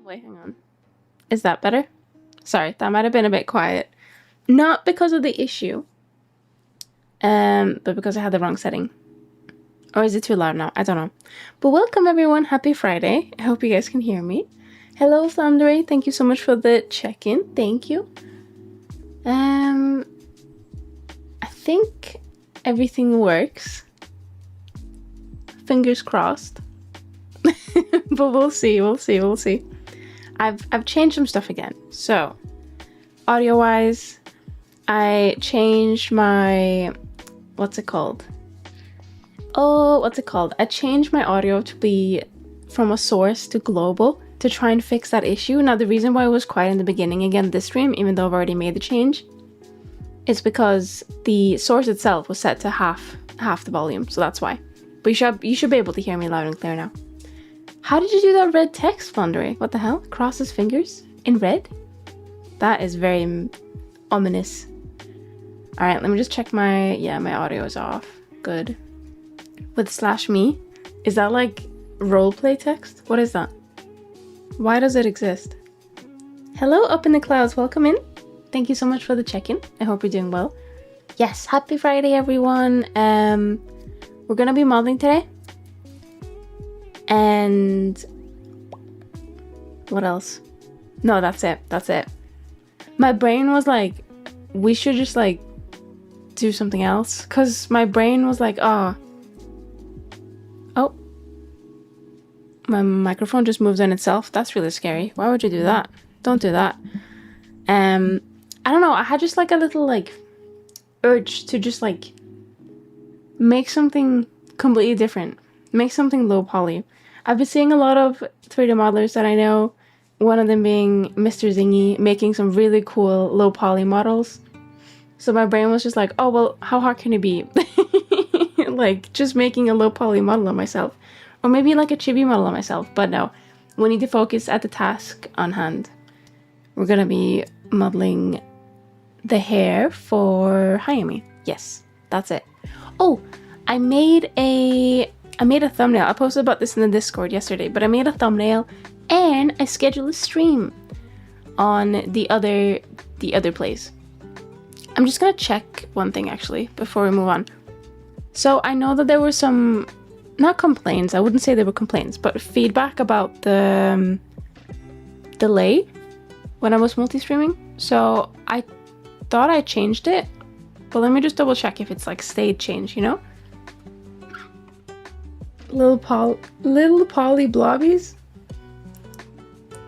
Wait, hang on. Is that better? Sorry, that might have been a bit quiet. Not because of the issue, but because I had the wrong setting. Or is it too loud now? I don't know. But welcome everyone. Happy Friday. I hope you guys can hear me. Hello, Thundery. Thank you so much for the check-in. Thank you. I think everything works. Fingers crossed. But we'll see. I've changed some stuff again. So, audio-wise, I changed my... What's it called? I changed my audio to be from a source to global to try and fix that issue. Now, the reason why it was quiet in the beginning again this stream, even though I've already made the change, is because the source itself was set to half the volume, so that's why. But you should be able to hear me loud and clear now. How did you do that red text, Flundery? What the hell? Cross his fingers? In red? That is very ominous. Alright, let me just check my audio is off. Good. With /me? Is that like roleplay text? What is that? Why does it exist? Hello, up in the clouds. Welcome in. Thank you so much for the check-in. I hope you're doing well. Yes, happy Friday, everyone. We're gonna be modeling today. And what else? No, that's it. My brain was like, we should just like do something else, because my brain was like, oh, my microphone just moves on itself. That's really scary. Why would you do that? Don't do that. I don't know, I had just like a little like urge to just like make something completely different, make something low poly. I've been seeing a lot of 3D modelers that I know, one of them being Mr. Zingy, making some really cool low poly models. So my brain was just like, oh, well, how hard can it be? Like, just making a low poly model of myself. Or maybe like a chibi model of myself. But no, we need to focus at the task on hand. We're gonna be modeling the hair for Hayami. Yes, that's it. Oh, I made a thumbnail. I posted about this in the Discord yesterday, but I made a thumbnail and I scheduled a stream on the other place. I'm just gonna check one thing actually before we move on. So I know that there were some, not complaints, I wouldn't say they were complaints, but feedback about the delay when I was multi-streaming. So I thought I changed it, but let me just double check if it's like stayed change, you know? Little Polly Blobbies?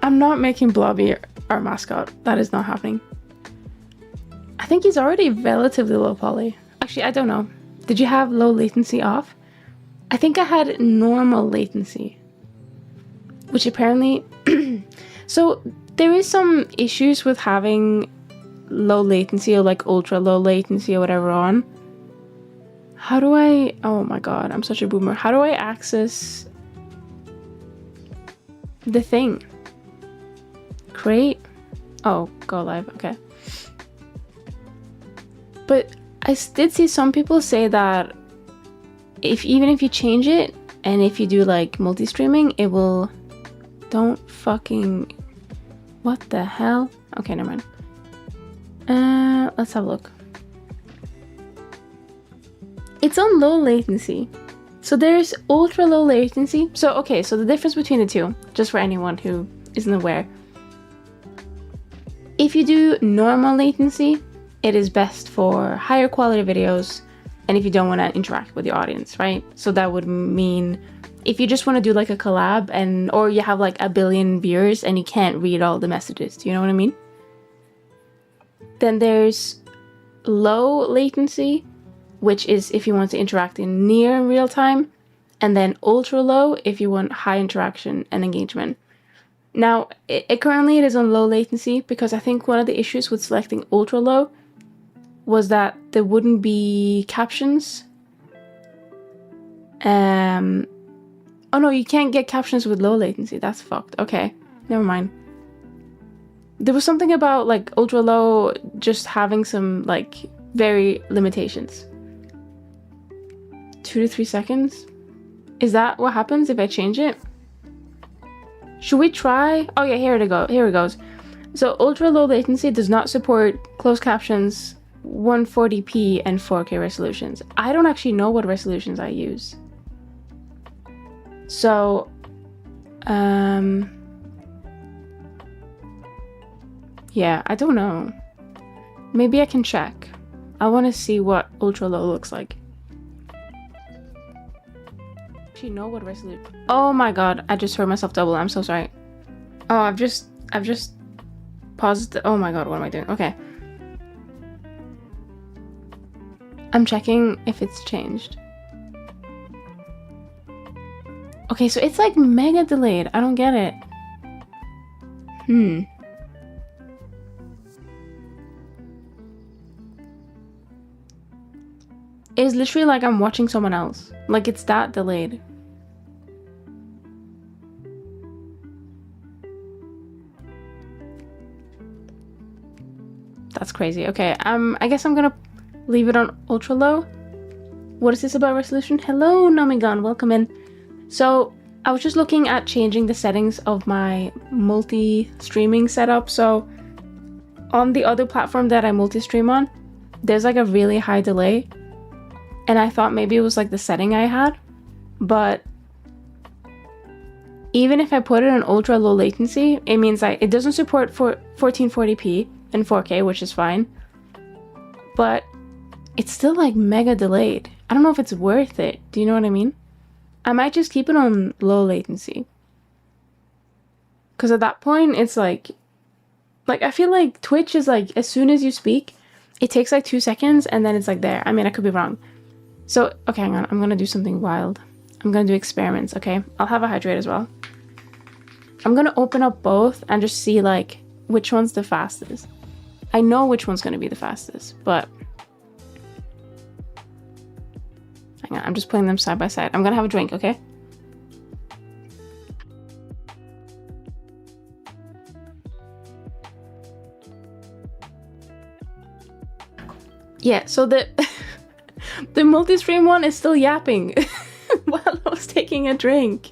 I'm not making Blobby our mascot. That is not happening. I think he's already relatively low poly. Actually, I don't know. Did you have low latency off? I think I had normal latency. Which apparently... So, there is some issues with having low latency or like ultra low latency or whatever on. How do I... Oh my god, I'm such a boomer. How do I access the thing? Create? Oh, go live. Okay. But I did see some people say that even if you change it and if you do like multi-streaming, it will... Don't fucking... What the hell? Okay, never mind. Let's have a look. It's on low latency. So there's ultra low latency. So, okay, so the difference between the two, just for anyone who isn't aware. If you do normal latency, it is best for higher quality videos and if you don't want to interact with your audience, right? So that would mean if you just want to do like a collab or you have like 1 billion viewers and you can't read all the messages, do you know what I mean? Then there's low latency, which is if you want to interact in near real time, and then ultra low if you want high interaction and engagement. Now, currently it is on low latency because I think one of the issues with selecting ultra low was that there wouldn't be captions. Oh no, you can't get captions with low latency. That's fucked. Okay, never mind. There was something about like ultra low just having some like very limitations. 2 to 3 seconds? Is that what happens if I change it? Should we try? Oh yeah, here it goes. So ultra low latency does not support closed captions, 140p and 4K resolutions. I don't actually know what resolutions I use. So, yeah, I don't know. Maybe I can check. I want to see what ultra low looks like. Actually know what resolution. Oh my god, I just heard myself double. I'm so sorry. Oh, I've just paused. Oh my god, what am I doing? Okay. I'm checking if it's changed. Okay, so it's like mega delayed. I don't get it. It's literally like I'm watching someone else. Like it's that delayed. That's crazy. Okay, I guess I'm gonna leave it on ultra low. What is this about resolution? Hello, Namigan, welcome in. So I was just looking at changing the settings of my multi-streaming setup. So on the other platform that I multi-stream on, there's like a really high delay. And I thought maybe it was like the setting I had. But even if I put it on ultra low latency, it means like it doesn't support for 1440p and 4K, which is fine. But it's still like mega delayed. I don't know if it's worth it. Do you know what I mean? I might just keep it on low latency. Because at that point, it's like I feel like Twitch is like, as soon as you speak, it takes like 2 seconds and then it's like there. I mean, I could be wrong. So, okay, hang on. I'm going to do something wild. I'm going to do experiments, okay? I'll have a hydrate as well. I'm going to open up both and just see like which one's the fastest. I know which one's going to be the fastest, but hang on, I'm just putting them side by side. I'm gonna have a drink, okay? Yeah, so the the multi-stream one is still yapping while I was taking a drink.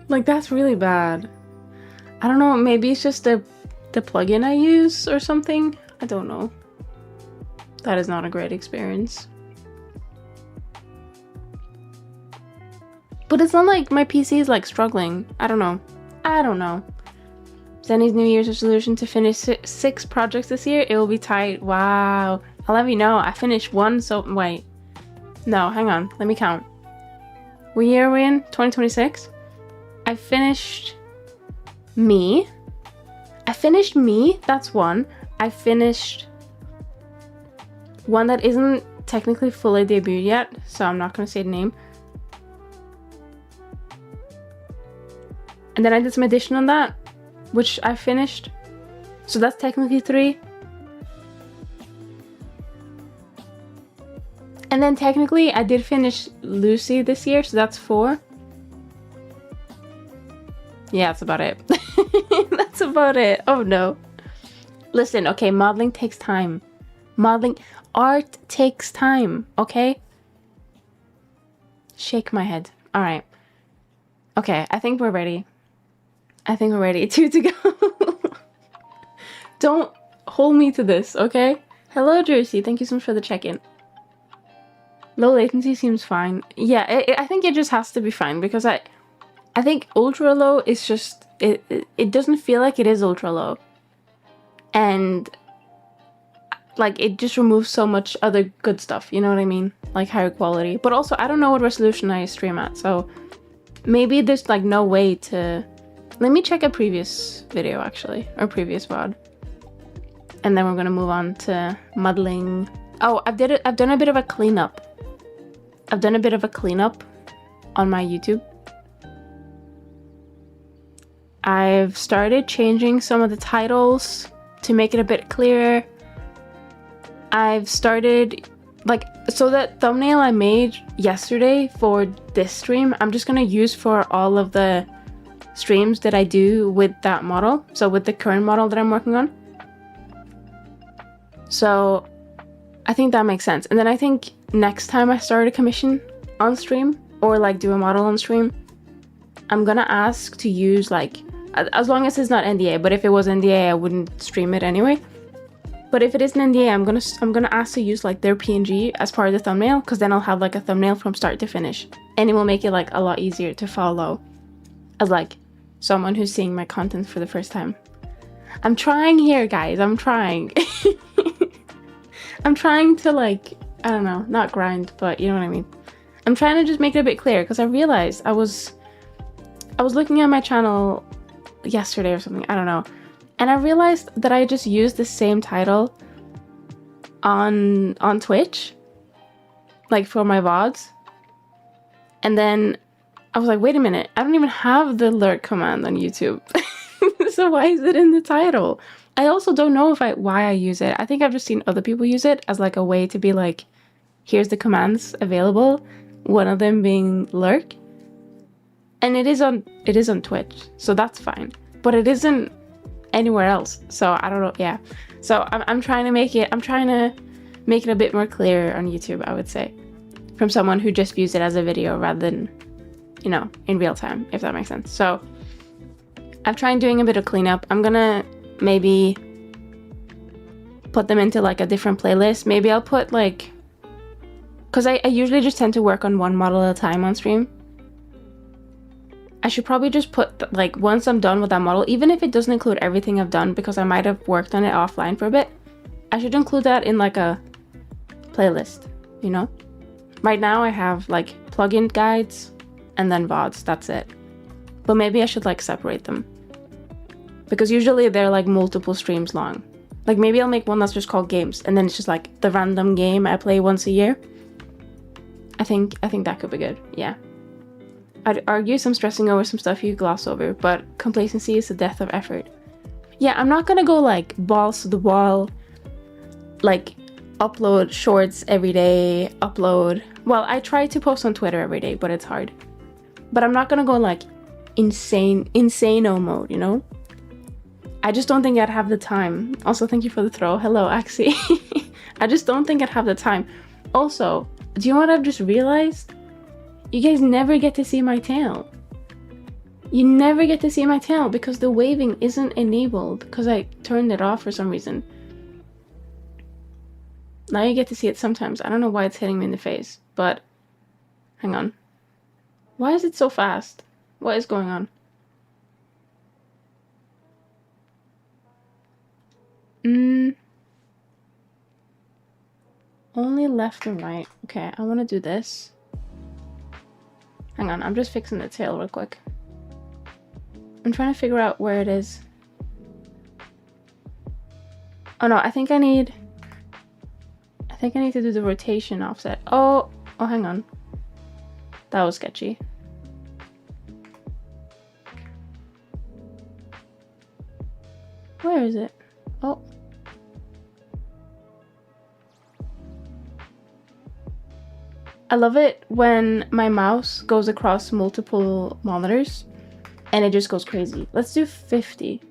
Like, that's really bad. I don't know, maybe it's just the plugin I use or something. I don't know. That is not a great experience. But it's not like my PC is like struggling. I don't know. Zenny's New Year's resolution to finish 6 projects this year. It will be tight. Wow. I'll let you know. I finished 1, so wait. No, hang on. Let me count. What year are we in? 2026? I finished me. That's 1. I finished one that isn't technically fully debuted yet, so I'm not going to say the name. And then I did some addition on that, which I finished. So that's technically 3. And then technically I did finish Lucy this year, so that's 4. Yeah, that's about it. That's about it. Oh no. Listen, okay, modeling takes time. Art takes time, okay? Shake my head. All right. Okay, I think we're ready. 2 to go. Don't hold me to this, okay? Hello, Jersey. Thank you so much for the check-in. Low latency seems fine. Yeah, I think it just has to be fine because I think ultra low is just... It doesn't feel like it is ultra low. And... like, it just removes so much other good stuff, you know what I mean? Like, higher quality. But also, I don't know what resolution I stream at, so... maybe there's, like, no way to... Let me check a previous video, actually. Or previous VOD. And then we're gonna move on to modeling. Oh, I've done a bit of a cleanup. On my YouTube. I've started changing some of the titles to make it a bit clearer. I've started, like, so that thumbnail I made yesterday for this stream, I'm just gonna use for all of the streams that I do with that model. So with the current model that I'm working on. So I think that makes sense. And then I think next time I start a commission on stream or like do a model on stream, I'm gonna ask to use like, as long as it's not NDA, but if it was NDA, I wouldn't stream it anyway. But if it is an NDA, I'm gonna ask to use like their PNG as part of the thumbnail, because then I'll have like a thumbnail from start to finish, and it will make it like a lot easier to follow as like someone who's seeing my content for the first time. I'm trying here, guys. I'm trying. I'm trying to like, I don't know, not grind, but you know what I mean. I'm trying to just make it a bit clear, because I realized I was looking at my channel yesterday or something, I don't know, and I realized that I just used the same title on Twitch, like for my VODs, and then I was like, wait a minute, I don't even have the lurk command on YouTube. So why is it in the title? I also don't know why I use it. I think I've just seen other people use it as like a way to be like, here's the commands available, one of them being lurk. And it is on Twitch, so that's fine. But it isn't anywhere else, so I don't know. Yeah, so I'm trying to make it a bit more clear on YouTube, I would say, from someone who just views it as a video rather than, you know, in real time, if that makes sense. So I've tried doing a bit of cleanup. I'm gonna maybe put them into like a different playlist. Maybe I'll put like, because I usually just tend to work on one model at a time on stream. I should probably just put, like, once I'm done with that model, even if it doesn't include everything I've done, because I might have worked on it offline for a bit, I should include that in, like, a playlist, you know? Right now I have, like, plugin guides and then VODs, that's it. But maybe I should, like, separate them. Because usually they're, like, multiple streams long. Like, maybe I'll make one that's just called games, and then it's just, like, the random game I play once a year. I think that could be good, yeah. I'd argue some stressing over some stuff you gloss over, but complacency is the death of effort. Yeah, I'm not gonna go like balls to the wall, like upload shorts every day, well, I try to post on Twitter every day, but it's hard. But I'm not gonna go like insano mode, you know? I just don't think I'd have the time. Also, thank you for the throw. Hello, Axie. I just don't think I'd have the time. Also, do you know what I've just realized? You guys never get to see my tail. You never get to see my tail because the waving isn't enabled because I turned it off for some reason. Now you get to see it sometimes. I don't know why it's hitting me in the face, but hang on. Why is it so fast? What is going on? Only left and right. Okay, I want to do this. Hang on, I'm just fixing the tail real quick. I'm trying to figure out where it is. Oh no, I think I need to do the rotation offset. Oh, hang on. That was sketchy. Where is it? Oh. I love it when my mouse goes across multiple monitors and it just goes crazy. Let's do 50.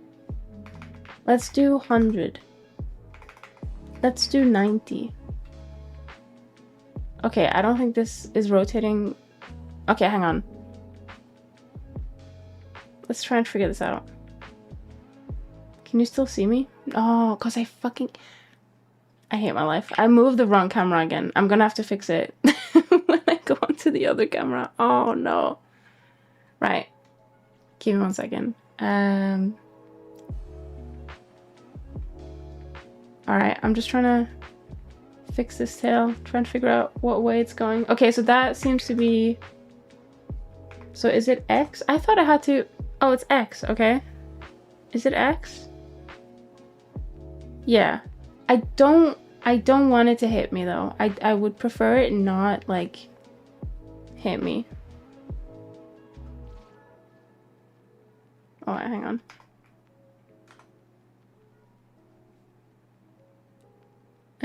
Let's do 100. Let's do 90. Okay, I don't think this is rotating. Okay, hang on. Let's try and figure this out. Can you still see me? Oh, because I hate my life. I moved the wrong camera again. I'm gonna have to fix it when I go onto the other camera. Oh no. Right. Give me 1 second. Alright, I'm just trying to fix this tail. Trying to figure out what way it's going. Okay, so that seems to be... So is it X? I thought I had to... Oh, it's X, okay. Is it X? Yeah. I don't want it to hit me though. I would prefer it not like hit me. Oh, hang on.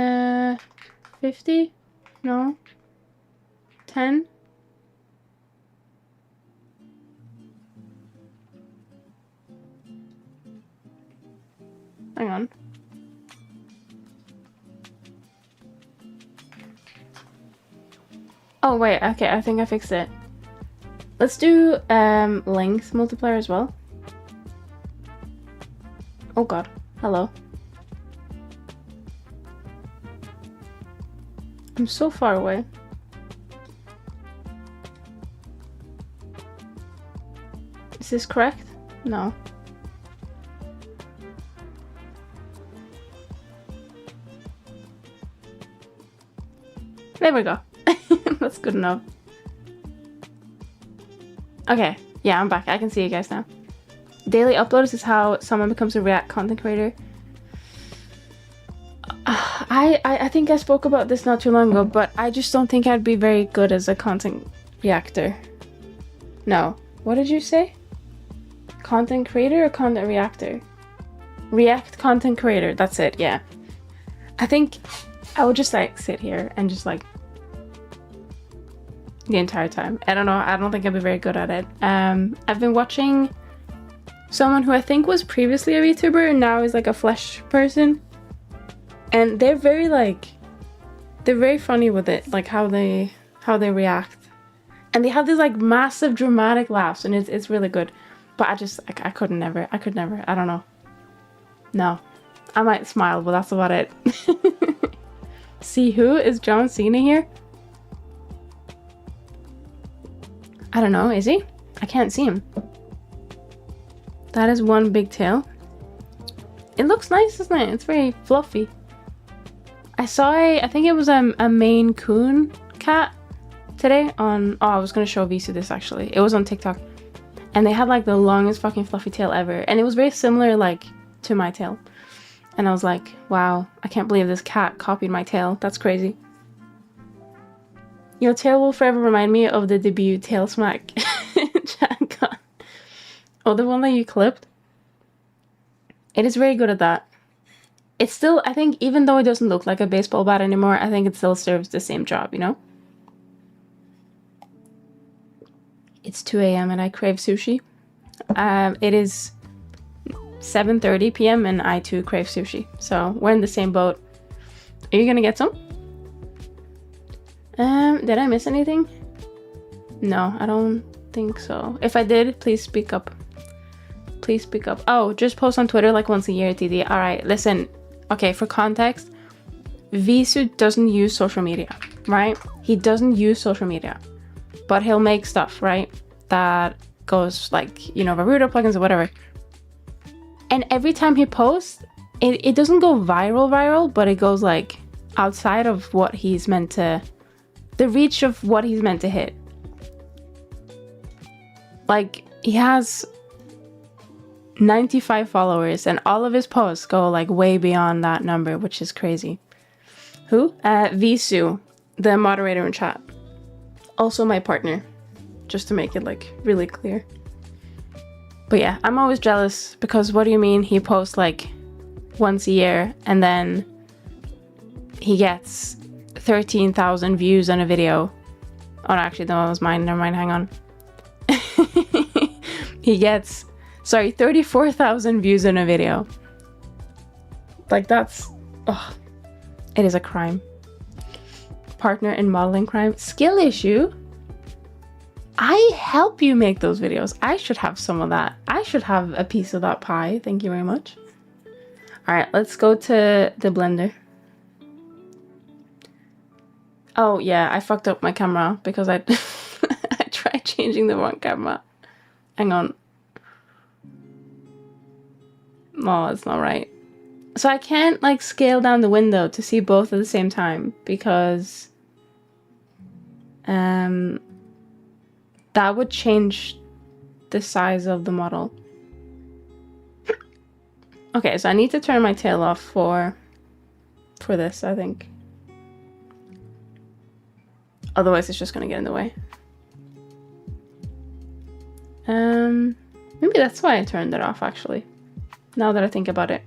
Uh, 50? No. 10? Hang on. Oh wait, okay, I think I fixed it. Let's do length multiplier as well. Oh god, hello. I'm so far away. Is this correct? No. There we go. That's good enough. Okay, yeah, I'm back. I can see you guys now. Daily uploads is how someone becomes a React content creator. I think I spoke about this not too long ago, but I just don't think I'd be very good as a content reactor. No. What did you say? Content creator or content reactor? React content creator, that's it, yeah. I think I would just like sit here and just like the entire time. I don't know, I don't think I'd be very good at it. I've been watching someone who I think was previously a VTuber and now is like a Flesh person. And they're very funny with it, like how they react. And they have these like massive dramatic laughs and it's really good. But I could never, I don't know. No. I might smile, but that's about it. See who? Is John Cena here? I don't know, is he? I can't see him. That is one big tail. It looks nice, doesn't it? It's very fluffy. I saw I think it was a Maine Coon cat today on, oh, I was gonna show Visu this actually. It was on TikTok. And they had like the longest fucking fluffy tail ever. And it was very similar like to my tail. And I was like, wow, I can't believe this cat copied my tail. That's crazy. Your tail will forever remind me of the debut tail smack chat got. Oh, the one that you clipped? It is very good at that. It's still, I think, even though it doesn't look like a baseball bat anymore, I think it still serves the same job, you know? It's 2 a.m. and I crave sushi. It is 7:30 p.m. and I too crave sushi. So we're in the same boat. Are you gonna get some? Did I miss anything? No, I don't think so. If I did, please speak up. Please speak up. Oh, just post on Twitter like once a year, TD. Alright, listen. Okay, for context, Visu doesn't use social media, right? He doesn't use social media. But he'll make stuff, right? That goes like, you know, Varudo plugins or whatever. And every time he posts, it doesn't go viral, but it goes like outside of what he's meant to, the reach of what he's meant to hit. Like, he has 95 followers and all of his posts go like way beyond that number, which is crazy. Who? Visu, the moderator in chat. Also my partner, just to make it like really clear. But yeah, I'm always jealous because what do you mean he posts like once a year and then he gets 13,000 views on a video. Oh, no, actually, that was mine. Never mind, hang on. He gets, sorry, 34,000 views on a video. Like that's, oh, it is a crime. Partner in modeling crime. Skill issue? I help you make those videos. I should have some of that. I should have a piece of that pie. Thank you very much. All right, let's go to the blender. Oh yeah, I fucked up my camera because I I tried changing the wrong camera. Hang on. No, it's not right. So I can't like scale down the window to see both at the same time because that would change the size of the model. Okay, so I need to turn my tail off for this, I think. Otherwise it's just gonna get in the way. Maybe that's why I turned it off actually. Now that I think about it.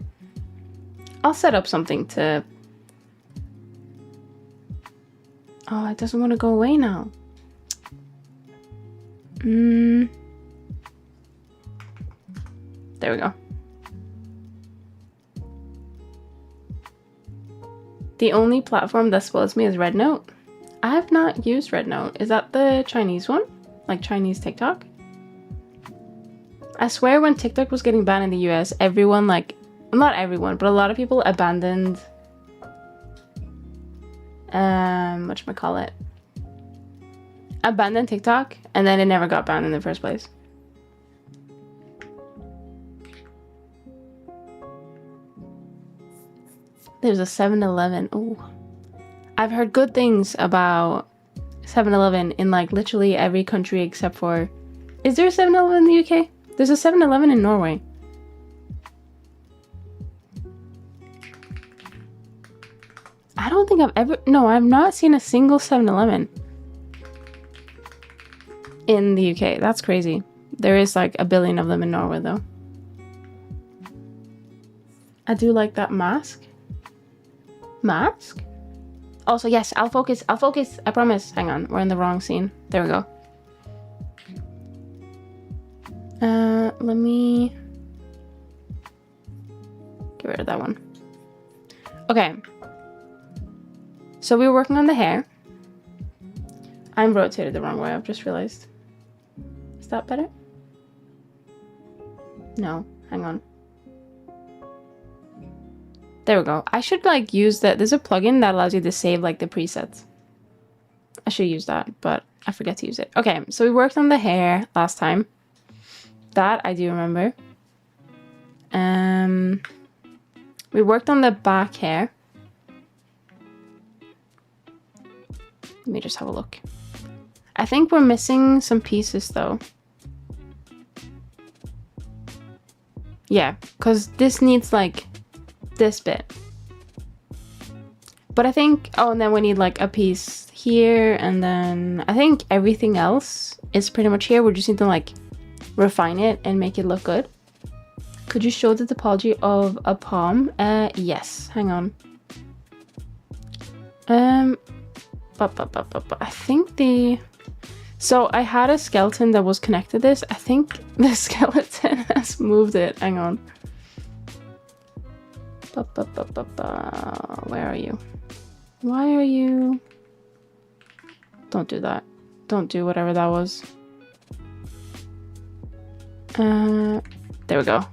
I'll set up something to... Oh, it doesn't want to go away now. There we go. The only platform that spoils me is Red Note. I have not used Red Note. Is that the Chinese one? Like Chinese TikTok? I swear when TikTok was getting banned in the US, everyone, like, not everyone, but a lot of people abandoned, whatchamacallit, abandoned TikTok, and then it never got banned in the first place. There's a 7-Eleven. Ooh. I've heard good things about 7-Eleven in, like, literally every country except for... Is there a 7-Eleven in the UK? There's a 7-Eleven in Norway. I don't think I've ever... No, I've not seen a single 7-Eleven in the UK. That's crazy. There is like a billion of them in Norway, though. I do like that mask. Mask? Also, yes, I'll focus. I'll focus. I promise. Hang on. We're in the wrong scene. There we go. Let me get rid of that one. Okay. So we were working on the hair. I'm rotated the wrong way. I've just realized. Is that better? No. Hang on. There we go. I should like use that. There's a plugin that allows you to save like the presets. I should use that, but I forget to use it. Okay, so we worked on the hair last time. That I do remember. We worked on the back hair. Let me just have a look. I think we're missing some pieces though. Yeah, because this needs like this bit. But I think, oh, and then we need like a piece here, and then I think everything else is pretty much here. We just need to like refine it and make it look good. Could you show the topology of a palm? Yes. Hang on. I think the... So I had a skeleton that was connected to this. I think the skeleton has moved it. Hang on. Where are you? Why are you... Don't do that. Don't do whatever that was. There we go.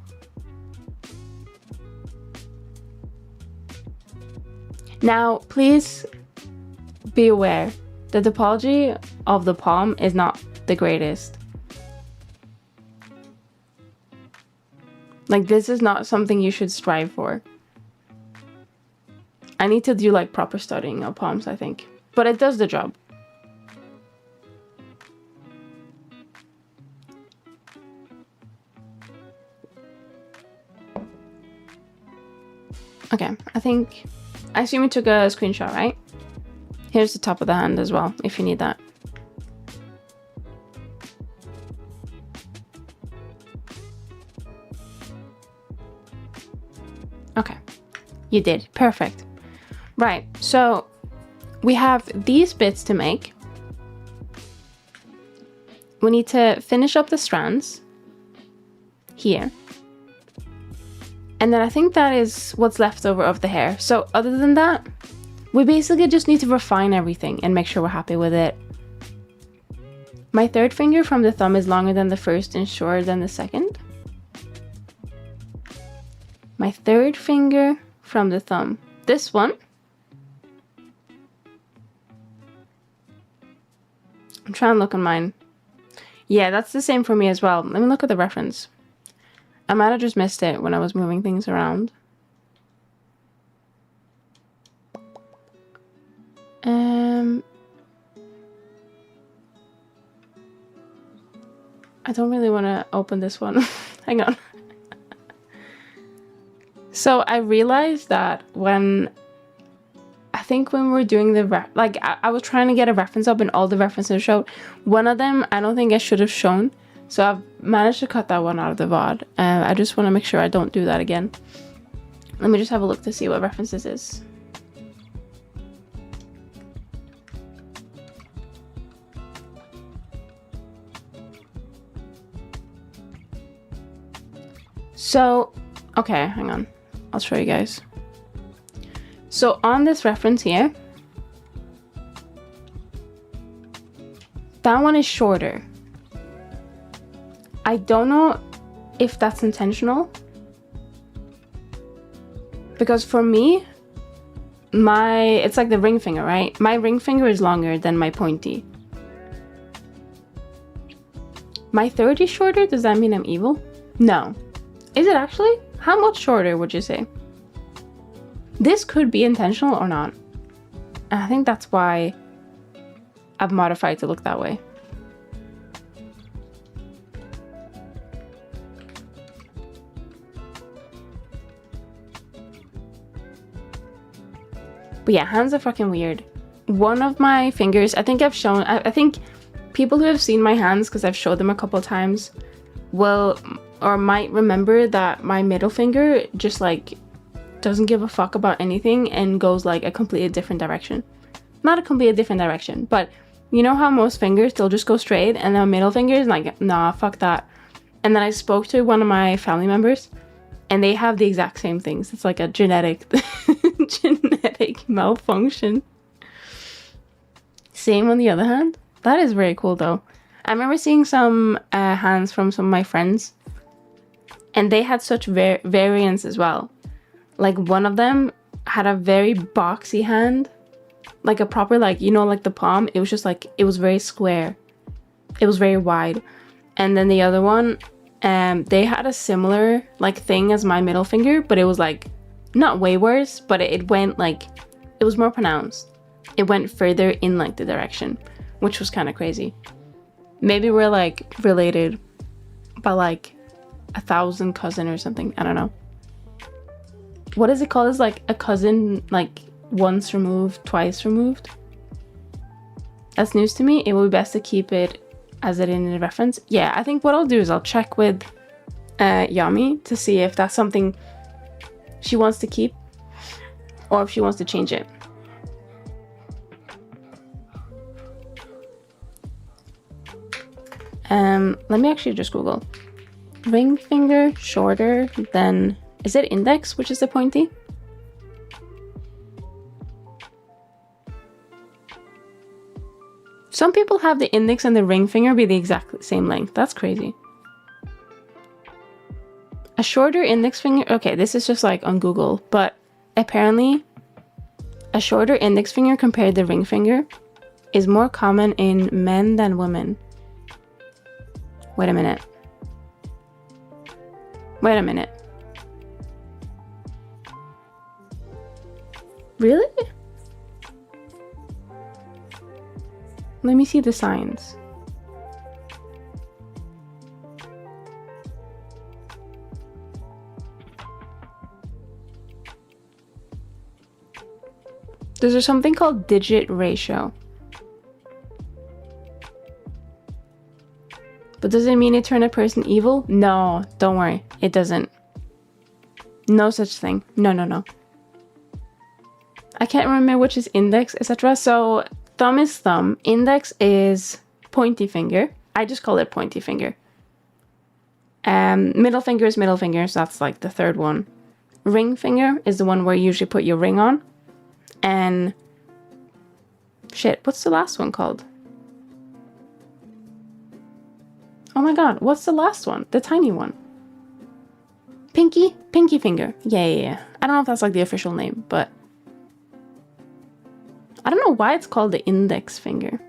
Now, please be aware, the topology of the palm is not the greatest. Like, this is not something you should strive for. I need to do like proper studying of palms, I think. But it does the job. Okay, I assume you took a screenshot, right? Here's the top of the hand as well, if you need that. Okay, you did. Perfect. Right, so we have these bits to make. We need to finish up the strands here. And then I think that is what's left over of the hair. So other than that, we basically just need to refine everything and make sure we're happy with it. My third finger from the thumb is longer than the first and shorter than the second. My third finger from the thumb. This one. I'm trying to look on mine. Yeah, that's the same for me as well. Let me look at the reference. I might have just missed it when I was moving things around. I don't really want to open this one. Hang on. So I realized that I think when we're doing the I was trying to get a reference up and all the references showed. One of them I don't think I should have shown. So I've managed to cut that one out of the VOD. I just want to make sure I don't do that again. Let me just have a look to see what reference this is. So, okay, hang on. I'll show you guys. So on this reference here, that one is shorter I don't know if that's intentional. Because for me, it's like the ring finger, right? My ring finger is longer than my pointy. My third is shorter? Does that mean I'm evil? No. Is it actually? How much shorter would you say? This could be intentional or not. I think that's why I've modified to look that way. But yeah, hands are fucking weird. One of my fingers, I think I've shown, I think people who have seen my hands, because I've showed them a couple times, will or might remember that my middle finger just like doesn't give a fuck about anything and goes like a completely different direction. Not a completely different direction, but you know how most fingers, they'll just go straight, and the middle finger is like, nah, fuck that. And then I spoke to one of my family members, and they have the exact same things. It's like a genetic malfunction. Same on the other hand. That is very cool though. I remember seeing some hands from some of my friends, and they had such variants as well. Like one of them had a very boxy hand, like a proper, like, you know, like the palm. It was just like, it was very square. It was very wide. And then the other one, they had a similar like thing as my middle finger, but it was like not way worse, but it went like, it was more pronounced. It went further in like the direction, which was kind of crazy. Maybe we're like related by like 1,000 cousin or something. I don't know. What is it called? Is like a cousin like once removed, twice removed? That's news to me. It would be best to keep it as it in a reference. Yeah, I think what I'll do is I'll check with Yami to see if that's something she wants to keep or if she wants to change it. Let me actually just Google. Ring finger shorter than, is it index, which is the pointy? Some people have the index and the ring finger be the exact same length. That's crazy. A shorter index finger, okay, this is just like on Google, but apparently a shorter index finger compared to the ring finger is more common in men than women. Wait a minute. Wait a minute. Really? Let me see the signs. There's something called digit ratio. But does it mean it turn a person evil? No, don't worry. It doesn't. No such thing. No, no, no. I can't remember which is index, etc. So thumb is thumb. Index is pointy finger. I just call it pointy finger. Middle finger is middle finger. So that's like the third one. Ring finger is the one where you usually put your ring on. And shit, what's the last one called? Oh my god, what's the last one? The tiny one. Pinky? Pinky finger. Yeah. I don't know if that's like the official name, but I don't know why it's called the index finger.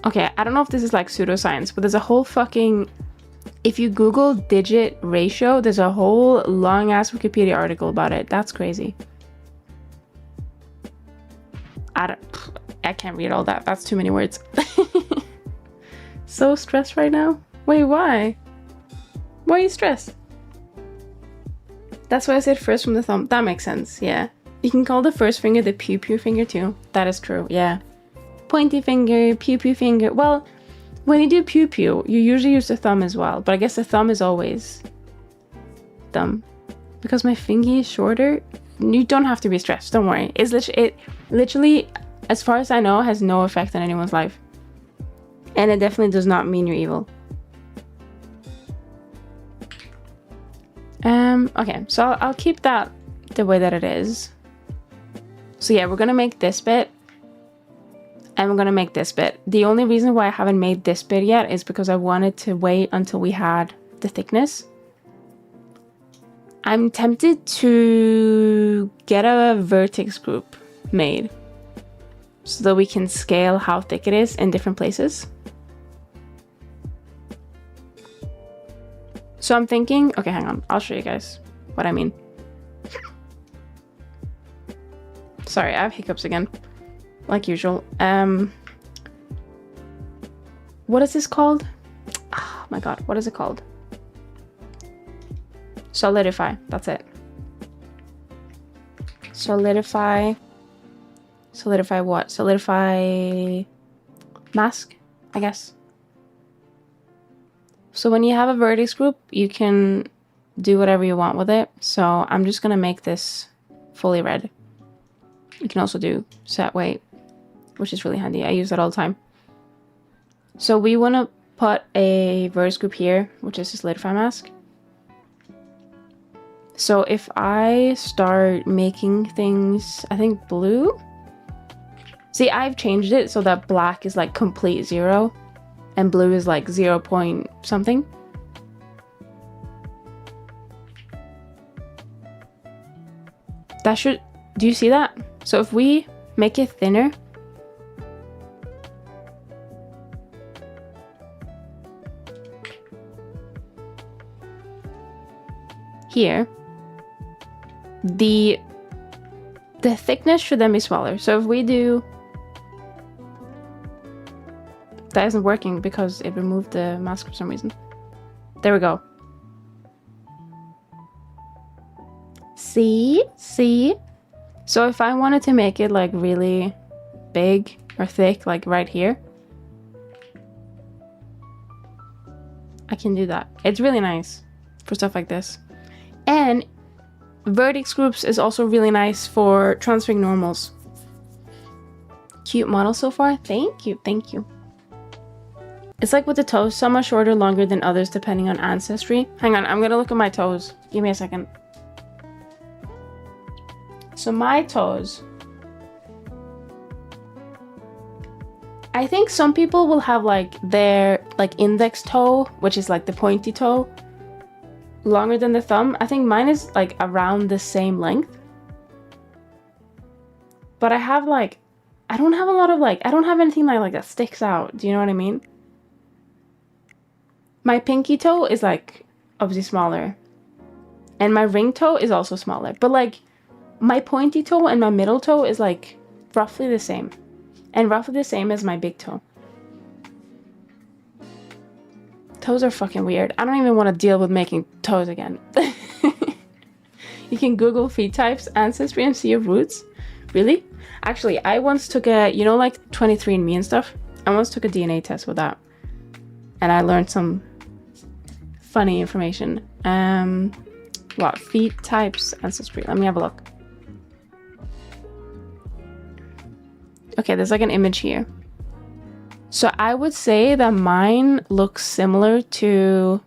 Okay, I don't know if this is like pseudoscience, but there's a whole fucking... If you Google digit ratio, there's a whole long ass Wikipedia article about it. That's crazy. I can't read all that. That's too many words. So stressed right now. Wait, why? Why are you stressed? That's why I said first from the thumb. That makes sense, yeah. You can call the first finger the pew-pew finger too. That is true, yeah. Pointy finger, pew-pew finger. Well, when you do pew-pew, you usually use the thumb as well. But I guess the thumb is always thumb. Because my finger is shorter, you don't have to be stressed. Don't worry. It literally, as far as I know, has no effect on anyone's life. And it definitely does not mean you're evil. Okay, so I'll keep that the way that it is. So yeah, we're gonna make this bit and we're gonna make this bit. The only reason why I haven't made this bit yet is because I wanted to wait until we had the thickness. I'm tempted to get a vertex group made so that we can scale how thick it is in different places. So I'm thinking, okay, hang on, I'll show you guys what I mean. Sorry, I have hiccups again, like usual. What is this called? Oh my god, what is it called? Solidify, that's it. Solidify what? Solidify mask, I guess. So when you have a vertex group, you can do whatever you want with it. So I'm just gonna make this fully red. You can also do set weight, which is really handy. I use that all the time. So we want to put a vertex group here, which is a solidify mask. So if I start making things, I think blue. See, I've changed it so that black is like complete 0 and blue is like 0 point something. That should, do you see that? So if we make it thinner, here, the thickness should then be smaller. So if we do, that isn't working because it removed the mask for some reason. There we go. See? So if I wanted to make it like really big or thick, like right here, I can do that. It's really nice for stuff like this. And vertex groups is also really nice for transferring normals. Cute model so far. Thank you. It's like with the toes, some are shorter, longer than others depending on ancestry. Hang on, I'm gonna look at my toes. Give me a second. So my toes, I think some people will have like their like index toe, which is like the pointy toe, longer than the thumb. I think mine is like around the same length. But I have like, I don't have a lot of like, I don't have anything like that sticks out. Do you know what I mean? My pinky toe is like obviously smaller. And my ring toe is also smaller. But like my pointy toe and my middle toe is like roughly the same. And roughly the same as my big toe. Toes are fucking weird. I don't even want to deal with making toes again. You can Google feet types, ancestry, and see your roots. Really? Actually, I once took a, you know, like 23andMe and stuff. I once took a DNA test with that. And I learned some funny information. What? Feet types, ancestry. Let me have a look. Okay, there's like an image here. So I would say that mine looks similar to...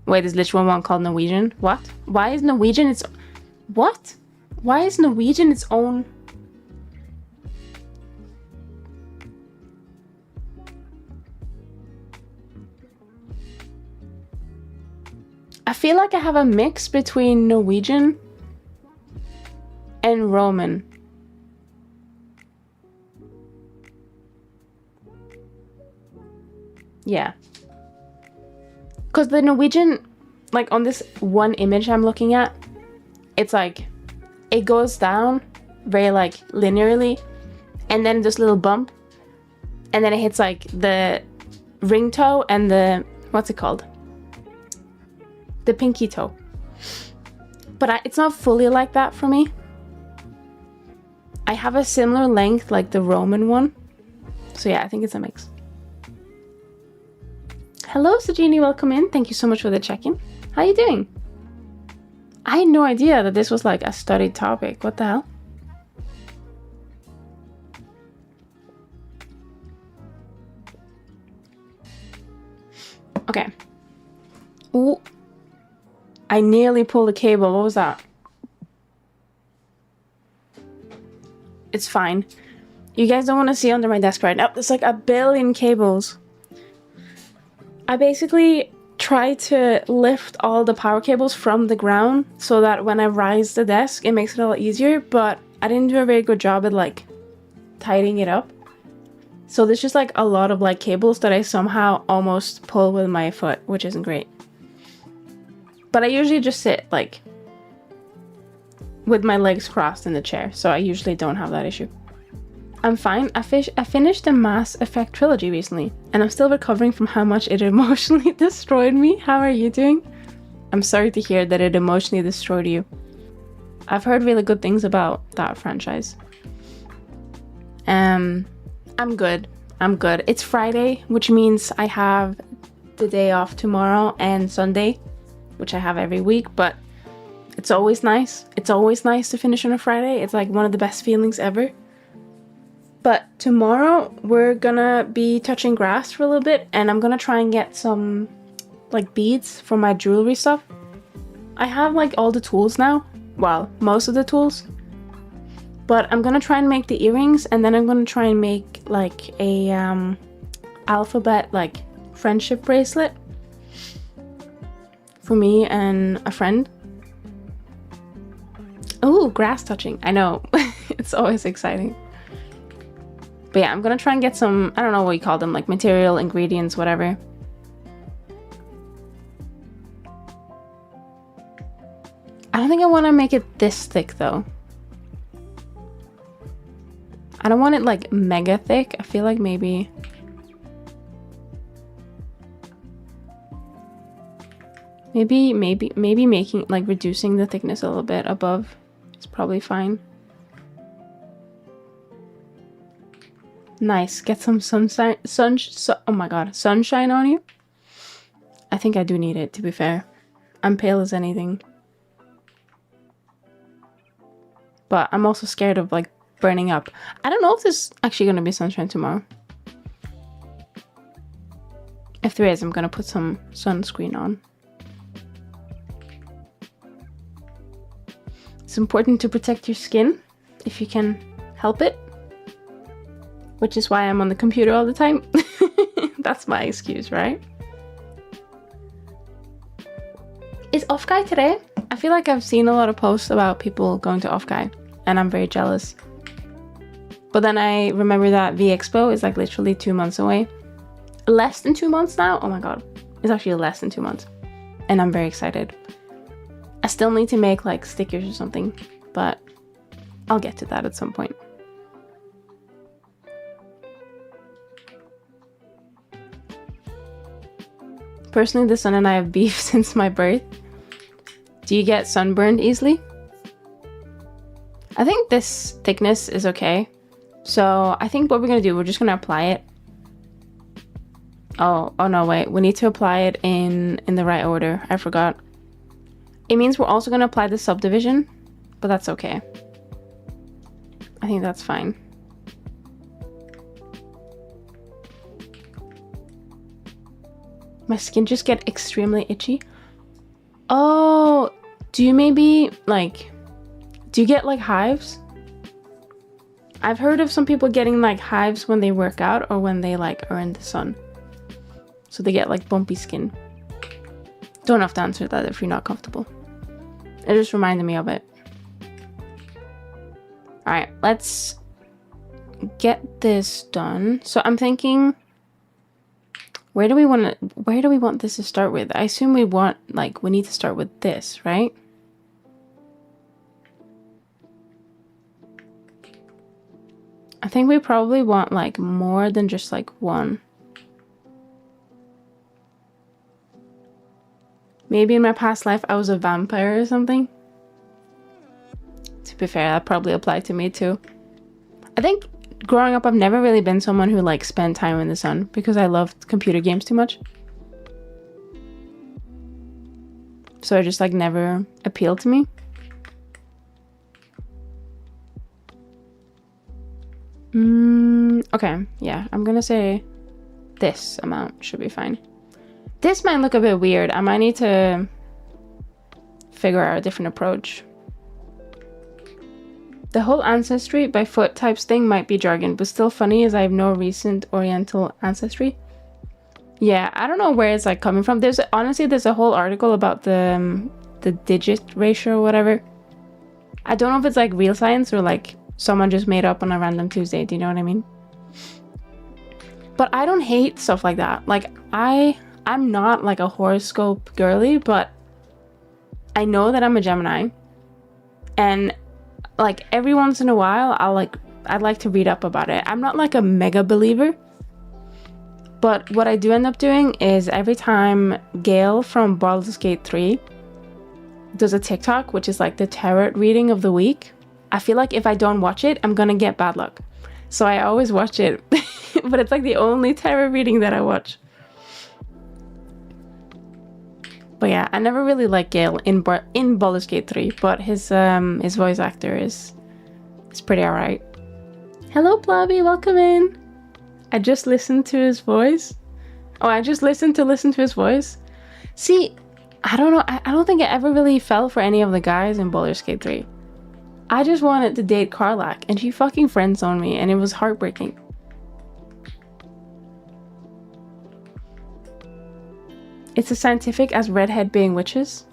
Wait, there's literally one called Norwegian. What? Why is Norwegian its... What? Why is Norwegian its own... I feel like I have a mix between Norwegian and Roman. Yeah. Because the Norwegian, like on this one image I'm looking at, it's like, it goes down very like linearly, and then this little bump, and then it hits like the ring toe and the, what's it called? The pinky toe. But it's not fully like that for me. I have a similar length like the Roman one. So yeah, I think it's a mix. Hello, Sajini, welcome in. Thank you so much for the check-in. How are you doing? I had no idea that this was like a studied topic. What the hell? Okay. Ooh. I nearly pulled the cable. What was that? It's fine. You guys don't want to see under my desk right now. There's like a billion cables. I basically try to lift all the power cables from the ground so that when I rise the desk, it makes it a lot easier, but I didn't do a very good job at like tidying it up. So there's just like a lot of like cables that I somehow almost pull with my foot, which isn't great. But I usually just sit like with my legs crossed in the chair, so I usually don't have that issue. I'm fine. I finished the Mass Effect trilogy recently, and I'm still recovering from how much it emotionally destroyed me. How are you doing? I'm sorry to hear that it emotionally destroyed you. I've heard really good things about that franchise. I'm good. It's Friday, which means I have the day off tomorrow and Sunday, which I have every week, but it's always nice. It's always nice to finish on a Friday. It's like one of the best feelings ever. But tomorrow we're gonna be touching grass for a little bit, and I'm gonna try and get some like beads for my jewelry stuff. I have like all the tools now. Well, most of the tools. But I'm gonna try and make the earrings, and then I'm gonna try and make like a alphabet like friendship bracelet for me and a friend. Oh, grass touching. I know. It's always exciting. But yeah, I'm gonna try and get some, I don't know what you call them, like material, ingredients, whatever. I don't think I want to make it this thick though. I don't want it like mega thick. I feel like maybe making like reducing the thickness a little bit above is probably fine. Nice. Get some sunshine. Oh my god, sunshine on you. I think I do need it, to be fair. I'm pale as anything. But I'm also scared of like burning up. I don't know if there's actually going to be sunshine tomorrow. If there is, I'm going to put some sunscreen on. It's important to protect your skin if you can help it. Which is why I'm on the computer all the time. That's my excuse, right? Is Off Guy today? I feel like I've seen a lot of posts about people going to Off Guy, and I'm very jealous. But then I remember that V Expo is like literally 2 months away. Less than 2 months now? Oh my god. It's actually less than 2 months. And I'm very excited. I still need to make like stickers or something, but I'll get to that at some point. Personally, the sun and I have beef since my birth. Do you get sunburned easily? I think this thickness is okay. So I think what we're gonna do, we're just gonna apply it. Oh no, wait. We need to apply it in the right order. I forgot. It means we're also gonna apply the subdivision, but that's okay. I think that's fine. My skin just get extremely itchy. Oh, do you get like hives? I've heard of some people getting like hives when they work out or when they like are in the sun. So they get like bumpy skin. Don't have to answer that if you're not comfortable. It just reminded me of it. Alright, let's get this done. So I'm thinking, where do we want this to start with? I assume we need to start with this, right? I think we probably want like more than just like one. Maybe in my past life I was a vampire or something. To be fair, that probably applied to me too. I think growing up I've never really been someone who like spent time in the sun because I loved computer games too much. So it just like never appealed to me. Okay, yeah, I'm gonna say this amount should be fine. This might look a bit weird. I might need to figure out a different approach. The whole ancestry by foot types thing might be jargon, but still funny as I have no recent Oriental ancestry. Yeah, I don't know where it's like coming from. There's a whole article about the digit ratio or whatever. I don't know if it's like real science or like someone just made up on a random Tuesday. Do you know what I mean? But I don't hate stuff like that. Like I'm not like a horoscope girly, but I know that I'm a Gemini, and like every once in a while I'd like to read up about it. I'm not like a mega believer, but what I do end up doing is every time Gail from Baldur's Gate 3 does a TikTok, which is like the tarot reading of the week, I feel like if I don't watch it, I'm gonna get bad luck. So I always watch it, but it's like the only tarot reading that I watch. But yeah, I never really liked Gale in Baldur's Gate 3, but his voice actor is pretty alright. Hello, Blobby, welcome in. I just listened to his voice. Oh, I just listened to his voice. See, I don't know. I don't think I ever really fell for any of the guys in Baldur's Gate 3. I just wanted to date Karlach, and she fucking friend-zoned me, and it was heartbreaking. It's as scientific as redhead being witches.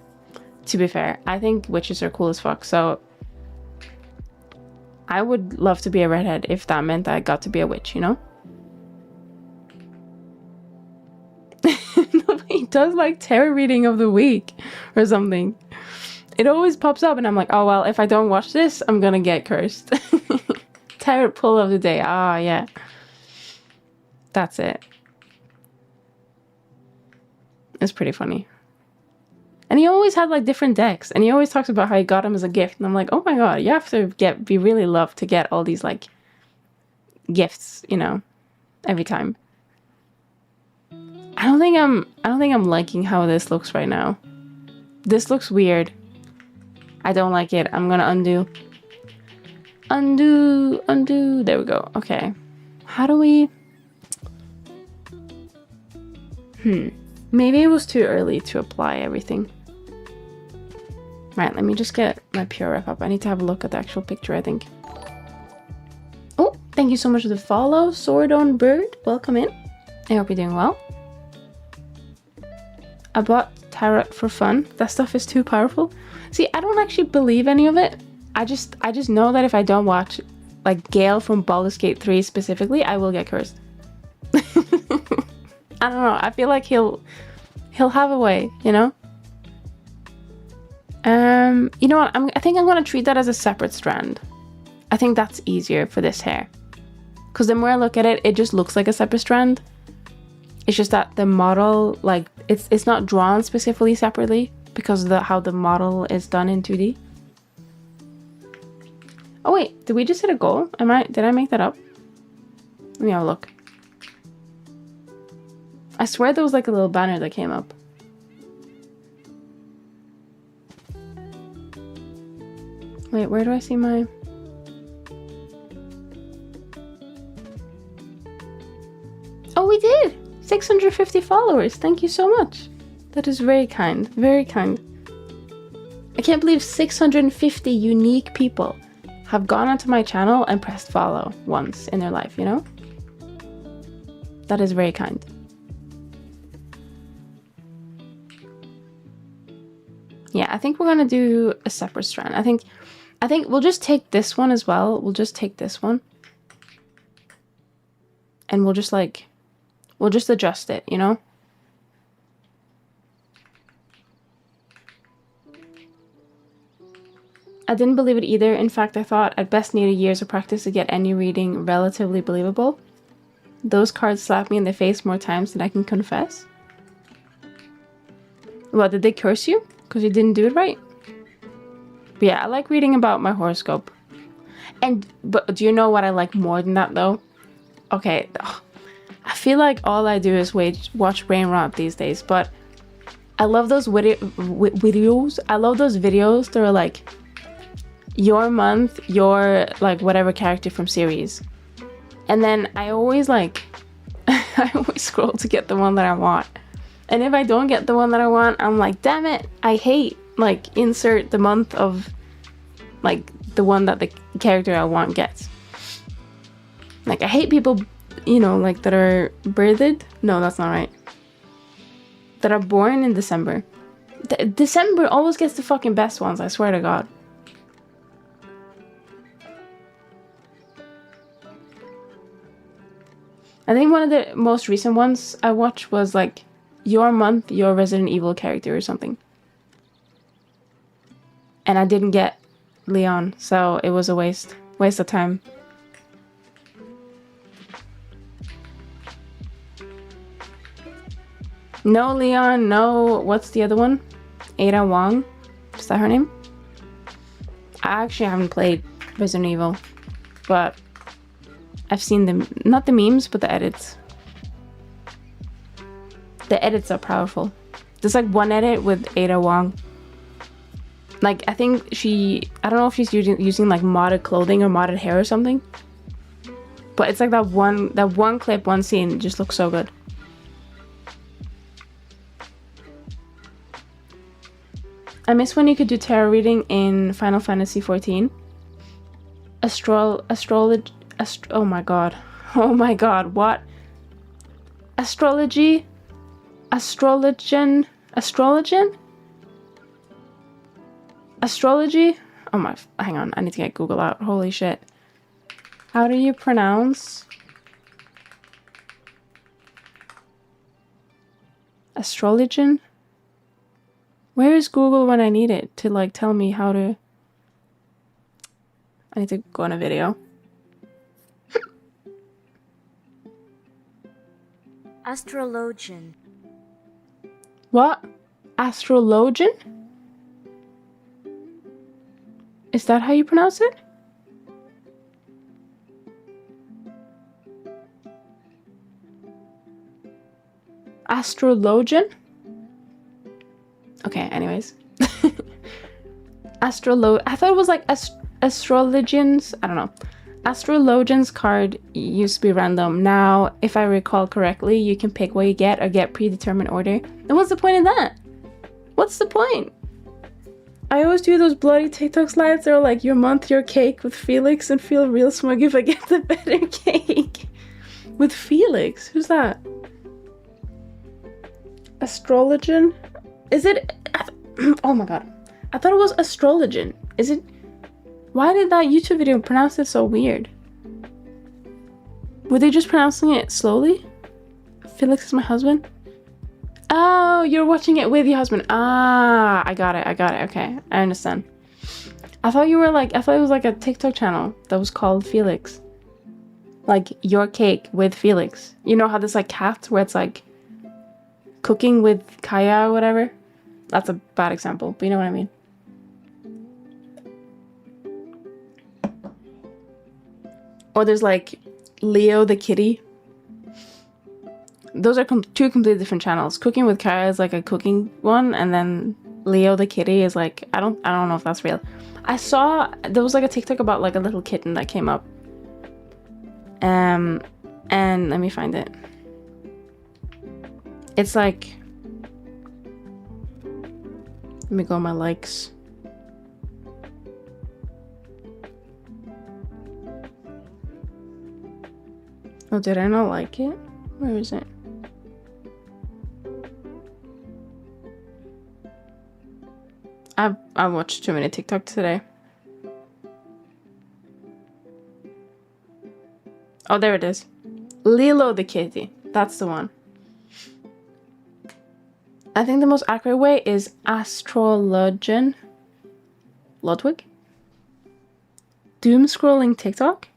To be fair, I think witches are cool as fuck, so I would love to be a redhead if that meant I got to be a witch, you know? Nobody does like tarot reading of the week or something. It always pops up and I'm like, oh well, if I don't watch this, I'm gonna get cursed. Tarot pull of the day. Ah, yeah. That's it. It's pretty funny. And he always had like different decks, and he always talks about how he got them as a gift, and I'm like, oh my god, you have to be really loved to get all these like gifts, you know, every time. I don't think I'm liking how this looks right now. This looks weird. I don't like it. I'm gonna undo. Undo. There we go. Okay. How do we... Maybe it was too early to apply everything. Right, let me just get my pure rep up. I need to have a look at the actual picture, I think. Oh, thank you so much for the follow, Swordon Bird. Welcome in. I hope you're doing well. I bought tarot for fun. That stuff is too powerful. See, I don't actually believe any of it. I just know that if I don't watch like Gale from Baldur's Gate 3 specifically, I will get cursed. I don't know. I feel like he'll have a way, you know? You know what? I think I'm gonna treat that as a separate strand. I think that's easier for this hair. Because the more I look at it, it just looks like a separate strand. It's just that the model, like, it's not drawn specifically separately because of how the model is done in 2D. Oh wait, did we just hit a goal? Did I make that up? Let me have a look. I swear there was like a little banner that came up. Wait, where do I see my... Oh, we did! 650 followers. Thank you so much. That is very kind. Very kind. I can't believe 650 unique people have gone onto my channel and pressed follow once in their life, you know? That is very kind. Yeah, I think we're gonna do a separate strand. I think we'll just take this one as well. We'll just take this one. And we'll just adjust it, you know? I didn't believe it either. In fact, I thought I'd best need a years of practice to get any reading relatively believable. Those cards slapped me in the face more times than I can confess. What, did they curse you? Because you didn't do it right? But yeah, I like reading about my horoscope. But do you know what I like more than that though? Okay, I feel like all I do is watch brain rot these days, but I love those videos. I love those videos that are like your month, your like whatever character from series. And then I always I always scroll to get the one that I want. And if I don't get the one that I want, I'm like, damn it, I hate like insert the month of like the one that the character I want gets. Like, I hate people, you know, like, that are birthed. No, that's not right. That are born in December. December always gets the fucking best ones, I swear to God. I think one of the most recent ones I watched was like, your month, your Resident Evil character or something. And I didn't get Leon, so it was a waste of time. No Leon, no, what's the other one? Ada Wong, is that her name? I actually haven't played Resident Evil, but I've seen them, not the memes, but the edits. The edits are powerful. There's like one edit with Ada Wong. Like, I think I don't know if she's using like modded clothing or modded hair or something. But it's like that one clip, one scene just looks so good. I miss when you could do tarot reading in Final Fantasy XIV. Oh my god. Oh my god, what? Astrology? Astrology? Oh my, hang on, I need to get Google out. Holy shit. How do you pronounce astrologian? Where is Google when I need it to like tell me how to? I need to go on a video. Astrologian. What? Astrologian? Is that how you pronounce it? Astrologian? Okay, anyways. I thought it was like astrologians. I don't know. Astrologian's card used to be random. Now, if I recall correctly, you can pick what you get or get predetermined order. And what's the point of that? What's the point? I always do those bloody TikTok slides that are like, your month, your cake with Felix, and feel real smug if I get the better cake. With Felix? Who's that? Astrologian? Is it? Oh my god. I thought it was astrologian. Is it? Why did that YouTube video pronounce it so weird? Were they just pronouncing it slowly? Felix is my husband? Oh, you're watching it with your husband. Ah, I got it. Okay, I understand. I thought it was like a TikTok channel that was called Felix. Like, your cake with Felix. You know how there's like cats where it's like cooking with Kaya or whatever? That's a bad example, but you know what I mean. Or there's like Leo the kitty. Those are two completely different channels. Cooking with Kara is like a cooking one, and then Leo the kitty is like, I don't know if that's real. I saw there was like a TikTok about like a little kitten that came up. And let me find it. It's like, let me go on my likes. Oh, did I not like it? Where is it? I watched too many TikToks today. Oh, there it is. Lilo the kitty. That's the one. I think the most accurate way is astrologian. Ludwig? Doom scrolling TikTok?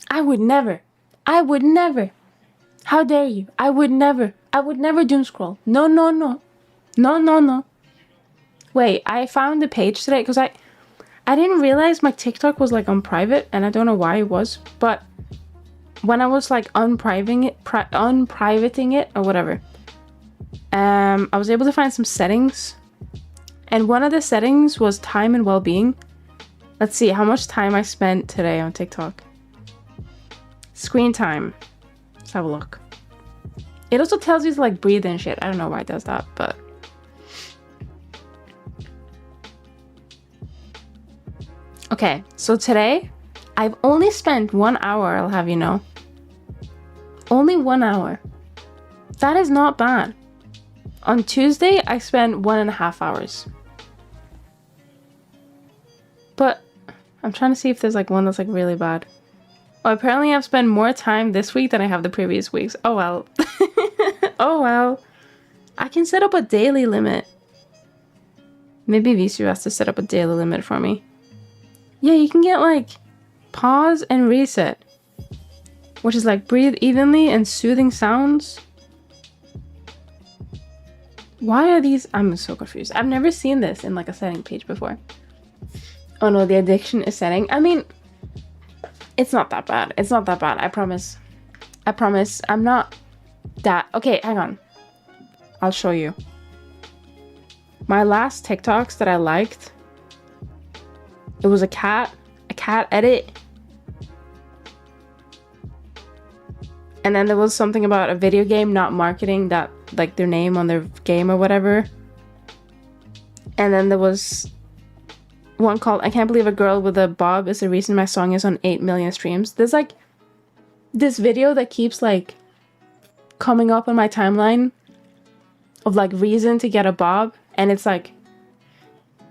I would never. How dare you? I would never doom scroll. No. Wait, I found the page today because I didn't realize my TikTok was like on private, and I don't know why it was, but when I was like unprivating it or whatever, I was able to find some settings, and one of the settings was time and well-being. Let's see how much time I spent today on TikTok. Screen time. Let's have a look. It also tells you to like breathe and shit. I don't know why it does that, but Okay, so today I've only spent 1 hour, I'll have you know. Only 1 hour. That is not bad. On Tuesday, I spent 1.5 hours. But I'm trying to see if there's like one that's like really bad. Oh, apparently I've spent more time this week than I have the previous weeks. Oh well. Oh well. I can set up a daily limit. Maybe VTuber has to set up a daily limit for me. Yeah, you can get like pause and reset, which is like breathe evenly and soothing sounds. Why are these? I'm so confused. I've never seen this in like a setting page before. Oh no, the addiction is setting. I mean, it's not that bad. It's not that bad. I promise. I promise. I'm not that. Okay, hang on. I'll show you. My last TikToks that I liked, it was a cat edit. And then there was something about a video game not marketing that like their name on their game or whatever. And then there was one called I can't believe a girl with a bob is the reason my song is on 8 million streams. There's like this video that keeps like coming up on my timeline of like reason to get a bob, and it's like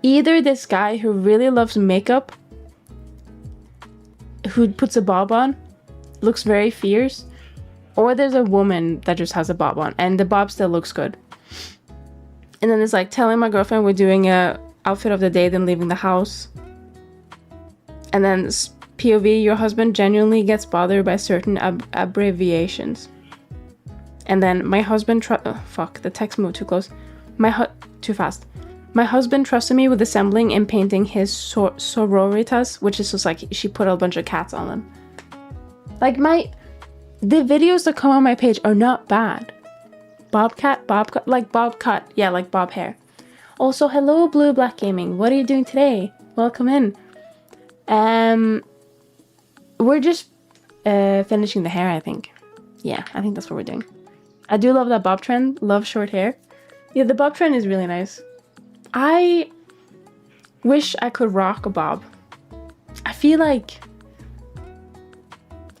either this guy who really loves makeup who puts a bob on, looks very fierce, or there's a woman that just has a bob on and the bob still looks good. And then there's like telling my girlfriend we're doing a outfit of the day then leaving the house. And then POV, your husband genuinely gets bothered by certain abbreviations. And then my husband fuck, the text moved too close. Too fast. My husband trusted me with assembling and painting his sororitas, which is just like she put a bunch of cats on them. Like the videos that come on my page are not bad. Bobcat, like bob cut. Yeah, like bob hair. Also, hello Blue Black Gaming. What are you doing today? Welcome in. We're just finishing the hair, I think. Yeah, I think that's what we're doing. I do love that bob trend. Love short hair. Yeah, the bob trend is really nice. I wish I could rock a bob. I feel like,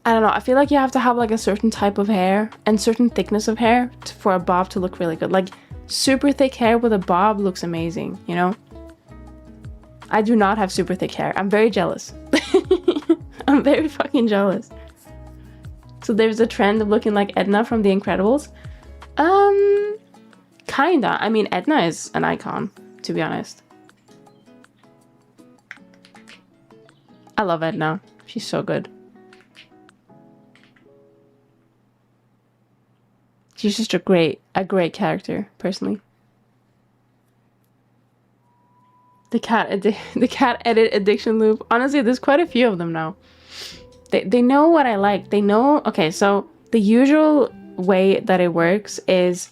I don't know, I feel like you have to have like a certain type of hair and certain thickness of hair for a bob to look really good. Like super thick hair with a bob looks amazing, you know? I do not have super thick hair. I'm very jealous. I'm very fucking jealous. So there's a trend of looking like Edna from The Incredibles. Kinda. I mean, Edna is an icon, to be honest. I love Edna. She's so good. She's just a great character, personally. The cat edit addiction loop. Honestly, there's quite a few of them now. They know what I like. They know. Okay, so the usual way that it works is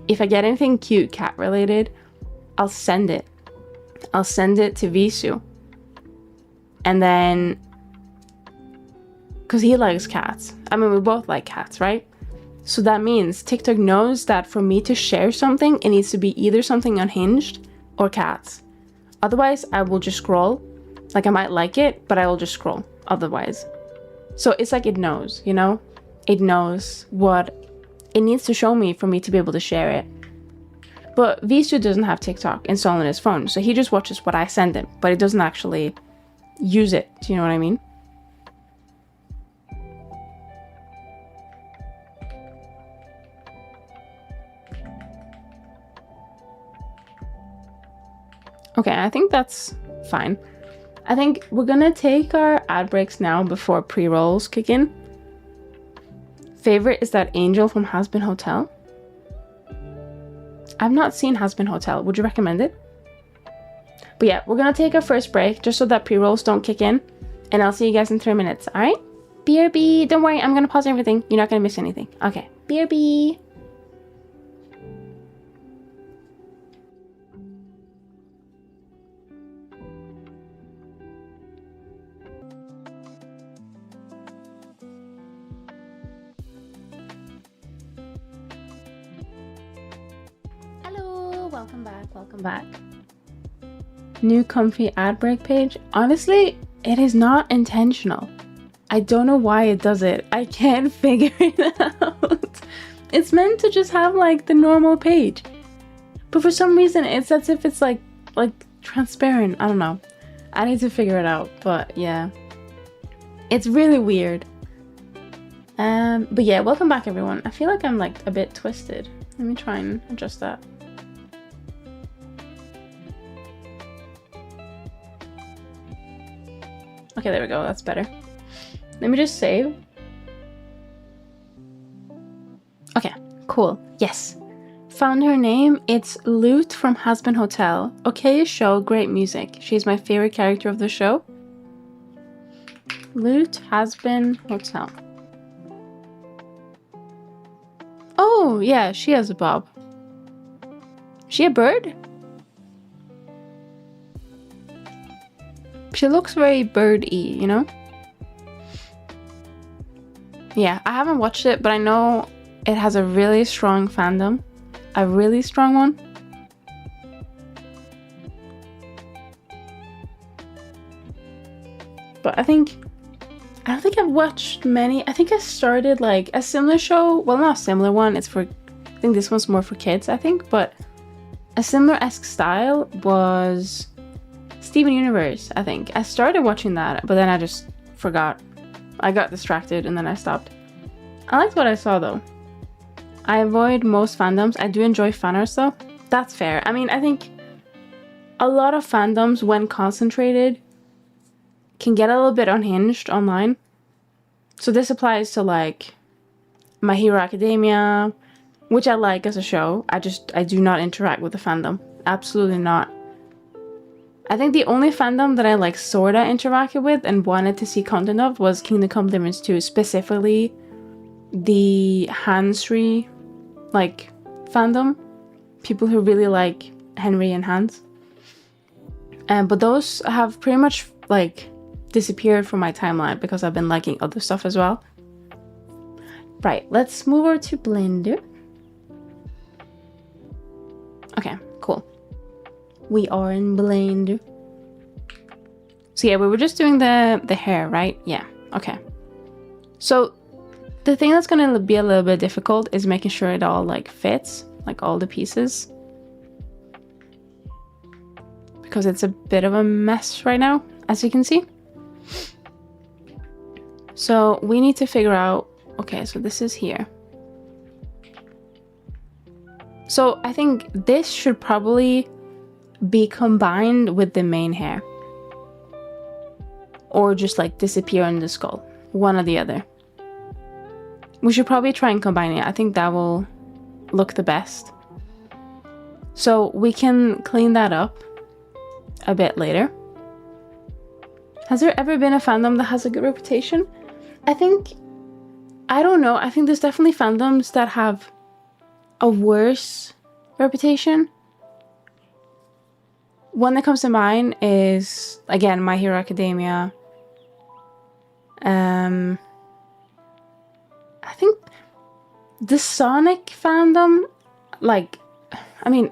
if I get anything cute cat related, I'll send it. I'll send it to Visu. And then, because he likes cats. I mean, we both like cats, right? So that means TikTok knows that for me to share something, it needs to be either something unhinged or cats. Otherwise, I will just scroll. Like, I might like it, but I will just scroll otherwise. So it's like it knows, you know? It knows what it needs to show me for me to be able to share it. But Visu doesn't have TikTok installed on his phone, so he just watches what I send him, but it doesn't actually use it. Do you know what I mean? Okay, I think that's fine. I think we're gonna take our ad breaks now before pre-rolls kick in. Favorite is that Angel from Has Been Hotel. I've not seen Has Been Hotel. Would you recommend it? But yeah, we're gonna take our first break just so that pre-rolls don't kick in. And I'll see you guys in 3 minutes, alright? BRB, don't worry, I'm gonna pause everything. You're not gonna miss anything. Okay, BRB. Welcome back. New comfy ad break page. Honestly, it is not intentional. I don't know why it does it. I can't figure it out. It's meant to just have like the normal page. But for some reason it's as if it's like transparent. I don't know. I need to figure it out, but yeah. It's really weird. But yeah, welcome back everyone. I feel like I'm like a bit twisted. Let me try and adjust that. Okay, there we go. That's better. Let me just save. Okay, cool. Yes. Found her name. It's Lute from Hazbin Hotel. Okay show, great music. She's my favorite character of the show. Lute Hazbin Hotel. Oh, yeah, she has a bob. She a bird? She looks very bird-y, you know? Yeah, I haven't watched it, but I know it has a really strong fandom. A really strong one. But I don't think I've watched many. I think I started like a similar show. Well, not a similar one. It's for, I think this one's more for kids, I think. But a similar-esque style was Steven Universe, I think. I started watching that, but then I just forgot. I got distracted and then I stopped. I liked what I saw though. I avoid most fandoms. I do enjoy fan art though. That's fair. I mean, I think a lot of fandoms, when concentrated, can get a little bit unhinged online. So this applies to like My Hero Academia, which I like as a show. I do not interact with the fandom. Absolutely not. I think the only fandom that I like sorta interacted with and wanted to see content of was Kingdom Come Deliverance 2, specifically the Hansry like fandom. People who really like Henry and Hans. But those have pretty much like disappeared from my timeline because I've been liking other stuff as well. Right, let's move over to Blender. Okay, cool. We are in Blender. So yeah, we were just doing the hair, right? Yeah, okay. So the thing that's gonna be a little bit difficult is making sure it all like fits, like all the pieces. Because it's a bit of a mess right now, as you can see. So we need to figure out, okay, so this is here. So I think this should probably be combined with the main hair. Or just like disappear in the skull. One or the other. We should probably try and combine it. I think that will look the best. So we can clean that up a bit later. Has there ever been a fandom that has a good reputation? I don't know. I think there's definitely fandoms that have a worse reputation. One that comes to mind is, again, My Hero Academia. I think the Sonic fandom, like, I mean,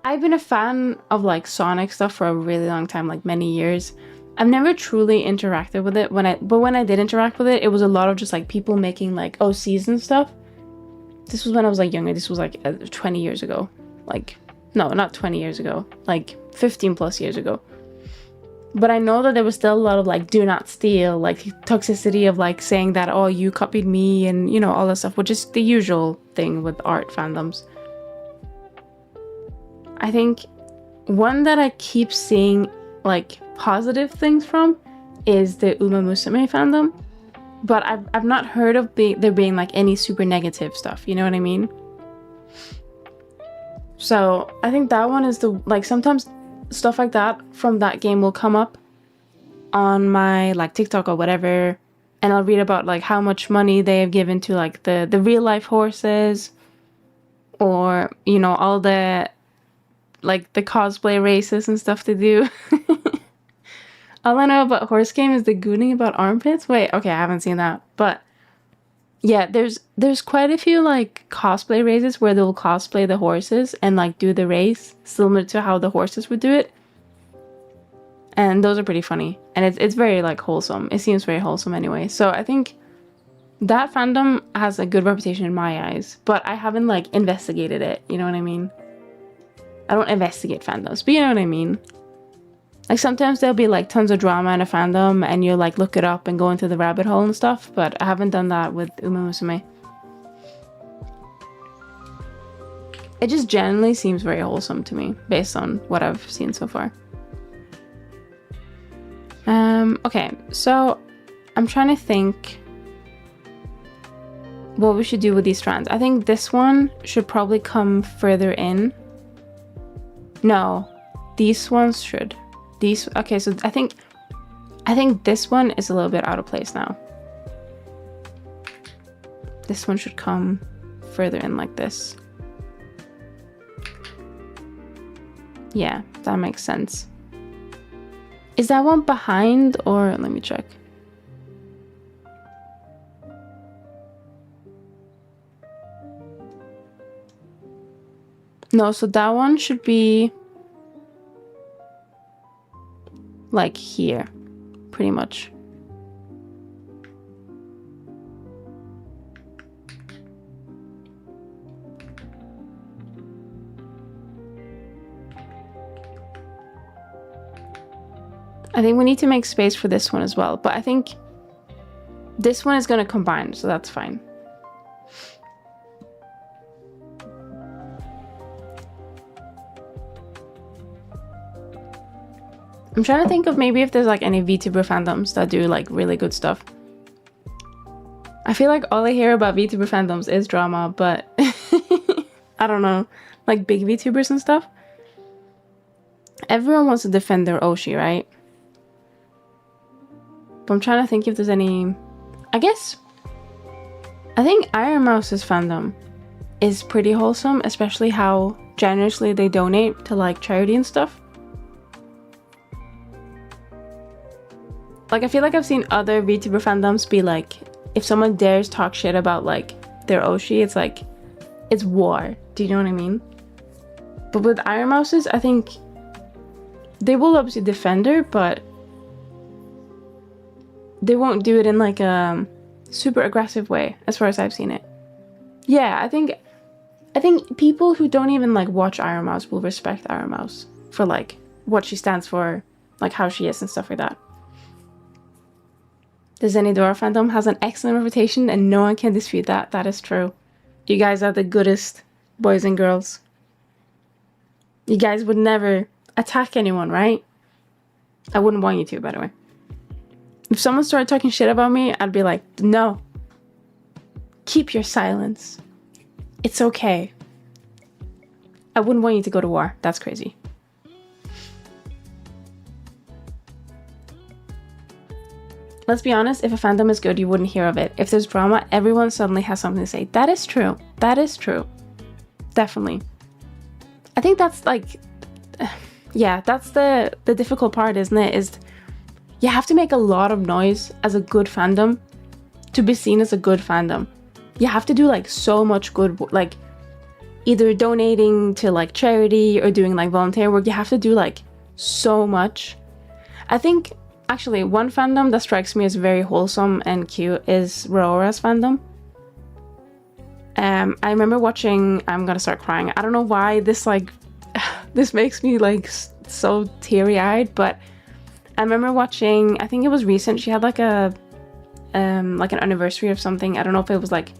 I've been a fan of like Sonic stuff for a really long time, like many years. I've never truly interacted with it. But when I did interact with it, it was a lot of just like people making like OCs and stuff. This was when I was like younger. This was like 20 years ago. Like, no, not 20 years ago. Like 15 plus years ago. But I know that there was still a lot of like do not steal, like toxicity of like saying that, oh, you copied me and, you know, all that stuff, which is the usual thing with art fandoms. I think one that I keep seeing like positive things from is the Uma Musume fandom. But I've not heard of there being like any super negative stuff, you know what I mean? So I think that one is the, like, sometimes stuff like that from that game will come up on my like TikTok or whatever, and I'll read about like how much money they have given to like the real life horses, or, you know, all the like the cosplay races and stuff to do. All I know about horse game is the gooning about armpits. Wait, okay, I haven't seen that. But yeah, there's quite a few like cosplay races where they'll cosplay the horses and like do the race similar to how the horses would do it. and those are pretty funny, and it's very like wholesome. It seems very wholesome anyway. So I think that fandom has a good reputation in my eyes, but I haven't like investigated it. You know what I mean? I don't investigate fandoms, but you know what I mean. Like sometimes there'll be like tons of drama in a fandom, and you like look it up and go into the rabbit hole and stuff. But I haven't done that with Uma Musume. It just generally seems very wholesome to me, based on what I've seen so far. Okay, so I'm trying to think what we should do with these strands. I think this one should probably come further in. No, these ones should. These, okay, so I think this one is a little bit out of place now. This one should come further in like this. Yeah, that makes sense. Is that one behind, or let me check. No, so that one should be like here, pretty much. I think we need to make space for this one as well, but I think this one is going to combine, so that's fine. I'm trying to think of maybe if there's like any VTuber fandoms that do like really good stuff. I feel like all I hear about VTuber fandoms is drama, but I don't know, like big VTubers and stuff. Everyone wants to defend their Oshi, right? But I'm trying to think if there's any... I think Iron Mouse's fandom is pretty wholesome, especially how generously they donate to like charity and stuff. Like I feel like I've seen other VTuber fandoms be like, if someone dares talk shit about like their Oshi, it's like, it's war. Do you know what I mean? But with Iron Mouse's, I think they will obviously defend her, but they won't do it in like a super aggressive way, as far as I've seen it. Yeah, I think people who don't even like watch Iron Mouse will respect Iron Mouse for like what she stands for, like how she is and stuff like that. The Zenidora fandom has an excellent reputation and no one can dispute that. That is true. You guys are the goodest boys and girls. You guys would never attack anyone, right? I wouldn't want you to, by the way. If someone started talking shit about me, I'd be like, no. Keep your silence. It's okay. I wouldn't want you to go to war. That's crazy. Let's be honest, if a fandom is good, you wouldn't hear of it. If there's drama, everyone suddenly has something to say. That is true. That is true. Definitely. I think that's like... Yeah, that's the difficult part, isn't it? Is you have to make a lot of noise as a good fandom to be seen as a good fandom. You have to do like so much good, like either donating to like charity or doing like volunteer work. You have to do like so much. I think actually one fandom that strikes me as very wholesome and cute is Rora's fandom. I remember watching, I'm gonna start crying. I don't know why this like, this makes me like so teary-eyed, but I remember watching, I think it was recent, she had like a like an anniversary of something. I don't know if it was like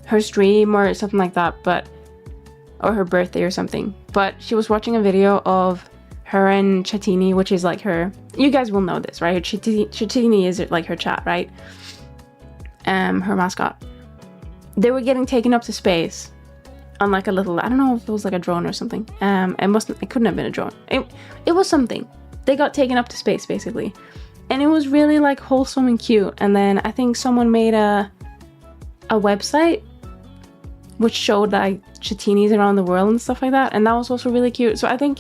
her stream or something like that, but or her birthday or something. But she was watching a video of her and Chatini, which is like her, you guys will know this, right? Chatini is like her chat, right? Her mascot. They were getting taken up to space on like a little, I don't know if it was like a drone or something. It couldn't have been a drone. It was something. They got taken up to space basically. And it was really like wholesome and cute. And then I think someone made a website which showed like Chatinis around the world and stuff like that. And that was also really cute. So I think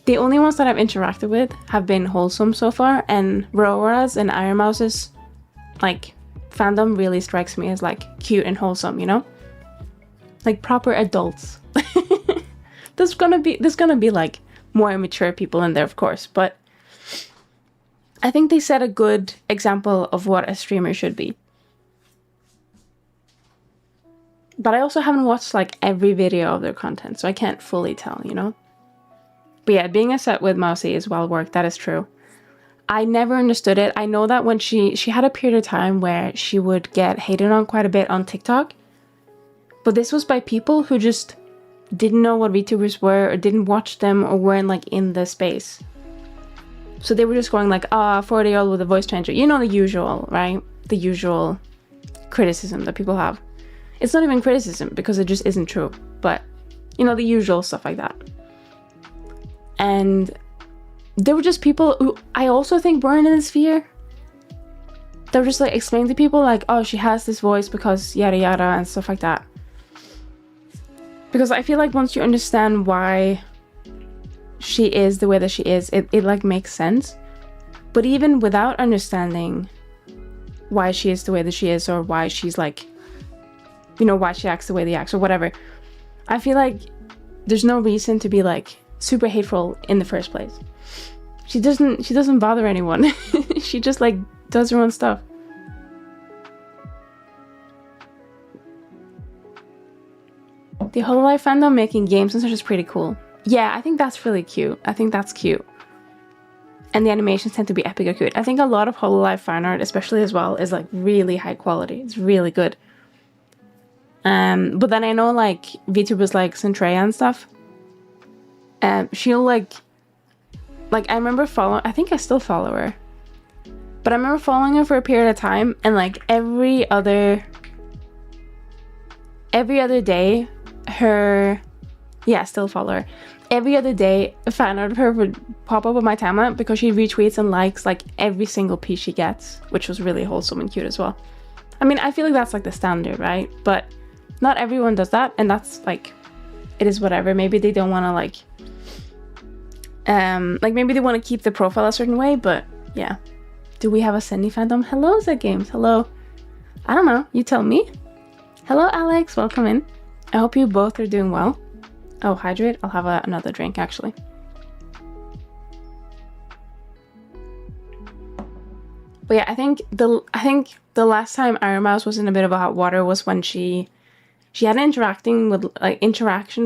the only ones that I've interacted with have been wholesome so far. And Rora's and Iron Mouse's like fandom really strikes me as like cute and wholesome, you know? Like proper adults. There's gonna be like more immature people in there, of course, but I think they set a good example of what a streamer should be. But I also haven't watched like every video of their content, so I can't fully tell, you know? But yeah, being upset with Mousy is well worked, that is true. I never understood it. I know that when she had a period of time where she would get hated on quite a bit on TikTok, but this was by people who just didn't know what VTubers were or didn't watch them or weren't like in the space. So they were just going like, 40-year-old with a voice changer. You know, the usual, right? The usual criticism that people have. It's not even criticism because it just isn't true. But, you know, the usual stuff like that. And there were just people who I also think weren't in the sphere. They were just like explaining to people like, oh, she has this voice because yada yada and stuff like that. Because I feel like once you understand why she is the way that she is, it like makes sense. But even without understanding why she is the way that she is, or why she's like, you know, why she acts the way they acts or whatever, I feel like there's no reason to be like super hateful in the first place. She doesn't bother anyone. She just like does her own stuff. The Hololive fandom making games and such is pretty cool. Yeah, I think that's really cute. I think that's cute. And the animations tend to be epic or cute. I think a lot of Hololive fan art, especially as well, is like really high quality. It's really good. But then I know like VTubers like Centrea and stuff. She'll like I remember following, I think I still follow her. But I remember following her for a period of time, and like every other day, I still follow her. Every other day, a fan art of her would pop up on my timeline because she retweets and likes like every single piece she gets, which was really wholesome and cute as well. I mean, I feel like that's like the standard, right? But not everyone does that, and that's like, it is whatever. Maybe they don't want to like maybe they want to keep the profile a certain way, but yeah. Do we have a Sendy fandom? Hello, Zed Games. Hello. I don't know. You tell me. Hello, Alex. Welcome in. I hope you both are doing well. Oh, hydrate. I'll have another drink, actually. But yeah, I think the last time Iron Mouse was in a bit of a hot water was when she had an interaction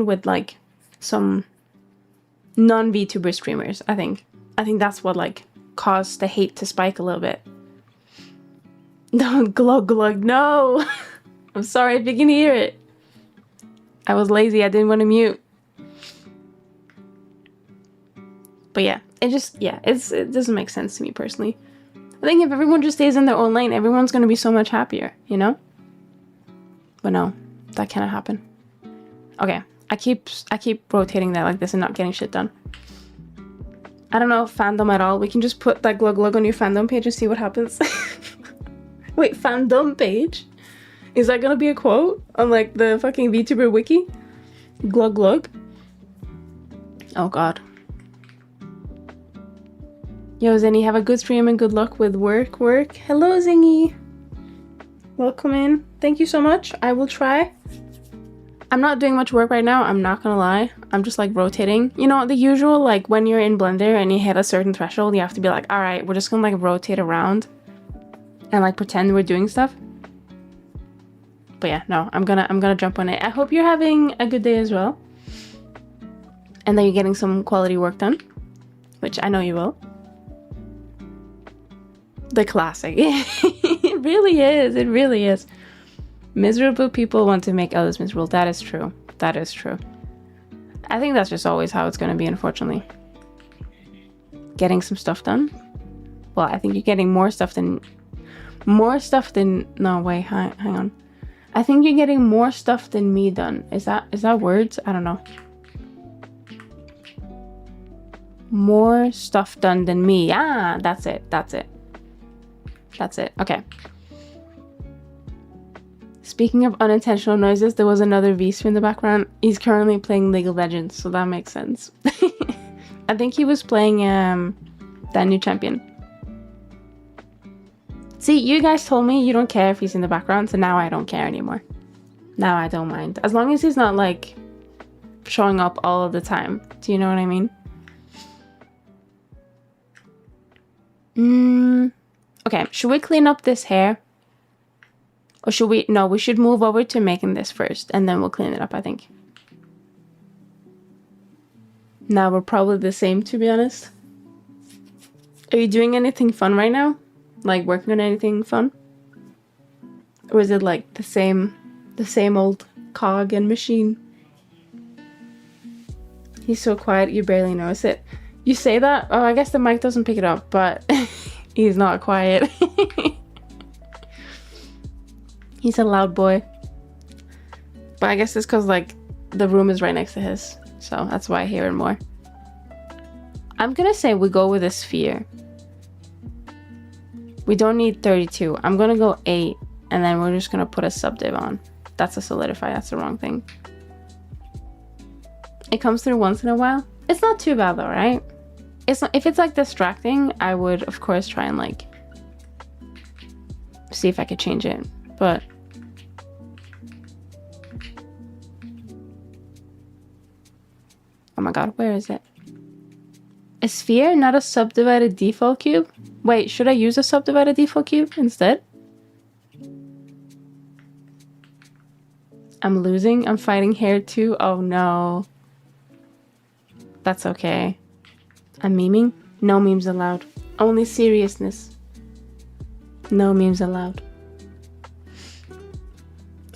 with like some non-VTuber streamers. I think that's what like caused the hate to spike a little bit. Don't glug glug. No. I'm sorry if you can hear it. I was lazy. I didn't want to mute. But yeah, it doesn't make sense to me personally. I think if everyone just stays in their own lane, everyone's going to be so much happier, you know? But no, that cannot happen. Okay, I keep rotating that like this and not getting shit done. I don't know fandom at all. We can just put that glug glug on your fandom page and see what happens. Wait, fandom page? Is that gonna be a quote on like the fucking VTuber wiki? Glug glug. Oh god. Yo, Zingy, have a good stream and good luck with work. Hello, Zingy. Welcome in. Thank you so much. I will try. I'm not doing much work right now, I'm not gonna lie. I'm just like rotating. You know, the usual, like when you're in Blender and you hit a certain threshold, you have to be like, alright, we're just gonna like rotate around and like pretend we're doing stuff. But yeah, no, I'm gonna jump on it. I hope you're having a good day as well. And that you're getting some quality work done, which I know you will. The classic. It really is. It really is. Miserable people want to make others miserable. That is true. That is true. I think that's just always how it's going to be, unfortunately. Getting some stuff done. Well, I think you're getting more stuff than... No, wait, hang on. I think you're getting more stuff than me done. Is that words? I don't know. More stuff done than me. Ah, that's it. Okay. Speaking of unintentional noises, there was another V-stream in the background. He's currently playing League of Legends, so that makes sense. I think he was playing that new champion. See, you guys told me you don't care if he's in the background, so now I don't care anymore. Now I don't mind. As long as he's not, like, showing up all of the time. Do you know what I mean? Okay, should we clean up this hair? Or should we? No, we should move over to making this first, and then we'll clean it up, I think. Now we're probably the same, to be honest. Are you doing anything fun right now? Like working on anything fun? Or is it like the same old cog and machine? He's so quiet, you barely notice it. You say that? Oh, I guess the mic doesn't pick it up, but he's not quiet. He's a loud boy. But I guess it's because like the room is right next to his. So that's why I hear it more. I'm gonna say we go with a sphere. We don't need 32. I'm gonna go 8. And then we're just gonna put a subdiv on. That's a solidify. That's the wrong thing. It comes through once in a while. It's not too bad though, right? It's not, if it's like distracting, I would of course try and like see if I could change it. But oh my god, where is it? A sphere, not a subdivided default cube? Wait, should I use a subdivided default cube instead? I'm losing. I'm fighting hair too. Oh no. That's okay. I'm memeing? No memes allowed. Only seriousness. No memes allowed.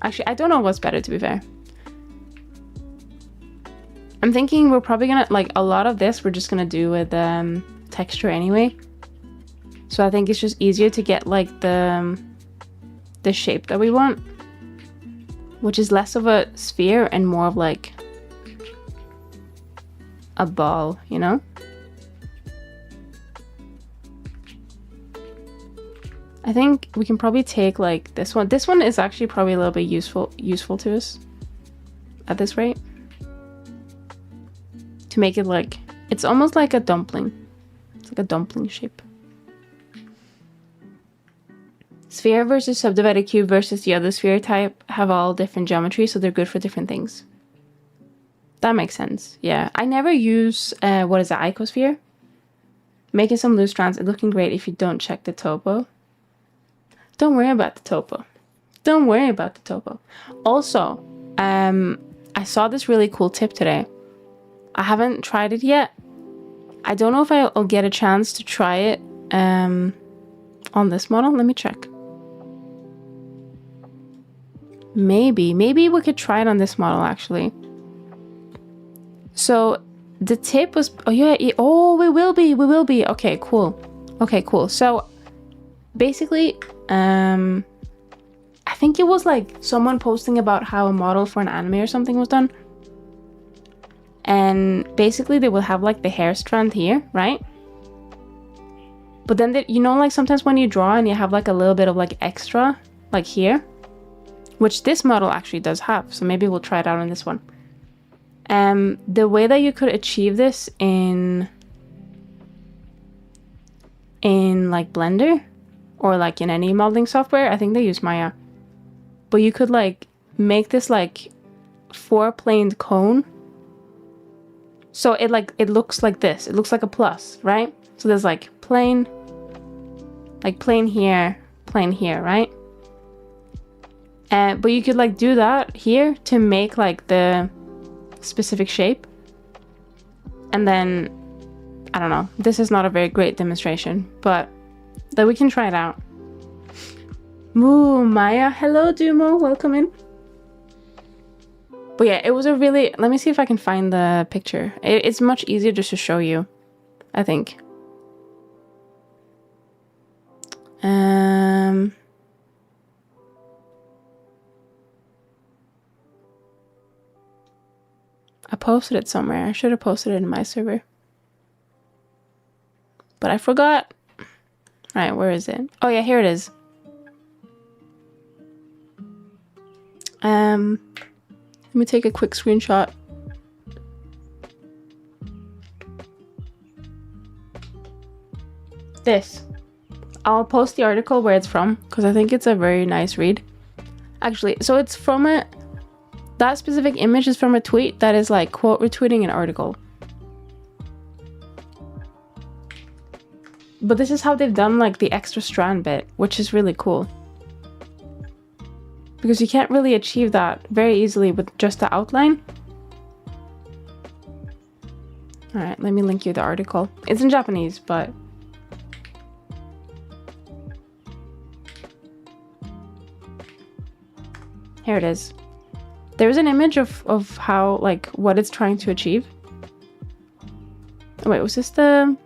Actually, I don't know what's better, to be fair. I'm thinking we're probably gonna, like, a lot of this we're just gonna do with texture anyway. So I think it's just easier to get, like, the shape that we want. Which is less of a sphere and more of, like, a ball, you know? I think we can probably take, like, this one. This one is actually probably a little bit useful to us at this rate. To make it like, it's almost like a dumpling. It's like a dumpling shape. Sphere versus subdivided cube versus the other sphere type have all different geometry, so they're good for different things. That makes sense. Yeah, I never use, what is it, icosphere? Making some loose strands is looking great if you don't check the topo. Don't worry about the topo. Don't worry about the topo. Also, I saw this really cool tip today. I haven't tried it yet. I don't know if I'll get a chance to try it on this model. Let me check. Maybe we could try it on this model actually. So the tip was, oh yeah, we will be. Okay, cool. So basically, I think it was like someone posting about how a model for an anime or something was done. And basically they will have like the hair strand here, right? But then, you know, like sometimes when you draw and you have like a little bit of like extra, like here, which this model actually does have. So maybe we'll try it out on this one. The way that you could achieve this in like Blender or like in any modeling software, I think they use Maya. But you could like make this like 4-planed cone. So it looks like this. It looks like a plus, right? So there's like plane here, right? But you could like do that here to make like the specific shape. And then, I don't know. This is not a very great demonstration, but that we can try it out. Moo Maya, hello Dumo, welcome in. But yeah, it was a really, let me see if I can find the picture. It's much easier just to show you, I think. I posted it somewhere. I should have posted it in my server. But I forgot. Alright, where is it? Oh yeah, here it is. Let me take a quick screenshot. This. I'll post the article where it's from, because I think it's a very nice read. Actually, so it's from that specific image is from a tweet that is like quote retweeting an article. But this is how they've done like the extra strand bit, which is really cool. Because you can't really achieve that very easily with just the outline. Alright, let me link you the article. It's in Japanese, but... here it is. There's an image of how, like, what it's trying to achieve. Oh, wait, was this the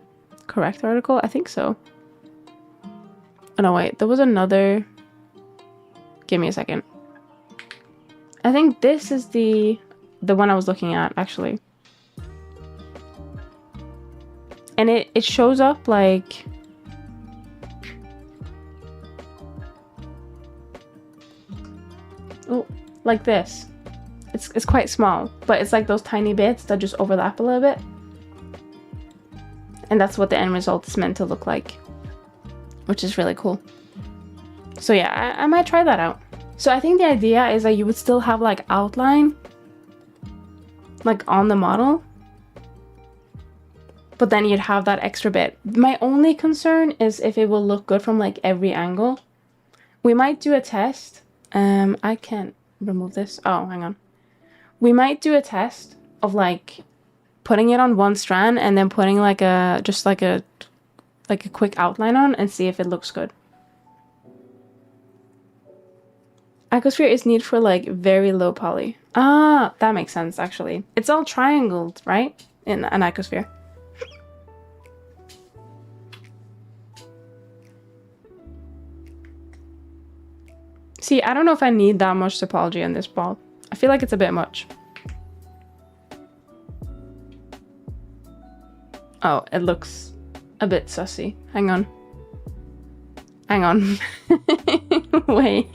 correct article? I think so. Oh, no, wait. There was another... give me a second. I think this is the one I was looking at, actually. And it shows up, like... oh, like this. It's quite small, but it's like those tiny bits that just overlap a little bit. And that's what the end result is meant to look like, which is really cool. So yeah, I might try that out. So I think the idea is that you would still have like outline like on the model, but then you'd have that extra bit. My only concern is if it will look good from like every angle. We might do a test. I can't remove this. Oh, hang on. We might do a test of like putting it on one strand and then putting like a just like a quick outline on and see if it looks good. Icosphere is needed for like very low poly. Ah, that makes sense actually. It's all triangled, right? In an icosphere. See, I don't know if I need that much topology on this ball. I feel like it's a bit much. Oh, it looks a bit sussy. Hang on. Hang on. Wait.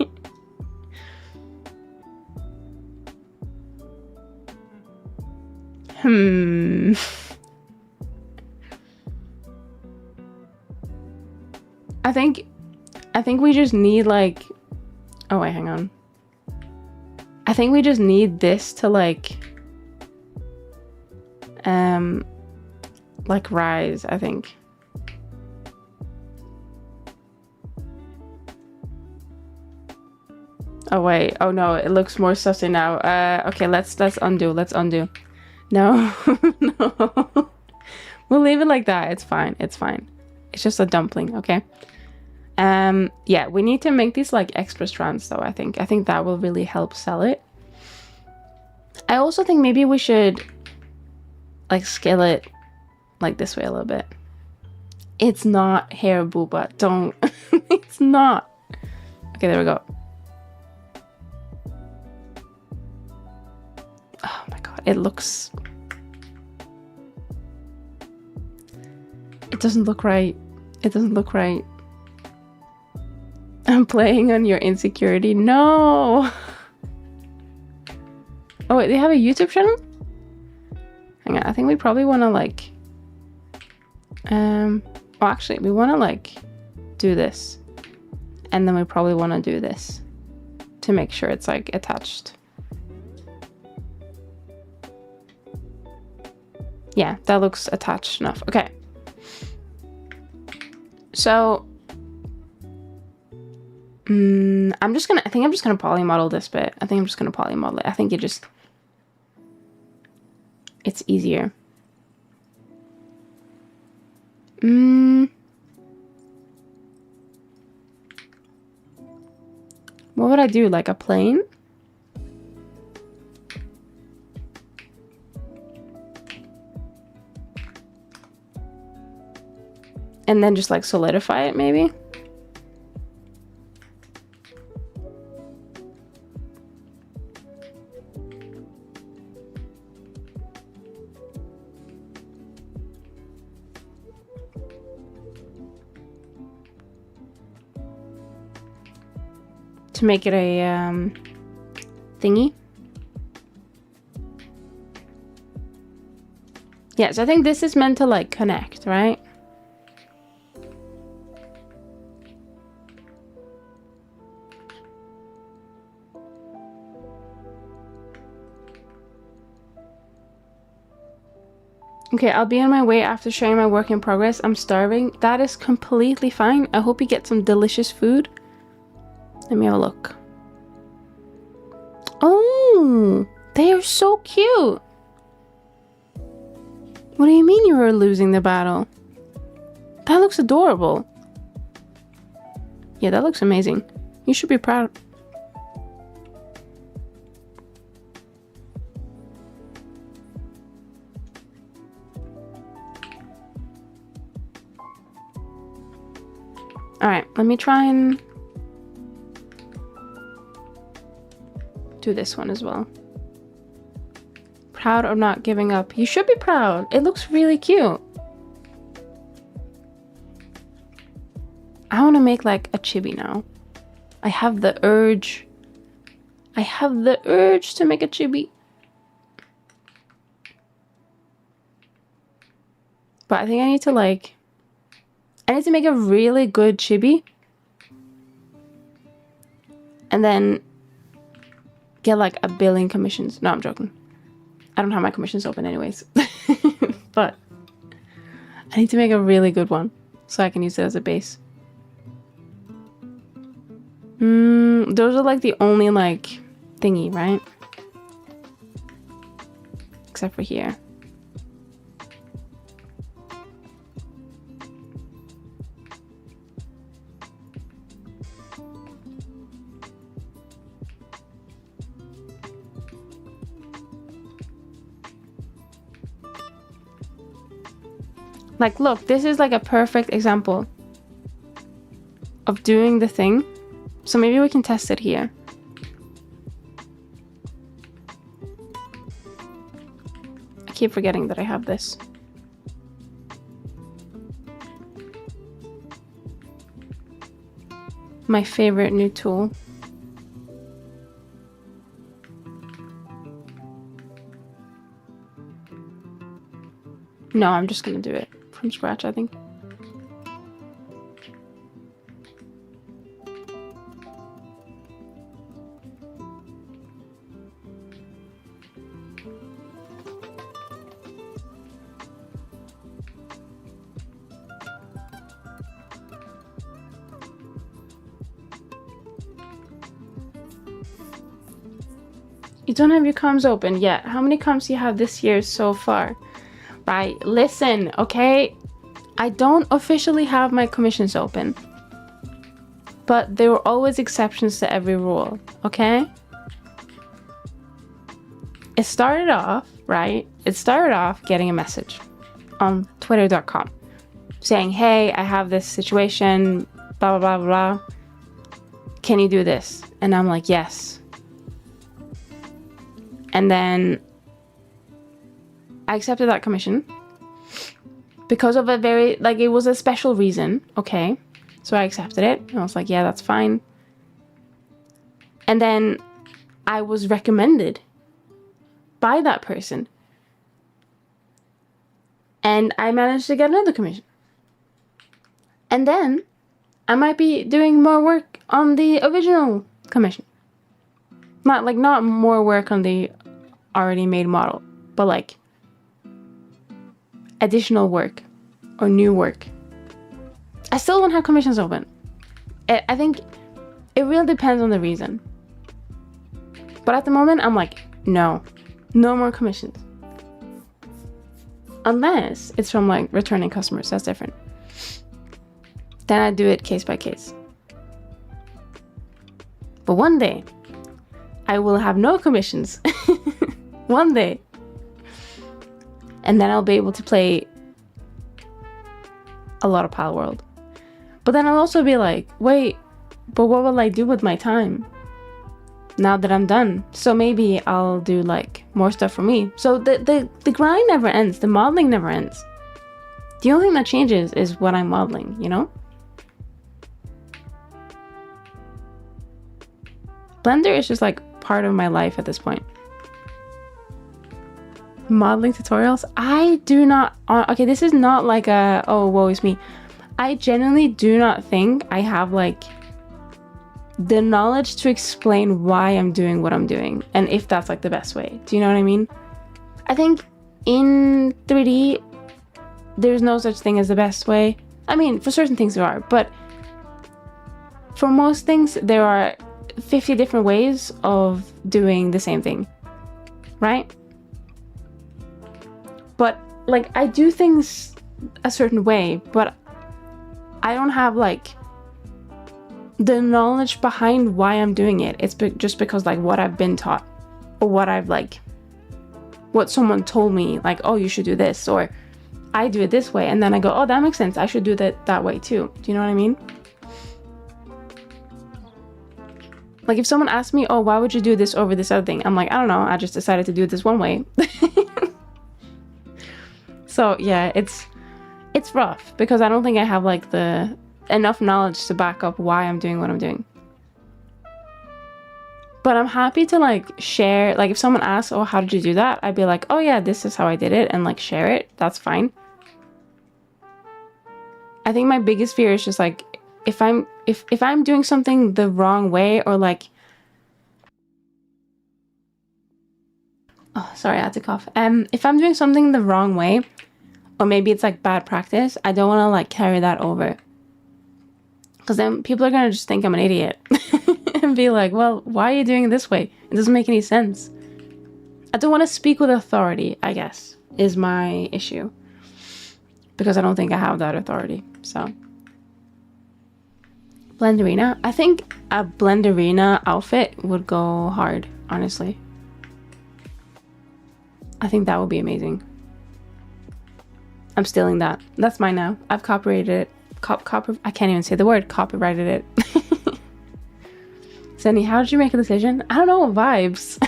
I think we just need like... oh wait, hang on. I think we just need this to like rise, I think. Oh wait, oh no, it looks more sussy now. Okay, let's undo, No, no. We'll leave it like that, it's fine, it's fine. It's just a dumpling, okay? Yeah, we need to make these like extra strands though, I think. I think that will really help sell it. I also think maybe we should like scale it like this way a little bit. It's not hair booba, don't. It's not. Okay, there we go. Oh my god, it looks... it doesn't look right. It doesn't look right. I'm playing on your insecurity. No! Oh wait, they have a YouTube channel? Hang on, I think we probably want to like... oh, actually, we want to like do this. And then we probably want to do this to make sure it's like attached. Yeah, that looks attached enough. Okay. So... I think I'm just gonna polymodel this bit. I think I'm just gonna polymodel it. I think it's easier. What would I do? Like a plane? And then just like solidify it maybe? To make it a thingy. Yeah, so I think this is meant to like connect, right? Okay, I'll be on my way after sharing my work in progress. I'm starving. That is completely fine. I hope you get some delicious food. Let me have a look. Oh, they are so cute. What do you mean you were losing the battle? That looks adorable. Yeah, that looks amazing. You should be proud. Alright, let me try and do this one as well. Proud of not giving up. You should be proud. It looks really cute. I want to make like a chibi now. I have the urge. I have the urge to make a chibi. But I think I need to make a really good chibi. And then get like a billion commissions. No, I'm joking. I don't have my commissions open anyways. But I need to make a really good one so I can use it as a base. Those are like the only like thingy, right? Except for here. Like, look, this is like a perfect example of doing the thing. So maybe we can test it here. I keep forgetting that I have this. My favorite new tool. No, I'm just gonna do it from scratch, I think. You don't have your comms open yet. How many comms do you have this year so far? Right, listen, okay? I don't officially have my commissions open. But there are always exceptions to every rule, okay? It started off, right? It started off getting a message on twitter.com saying, hey, I have this situation, blah, blah, blah, blah. Can you do this? And I'm like, yes. And then I accepted that commission because of a very, like, it was a special reason, okay? So I accepted it. And I was like, yeah, that's fine. And then I was recommended by that person. And I managed to get another commission. And then I might be doing more work on the original commission. Not more work on the already made model, but like additional work or new work. I still don't have commissions open. I think it really depends on the reason. But at the moment, I'm like, no more commissions. Unless it's from like returning customers, that's different. Then I do it case by case. But one day, I will have no commissions. One day. And then I'll be able to play a lot of Pal World. But then I'll also be like, wait, but what will I do with my time now that I'm done? So maybe I'll do like more stuff for me. So the grind never ends. The modeling never ends. The only thing that changes is what I'm modeling, you know? Blender is just like part of my life at this point. Modeling tutorials, I do not, okay, this is not like a, oh, woe is me. I genuinely do not think I have like the knowledge to explain why I'm doing what I'm doing and if that's like the best way. Do you know what I mean? I think in 3D, there's no such thing as the best way. I mean, for certain things there are, but for most things, there are 50 different ways of doing the same thing, right? But like, I do things a certain way, but I don't have like the knowledge behind why I'm doing it. It's just because like what I've been taught, or what someone told me, like, oh, you should do this, or I do it this way, and then I go, oh, that makes sense, I should do that way too. Do you know what I mean? Like, if someone asks me, oh, why would you do this over this other thing? I'm like, I don't know, I just decided to do it this one way. So yeah, it's rough because I don't think I have like enough knowledge to back up why I'm doing what I'm doing. But I'm happy to like share, like if someone asks, oh, how did you do that? I'd be like, oh yeah, this is how I did it, and like share it. That's fine. I think my biggest fear is just like, if I'm doing something the wrong way, or like, oh, sorry, I had to cough. If I'm doing something the wrong way, or maybe it's like bad practice, I don't want to like carry that over. Because then people are going to just think I'm an idiot and be like, well, why are you doing it this way? It doesn't make any sense. I don't want to speak with authority, I guess, is my issue. Because I don't think I have that authority, so. Blenderina. I think a Blenderina outfit would go hard, honestly. I think that would be amazing. I'm stealing that. That's mine now. I've copyrighted it. I can't even say the word. Copyrighted it. Senny, how did you make a decision? I don't know. Vibes.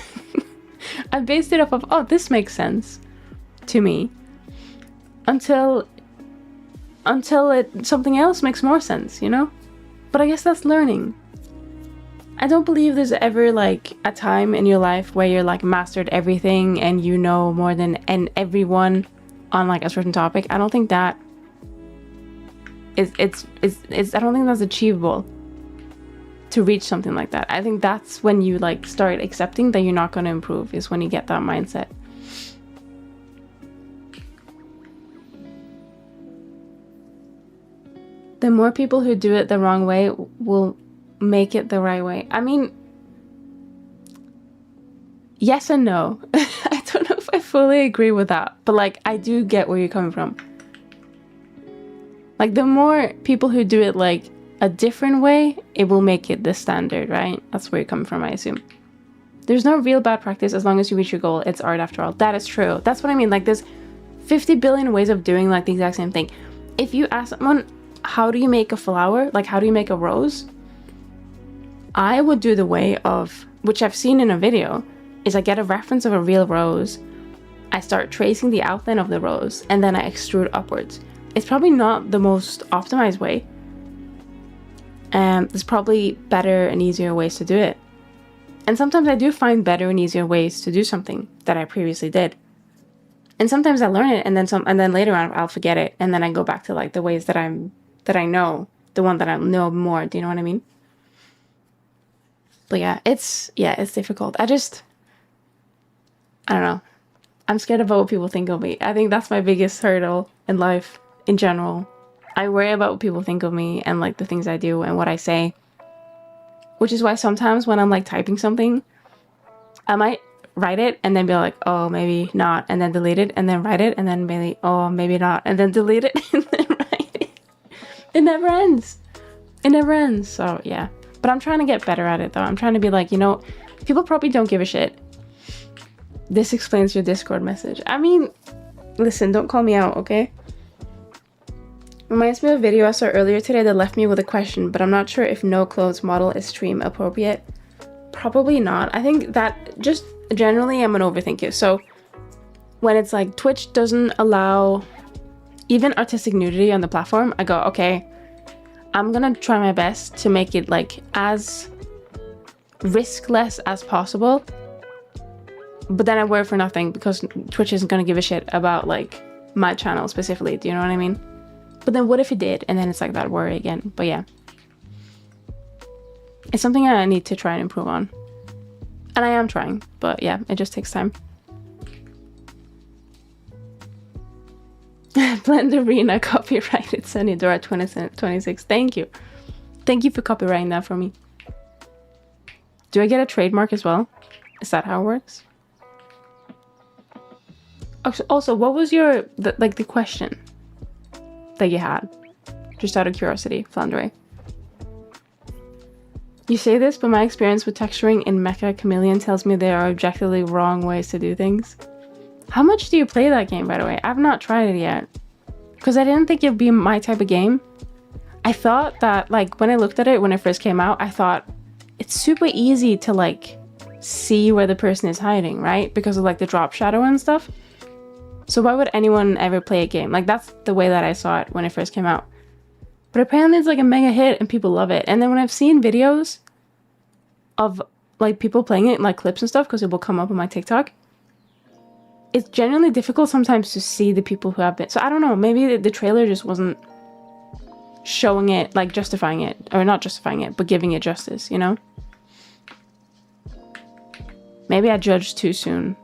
I based it off of, oh, this makes sense to me. Until something else makes more sense, you know? But I guess that's learning. I don't believe there's ever like a time in your life where you're like mastered everything and you know more than everyone on like a certain topic. I don't think that I don't think that's achievable to reach something like that. I think that's when you like start accepting that you're not going to improve, is when you get that mindset. The more people who do it the wrong way will make it the right way. I mean, yes and no. I don't know if I fully agree with that, but like, I do get where you're coming from. Like, the more people who do it like a different way, it will make it the standard, right? That's where you're coming from, I assume. There's no real bad practice as long as you reach your goal. It's art after all. That is true. That's what I mean. Like, there's 50 billion ways of doing like the exact same thing. If you ask someone, how do you make a flower? Like, how do you make a rose? I would do the way of, which I've seen in a video, is I get a reference of a real rose. I start tracing the outline of the rose, and then I extrude upwards. It's probably not the most optimized way. There's probably better and easier ways to do it. And sometimes I do find better and easier ways to do something that I previously did. And sometimes I learn it, and then later on I'll forget it, and then I go back to like the ways that I know, the one that I know more. Do you know what I mean? But yeah, it's difficult. I don't know. I'm scared of what people think of me. I think that's my biggest hurdle in life in general. I worry about what people think of me and like the things I do and what I say. Which is why sometimes when I'm like typing something, I might write it and then be like, oh, maybe not, and then delete it, and then write it, and then maybe, oh, maybe not, and then delete it, and then write it. It never ends. It never ends. So yeah. But I'm trying to get better at it though. I'm trying to be like, you know, people probably don't give a shit. This explains your Discord message. I mean, listen, don't call me out, okay? Reminds me of a video I saw earlier today that left me with a question, but I'm not sure if no clothes model is stream appropriate. Probably not. I think that just generally I'm an overthinker. So when it's like Twitch doesn't allow even artistic nudity on the platform, I go, okay, I'm gonna try my best to make it like as riskless as possible. But then I worry for nothing because Twitch isn't gonna give a shit about like my channel specifically. Do you know what I mean? But then what if it did? And then it's like that worry again. But yeah. It's something I need to try and improve on. And I am trying. But yeah, it just takes time. Blend Arena copyrighted Sunny Dora 2026. Thank you. Thank you for copywriting that for me. Do I get a trademark as well? Is that how it works? Also, what was the question that you had? Just out of curiosity, Flandre. You say this, but my experience with texturing in Mecha Chameleon tells me there are objectively wrong ways to do things. How much do you play that game, by the way? I've not tried it yet. Because I didn't think it'd be my type of game. I thought that, like, when I looked at it when it first came out, I thought it's super easy to, like, see where the person is hiding, right? Because of, like, the drop shadow and stuff. So why would anyone ever play a game? Like, that's the way that I saw it when it first came out. But apparently it's like a mega hit and people love it. And then when I've seen videos of like people playing it, like clips and stuff, because it will come up on my TikTok, it's genuinely difficult sometimes to see the people who have been. So I don't know, maybe the trailer just wasn't showing it, like justifying it, or not justifying it, but giving it justice, you know? Maybe I judged too soon.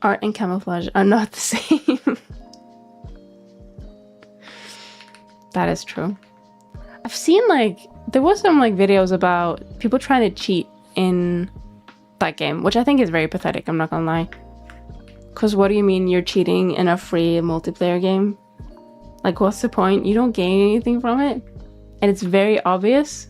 Art and camouflage are not the same. That is true. I've seen like, there was some like videos about people trying to cheat in that game, which I think is very pathetic, I'm not gonna lie. Because what do you mean you're cheating in a free multiplayer game? Like, what's the point? You don't gain anything from it. And it's very obvious.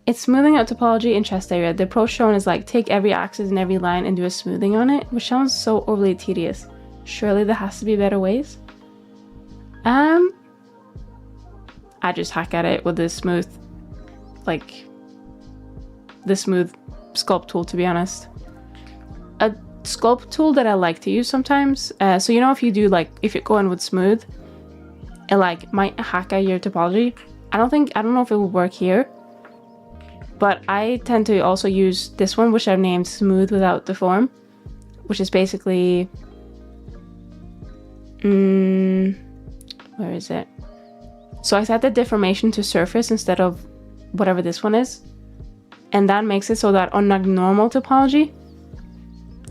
It's smoothing out topology in chest area. The approach shown is like, take every axis and every line and do a smoothing on it, which sounds so overly tedious. Surely there has to be better ways. I just hack at it with the smooth sculpt tool, to be honest. A sculpt tool that I like to use sometimes. So you know, if you're going with smooth, it like might hack at your topology. I don't know if it will work here. But I tend to also use this one, which I've named Smooth Without Deform, which is basically, where is it? So I set the deformation to surface instead of whatever this one is. And that makes it so that on like normal topology,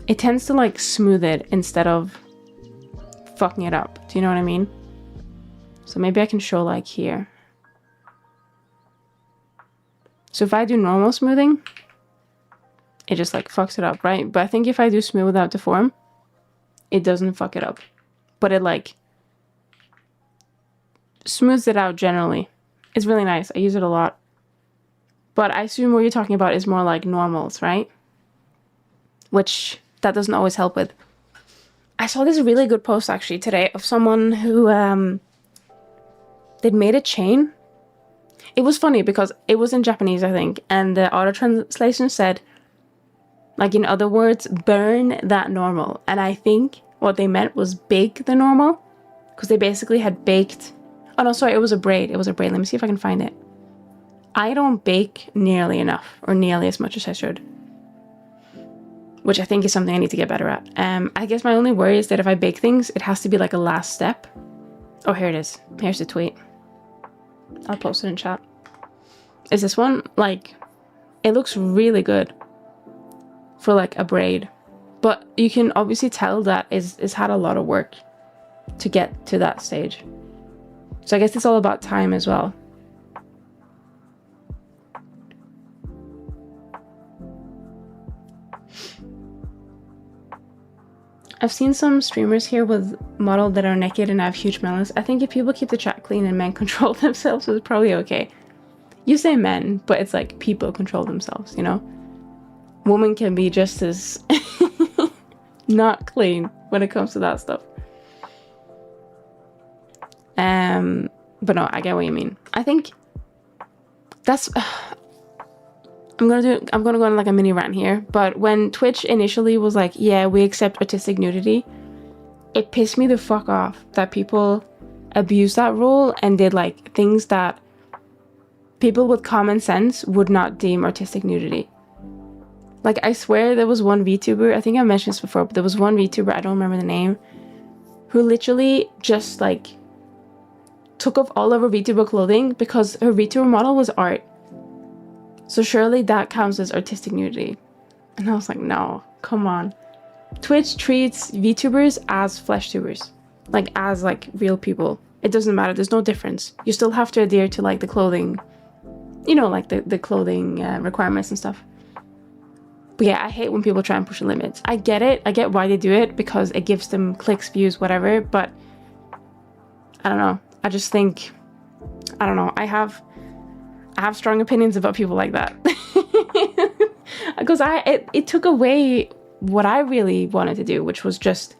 it tends to like smooth it instead of fucking it up. Do you know what I mean? So maybe I can show like here. So if I do normal smoothing, it just like fucks it up, right? But I think if I do smooth without deform, it doesn't fuck it up. But it like smooths it out generally. It's really nice. I use it a lot. But I assume what you're talking about is more like normals, right? Which that doesn't always help with. I saw this really good post actually today of someone who they'd made a chain. It was funny because it was in Japanese, I think, and the auto translation said, like, in other words, burn that normal. And I think what they meant was bake the normal, because they basically had baked. Oh no, sorry, it was a braid. It was a braid. Let me see if I can find it. I don't bake nearly enough, or nearly as much as I should, which I think is something I need to get better at. I guess my only worry is that if I bake things, it has to be like a last step. Oh, here it is. Here's the tweet. I'll post it in chat. Is this one, like, it looks really good for like a braid, but you can obviously tell that it's had a lot of work to get to that stage. So I guess it's all about time as well. I've seen some streamers here with models that are naked and have huge melons. I think if people keep the chat clean and men control themselves, it's probably okay. You say men, but it's like people control themselves, you know? Women can be just as not clean when it comes to that stuff. But no, I get what you mean. I think that's... I'm gonna go on like a mini rant here, but when Twitch initially was like, yeah, we accept artistic nudity, it pissed me the fuck off that people abused that rule and did like things that people with common sense would not deem artistic nudity. Like, I swear there was one VTuber, I think I mentioned this before, but there was one VTuber, I don't remember the name, who literally just like took off all of her VTuber clothing because her VTuber model was art. So surely that counts as artistic nudity. And I was like, no, come on. Twitch treats VTubers as flesh tubers, like as like real people. It doesn't matter. There's no difference. You still have to adhere to like the clothing, you know, like the clothing requirements and stuff. But yeah, I hate when people try and push the limits. I get it. I get why they do it, because it gives them clicks, views, whatever. But I don't know. I just think, I don't know. I have strong opinions about people like that. Because it took away what I really wanted to do, which was just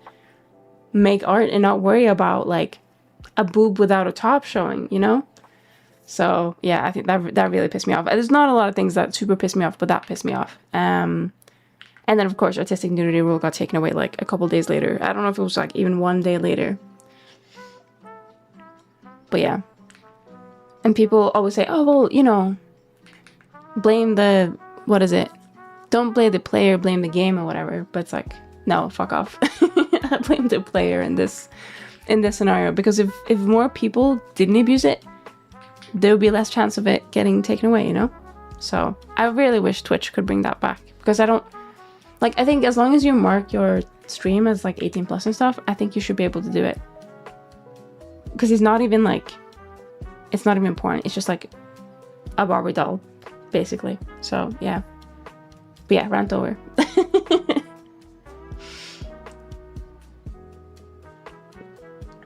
make art and not worry about like a boob without a top showing, you know? So yeah, I think that really pissed me off. There's not a lot of things that super pissed me off, but that pissed me off. And then of course artistic nudity rule got taken away like a couple days later. I don't know if it was like even 1 day later. But yeah. And people always say, oh, well, you know, blame the, what is it? Don't blame the player, blame the game or whatever. But it's like, no, fuck off. I blame the player in this scenario, because if more people didn't abuse it, there would be less chance of it getting taken away, you know? So I really wish Twitch could bring that back, because I don't, like, I think as long as you mark your stream as like 18 plus and stuff, I think you should be able to do it. Because it's not even like, it's not even porn. It's just like a Barbie doll, basically. So yeah. But yeah, rant over.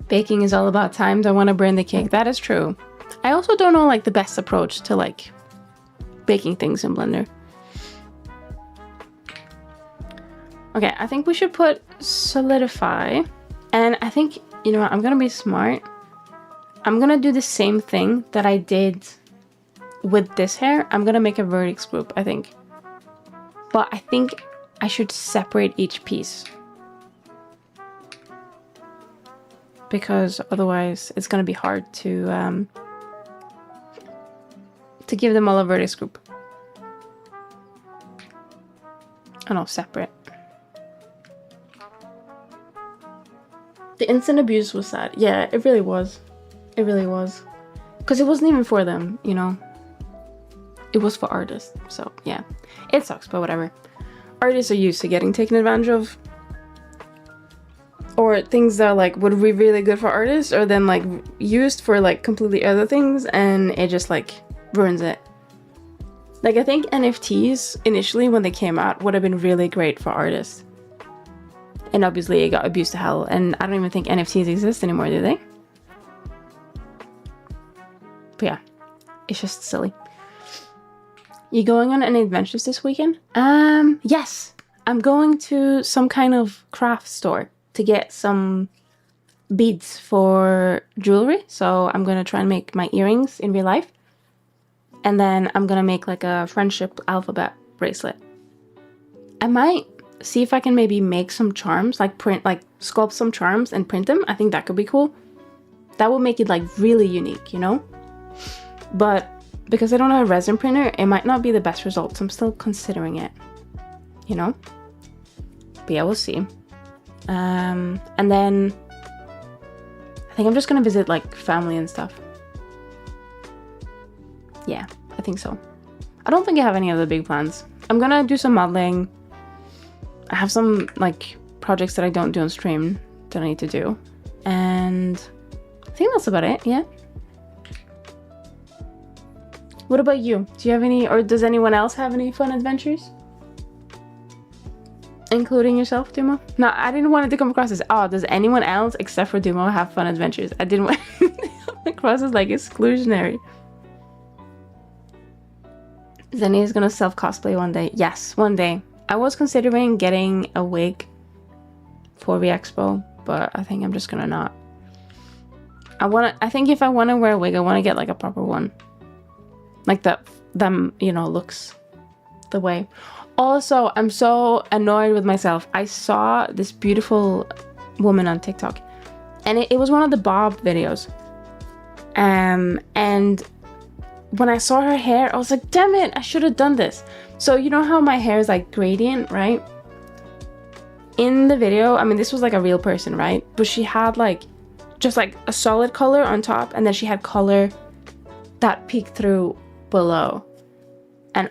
Baking is all about times. I want to burn the cake. That is true. I also don't know like the best approach to like baking things in Blender. Okay, I think we should put solidify. And I think, you know what, I'm gonna be smart. I'm gonna do the same thing that I did with this hair. I'm gonna make a vertex group, I think. But I think I should separate each piece, because otherwise it's gonna be hard to give them all a vertex group. Oh no, separate. The instant abuse was sad. Yeah, it really was. It really was. Because it wasn't even for them, you know? It was for artists. So, yeah. It sucks, but whatever. Artists are used to getting taken advantage of. Or things that, like, would be really good for artists are then, like, used for, like, completely other things. And it just, like, ruins it. Like, I think NFTs, initially, when they came out, would have been really great for artists. And obviously, it got abused to hell. And I don't even think NFTs exist anymore, do they? But yeah, it's just silly. You going on any adventures this weekend? Yes. I'm going to some kind of craft store to get some beads for jewelry. So I'm going to try and make my earrings in real life. And then I'm going to make like a friendship alphabet bracelet. I might see if I can maybe make some charms, like sculpt some charms and print them. I think that could be cool. That would make it like really unique, you know? But because I don't have a resin printer, it might not be the best results. I'm still considering it, you know? But yeah, we'll see. And then I think I'm just gonna visit like family and stuff. Yeah, I think so. I don't think I have any other big plans. I'm gonna do some modeling. I have some like projects that I don't do on stream that I need to do. And I think that's about it, yeah. What about you? Do you have any, or does anyone else have any fun adventures? Including yourself, Dumo? No, I didn't want it to come across as, oh, does anyone else except for Dumo have fun adventures? I didn't want it to come across as like exclusionary. Zenny is gonna self-cosplay one day. Yes, one day. I was considering getting a wig for the expo, but I think I'm just gonna not. I think if I want to wear a wig, I want to get like a proper one. Like that, you know, looks the way. Also, I'm so annoyed with myself. I saw this beautiful woman on TikTok, and it was one of the Bob videos. And when I saw her hair, I was like, damn it, I should have done this. So you know how my hair is like gradient, right? In the video, I mean, this was like a real person, right? But she had like, just like a solid color on top, and then she had color that peeked through below. And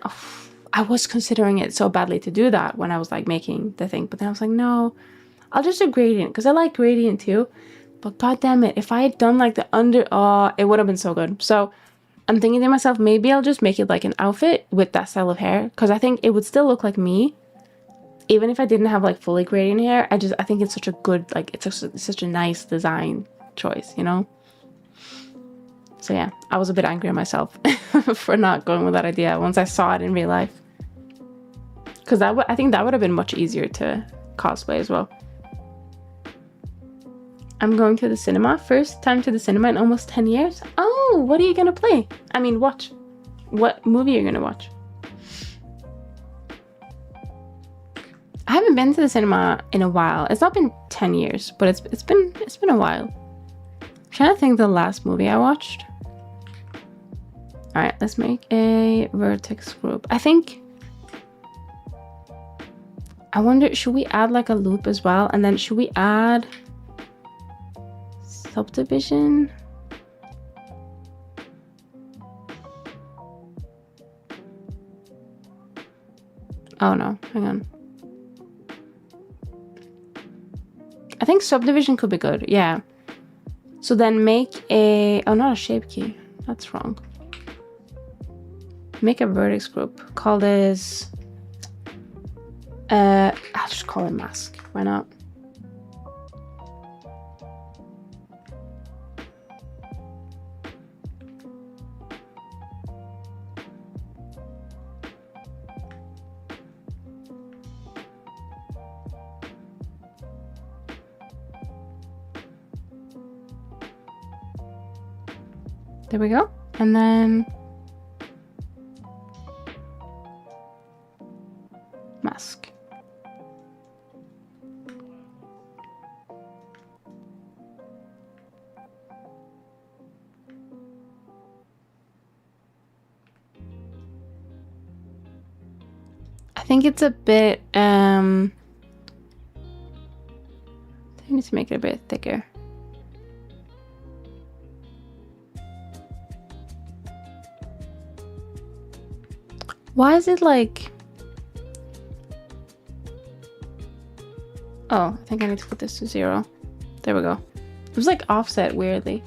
I was considering it so badly to do that when I was like making the thing. But then I was like, no, I'll just do gradient because I like gradient too. But god damn it, if I had done like the under, it would have been so good. So I'm thinking to myself, maybe I'll just make it like an outfit with that style of hair. Because I think it would still look like me. Even if I didn't have like fully gradient hair. I think it's such a good, like, it's such a nice design choice, you know? So yeah, I was a bit angry at myself for not going with that idea once I saw it in real life. Because I think that would have been much easier to cosplay as well. I'm going to the cinema. First time to the cinema in almost 10 years. Oh, what are you gonna play? I mean, watch. What movie are you gonna watch? I haven't been to the cinema in a while. It's not been 10 years, but it's been a while. I'm trying to think the last movie I watched. All right, let's make a vertex group. I wonder, should we add like a loop as well? And then should we add subdivision? Oh no, hang on. I think subdivision could be good, yeah. So then make a, oh, not a shape key. That's wrong. Make a vertex group. Call this, I'll just call it mask. Why not? There we go. And then mask. I think it's a bit, I need to make it a bit thicker. Why is it like... Oh, I think I need to put this to 0. There we go. It was like offset weirdly.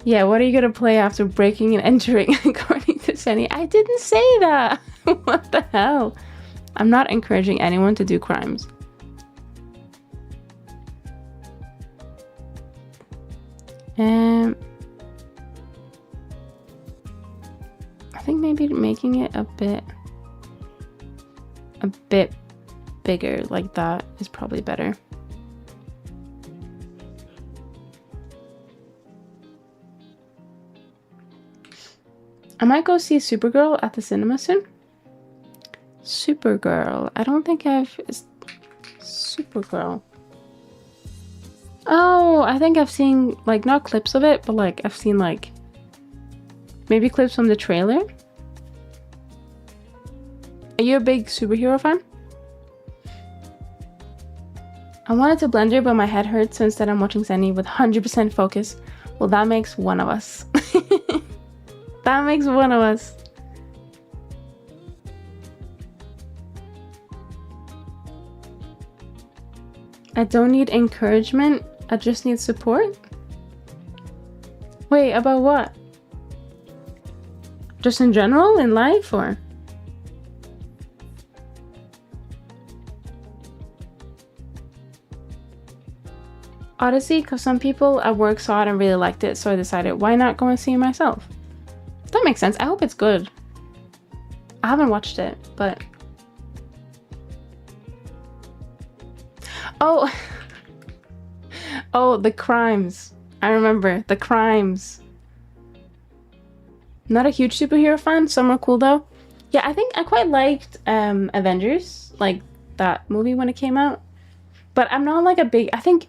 Yeah, what are you gonna play after breaking and entering according to Senny? I didn't say that! What the hell? I'm not encouraging anyone to do crimes. I think maybe making it a bit bigger like that is probably better. I might go see Supergirl at the cinema soon. Supergirl. I don't think Supergirl. Oh, I think I've seen, like, not clips of it, but like I've seen like maybe clips from the trailer. Are you a big superhero fan? I wanted to blender, but my head hurts, so instead I'm watching Zenny with 100% focus. Well, that makes one of us. That makes one of us. I don't need encouragement. I just need support. Wait, about what? Just in general, in life, or? Odyssey, because some people at work saw it and really liked it, so I decided, why not go and see it myself? That makes sense. I hope it's good. I haven't watched it, but... Oh! Oh, the crimes. I remember. The crimes. Not a huge superhero fan. Some are cool, though. Yeah, I think I quite liked Avengers. Like, that movie when it came out. But I'm not, like, a big... I think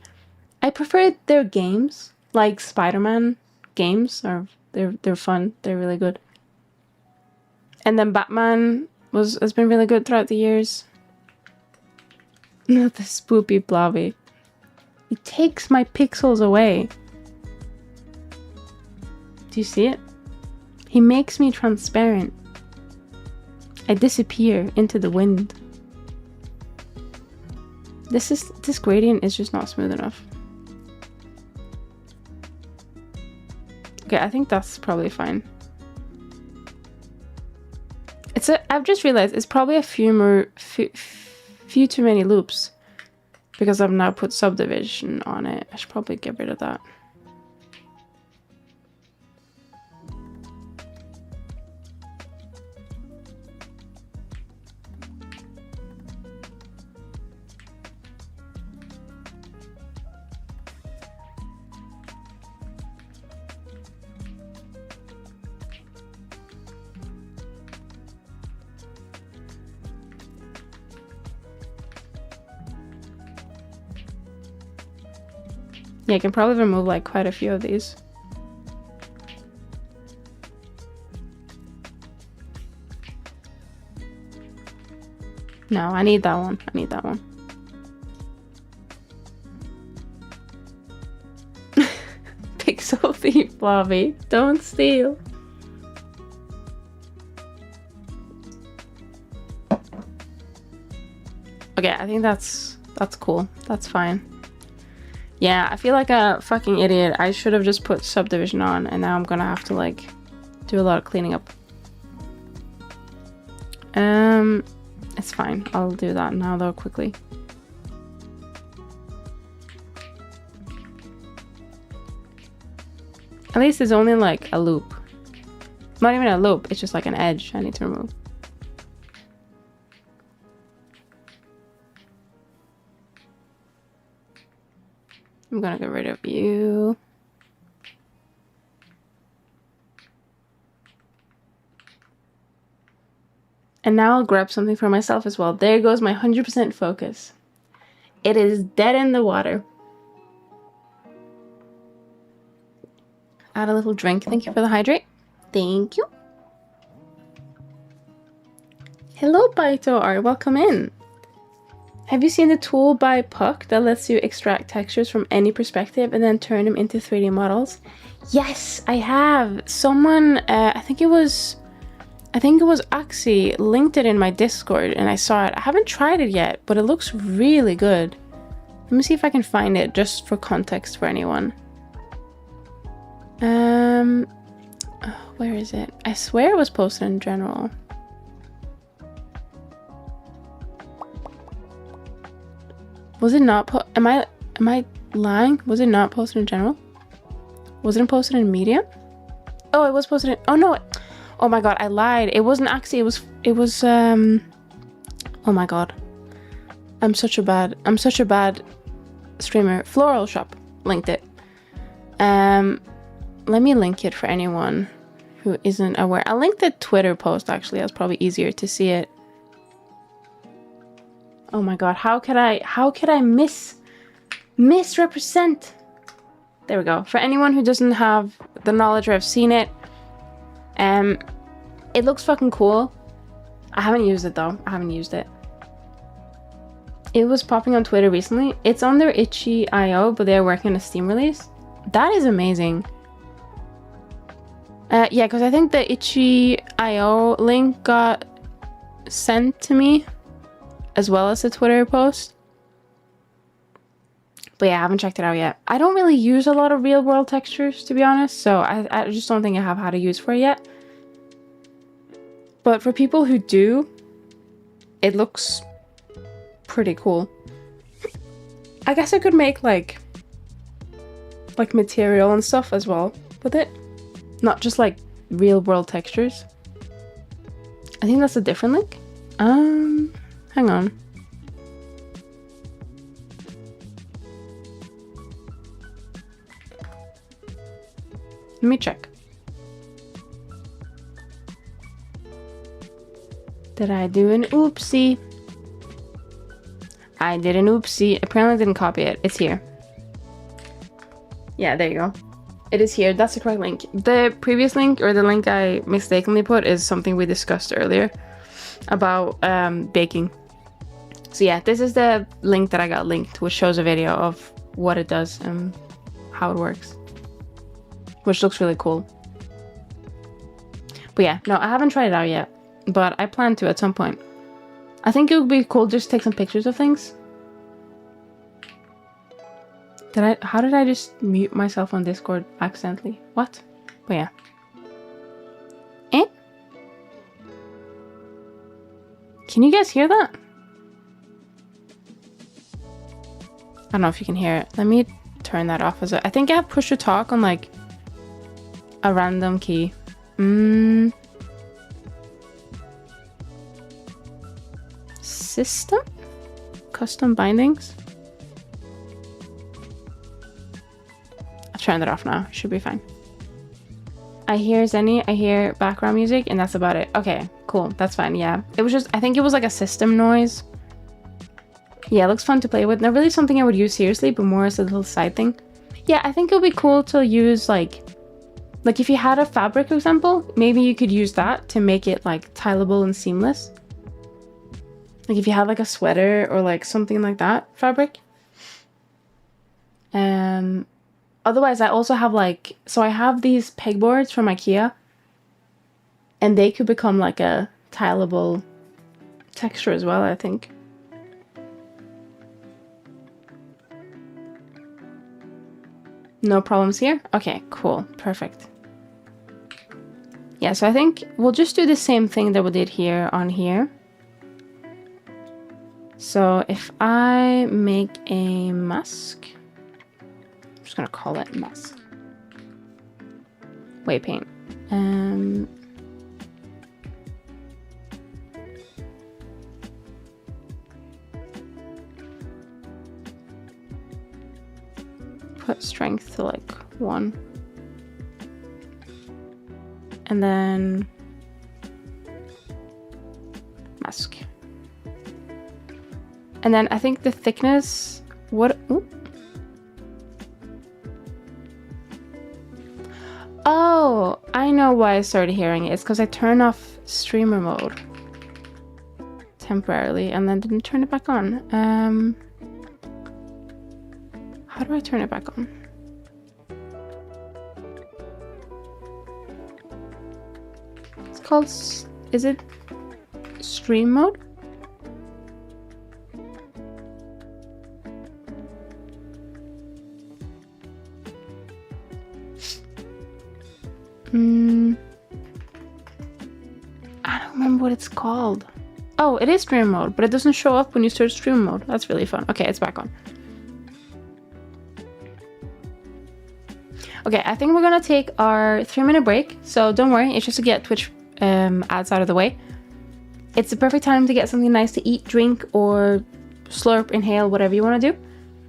I prefer their games. Like, Spider-Man games are... They're fun. They're really good. And then Batman has been really good throughout the years. Not the spoopy blobby. It takes my pixels away. Do you see it? He makes me transparent. I disappear into the wind. This gradient is just not smooth enough. Okay, I think that's probably fine. I've just realized it's probably a few too many loops because I've now put subdivision on it. I should probably get rid of that. Yeah, I can probably remove like quite a few of these. No, I need that one. I need that one. Pixel thief, Bobby. Don't steal. Okay, I think that's cool. That's fine. Yeah, I feel like a fucking idiot. I should have just put subdivision on, and now I'm gonna have to like do a lot of cleaning up. It's fine. I'll do that now though quickly. At least it's only like a loop. Not even a loop, it's just like an edge I need to remove. I'm gonna get rid of you. And now I'll grab something for myself as well. There goes my 100% focus. It is dead in the water. Add a little drink. Thank you for the hydrate. Thank you. Hello, Baito Art. Welcome in. Have you seen the tool by Puck that lets you extract textures from any perspective and then turn them into 3D models? Yes, I have. Someone, I think it was Axie, linked it in my Discord and I saw it. I haven't tried it yet, but it looks really good. Let me see if I can find it just for context for anyone. Where is it? I swear it was posted in general. Was it not am I lying? Was it not posted in general? Was it posted in Medium? Oh, it was posted in, oh no. Oh my god, I lied. It wasn't actually, it was oh my god. I'm such a bad streamer. Floral Shop linked it. Let me link it for anyone who isn't aware. I'll link the Twitter post actually. That's probably easier to see it. Oh my god, how could I misrepresent? There we go. For anyone who doesn't have the knowledge or have seen it, it looks fucking cool. I haven't used it though. I haven't used it. It was popping on Twitter recently. It's on their itch.io, but they're working on a Steam release. That is amazing. Yeah, because I think the itch.io link got sent to me as well as the Twitter post. But yeah, I haven't checked it out yet. I don't really use a lot of real world textures, to be honest, so I just don't think I have how to use for it yet. But for people who do, it looks pretty cool. I guess I could make like material and stuff as well with it. Not just like real world textures. I think that's a different link. Hang on. Let me check. Did I do an oopsie? I did an oopsie. Apparently I didn't copy it. It's here. Yeah, there you go. It is here. That's the correct link. The previous link, or the link I mistakenly put, is something we discussed earlier about baking. So yeah, this is the link that I got linked, which shows a video of what it does and how it works, which looks really cool. But yeah, no, I haven't tried it out yet. But I plan to at some point. I think it would be cool just to take some pictures of things. How did I just mute myself on Discord accidentally? What? But yeah. Eh? Can you guys hear that? I don't know if you can hear it. Let me turn that off I think I have push to talk on like a random key. System? Custom bindings? I've turned it off now. Should be fine. I hear Zenny, I hear background music, and that's about it. Okay, cool. That's fine, yeah. It was just, I think it was like a system noise. Yeah, it looks fun to play with. Not really something I would use seriously, but more as a little side thing. Yeah, I think it would be cool to use like if you had a fabric, for example, maybe you could use that to make it like tileable and seamless. Like if you had like a sweater or like something like that fabric. Otherwise I also have like, so I have these pegboards from IKEA and they could become like a tileable texture as well, I think. No problems here? Okay, cool. Perfect. Yeah, so I think we'll just do the same thing that we did here on here. So if I make a mask, I'm just gonna call it mask. Weight paint. Put strength to like 1. And then mask. And then I think the thickness, what? Ooh. Oh, I know why I started hearing it. It's because I turned off streamer mode temporarily and then didn't turn it back on. How do I turn it back on? It's called, is it stream mode? I don't remember what it's called. Oh, it is stream mode, but it doesn't show up when you search stream mode. That's really fun. Okay, it's back on. Okay, I think we're gonna take our 3-minute break. So don't worry, it's just to get Twitch ads out of the way. It's the perfect time to get something nice to eat, drink, or slurp, inhale, whatever you want to do.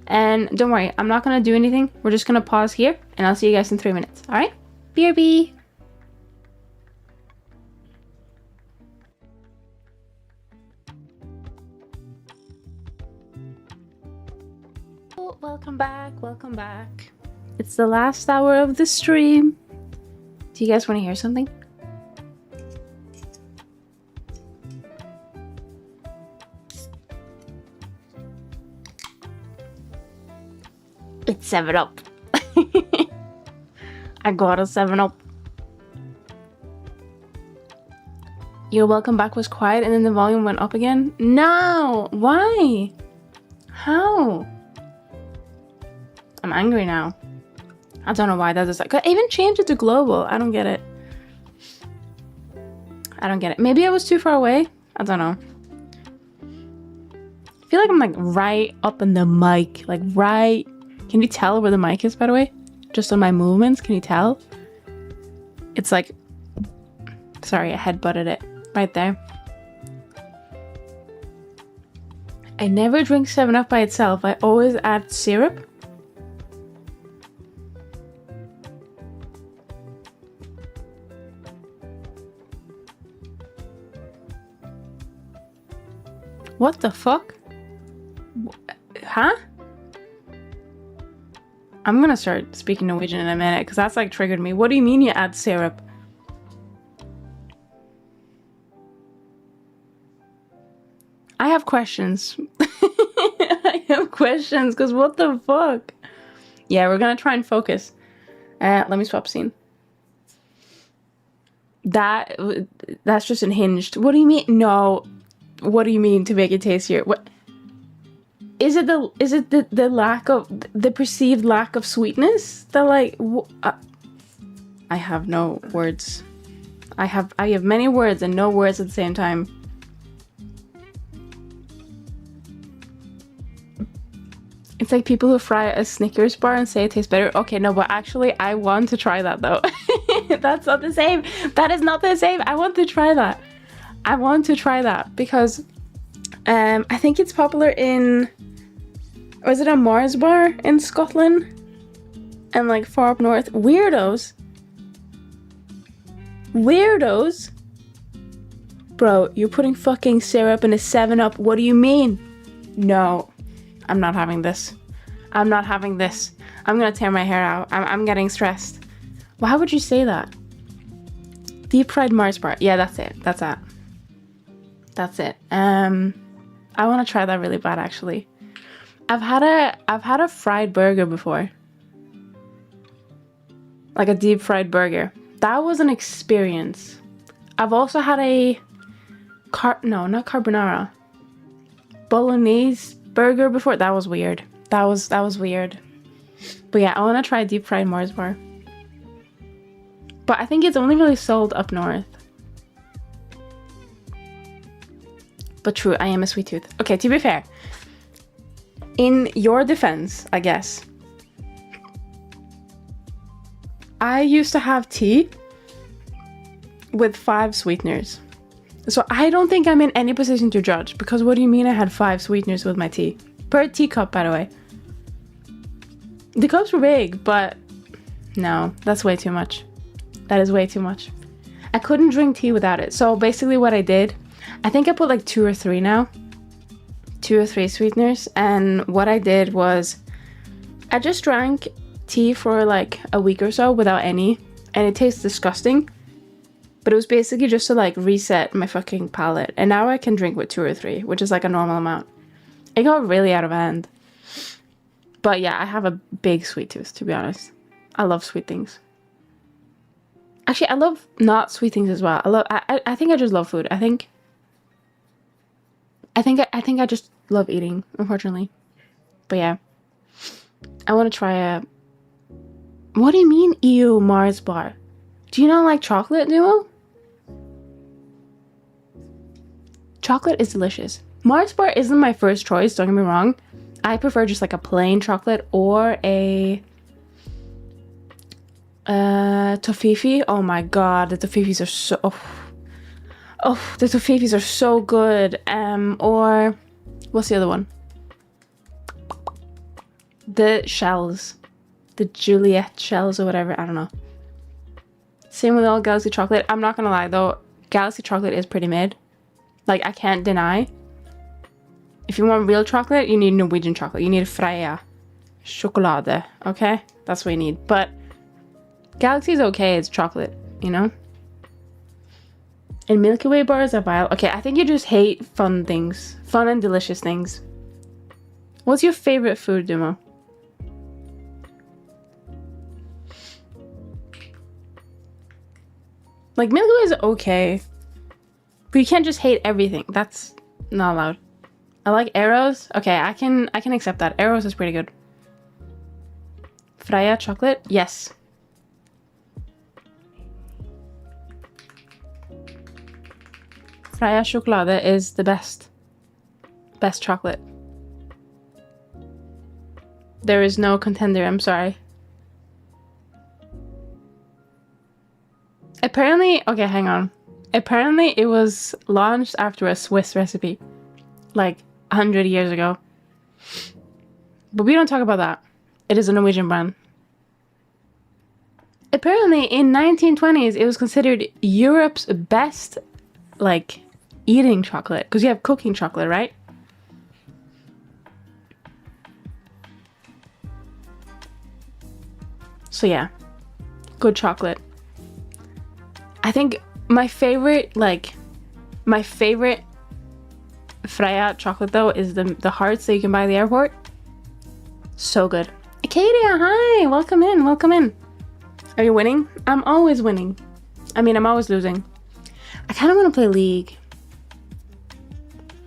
And don't worry, I'm not gonna do anything. We're just gonna pause here, and I'll see you guys in 3 minutes. All right? BRB. Welcome back, welcome back. It's the last hour of the stream. Do you guys want to hear something? It's 7-Up. I got a 7-Up. Your welcome back was quiet and then the volume went up again? No! Why? How? I'm angry now. I don't know why that is like. I even changed it to global. I don't get it. I don't get it. Maybe I was too far away. I don't know. I feel like I'm like right up in the mic. Like right. Can you tell where the mic is, by the way? Just on my movements. Can you tell? It's like. Sorry, I headbutted it. Right there. I never drink 7-Up by itself. I always add syrup. What the fuck? Huh? I'm gonna start speaking Norwegian in a minute because that's like triggered me. What do you mean you add syrup? I have questions. I have questions because what the fuck? Yeah, we're gonna try and focus. Let me swap scene. That's just unhinged. What do you mean? No. What do you mean to make it tastier? What is it? The lack of the perceived lack of sweetness? I have no words. I have many words and no words at the same time. It's like people who fry a Snickers bar and say it tastes better. Okay, no, but actually I want to try that though. That's not the same. That is not the same. I want to try that. I want to try that because I think it's popular in, was it a Mars bar in Scotland? And like far up north. Weirdos. Bro, you're putting fucking syrup in a 7-Up. What do you mean? No. I'm not having this. I'm not having this. I'm gonna tear my hair out. I'm getting stressed. Why would you say that? Deep fried Mars bar. Yeah, that's it. That's it. I want to try that really bad actually. I've had a fried burger before. Like a deep fried burger. That was an experience. I've also had a not carbonara. Bolognese burger before. That was weird. That was weird. But yeah, I want to try deep fried Mars bar. But I think it's only really sold up north. But true, I am a sweet tooth. Okay, to be fair, in your defense, I guess, I used to have tea with 5 sweeteners. So I don't think I'm in any position to judge, because what do you mean I had 5 sweeteners with my tea? Per teacup, by the way. The cups were big, but no, that's way too much. That is way too much. I couldn't drink tea without it. So basically what I did, I think I put like 2 or 3 now. 2 or 3 sweeteners. And what I did was I just drank tea for like a week or so without any. And it tastes disgusting. But it was basically just to like reset my fucking palate. And now I can drink with 2 or 3, which is like a normal amount. It got really out of hand. But yeah, I have a big sweet tooth, to be honest. I love sweet things. Actually, I love not sweet things as well. I think I just love food. I think I just love eating, unfortunately. But yeah. I want to try a... What do you mean, ew, Mars bar? Do you not like chocolate, Duo? Chocolate is delicious. Mars bar isn't my first choice, don't get me wrong. I prefer just like a plain chocolate or a toffee. Oh my god, the toffees are so... Oh, the toffees are so good. Or what's the other one? The shells. The Juliet shells or whatever, I don't know. Same with all Galaxy chocolate. I'm not gonna lie though, Galaxy chocolate is pretty mid. Like, I can't deny. If you want real chocolate, you need Norwegian chocolate. You need Freia chocolate, okay? That's what you need. But Galaxy is okay, it's chocolate, you know? And Milky Way bars are vile. Okay, I think you just hate fun things. Fun and delicious things. What's your favorite food, Dumo? Like, Milky Way is okay. But you can't just hate everything. That's not allowed. I like Arrows. Okay, I can accept that. Arrows is pretty good. Freia chocolate? Yes. Freia chocolate is the best chocolate. There is no contender, I'm sorry. Apparently, okay, hang on. Apparently it was launched after a Swiss recipe. Like 100 years ago. But we don't talk about that. It is a Norwegian brand. Apparently in 1920s it was considered Europe's best, like, eating chocolate. Because you have cooking chocolate, right? So yeah. Good chocolate. I think my favorite Freia chocolate though is the hearts that you can buy at the airport. So good. Acadia, hi! Welcome in, welcome in. Are you winning? I'm always winning. I mean, I'm always losing. I kind of want to play League.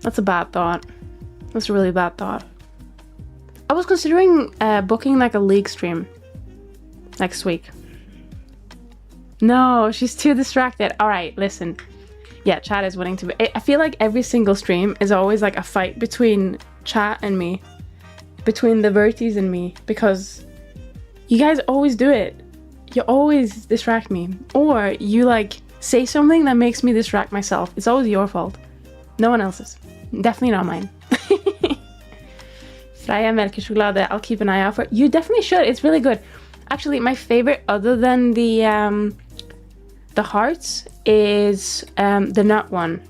That's a bad thought. That's a really bad thought. I was considering booking like a League stream next week. No, she's too distracted. All right, listen. Yeah, chat is winning to be. I feel like every single stream is always like a fight between chat and me, between the VODs and me, because you guys always do it. You always distract me, or you like say something that makes me distract myself. It's always your fault. No one else's. Definitely not mine. Freya melkechoklade. I'll keep an eye out for it. You definitely should. It's really good. Actually, my favorite, other than the hearts, is the nut one.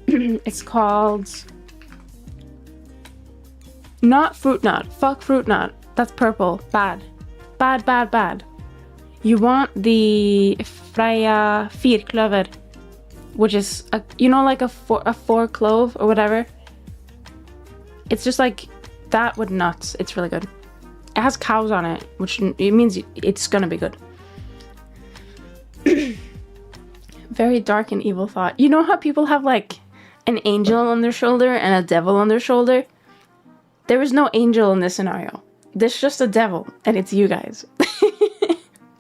It's called not fruit nut. Fuck fruit nut. That's purple. Bad. Bad, bad, bad. You want the Freya firklöver, which is like a four clove or whatever. It's just like that with nuts. It's really good. It has cows on it, which it means it's gonna be good. Very dark and evil thought. You know how people have like an angel on their shoulder and a devil on their shoulder? There is no angel in this scenario. There's just a devil, and it's you guys.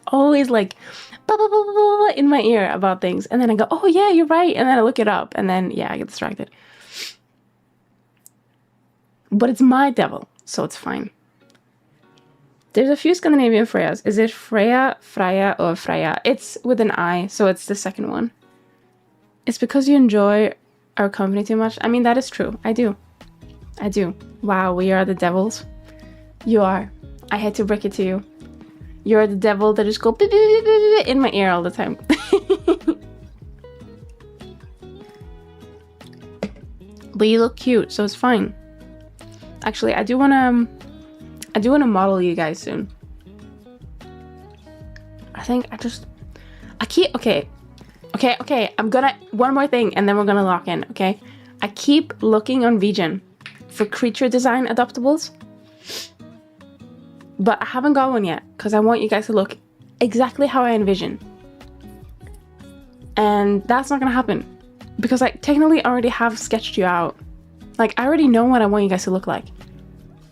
Always like blah, blah, blah, blah, blah, in my ear about things, and then I go, oh yeah, you're right, and then I look it up, and then yeah, I get distracted. But it's my devil, so it's fine. There's a few Scandinavian Freyas. Is it Freya, Freya, or Freya? It's with an I, so it's the second one. It's because you enjoy our company too much. I mean, that is true. I do. I do. Wow, we are the devils. You are. I hate to break it to you. You're the devil that just go beep, beep, beep, beep, beep in my ear all the time. But you look cute, so it's fine. Actually, I do wanna model you guys soon. I think okay. I'm gonna, one more thing and then we're gonna lock in, okay? I keep looking on VGen for creature design adoptables, but I haven't got one yet because I want you guys to look exactly how I envision. And that's not gonna happen because I technically already have sketched you out. Like, I already know what I want you guys to look like.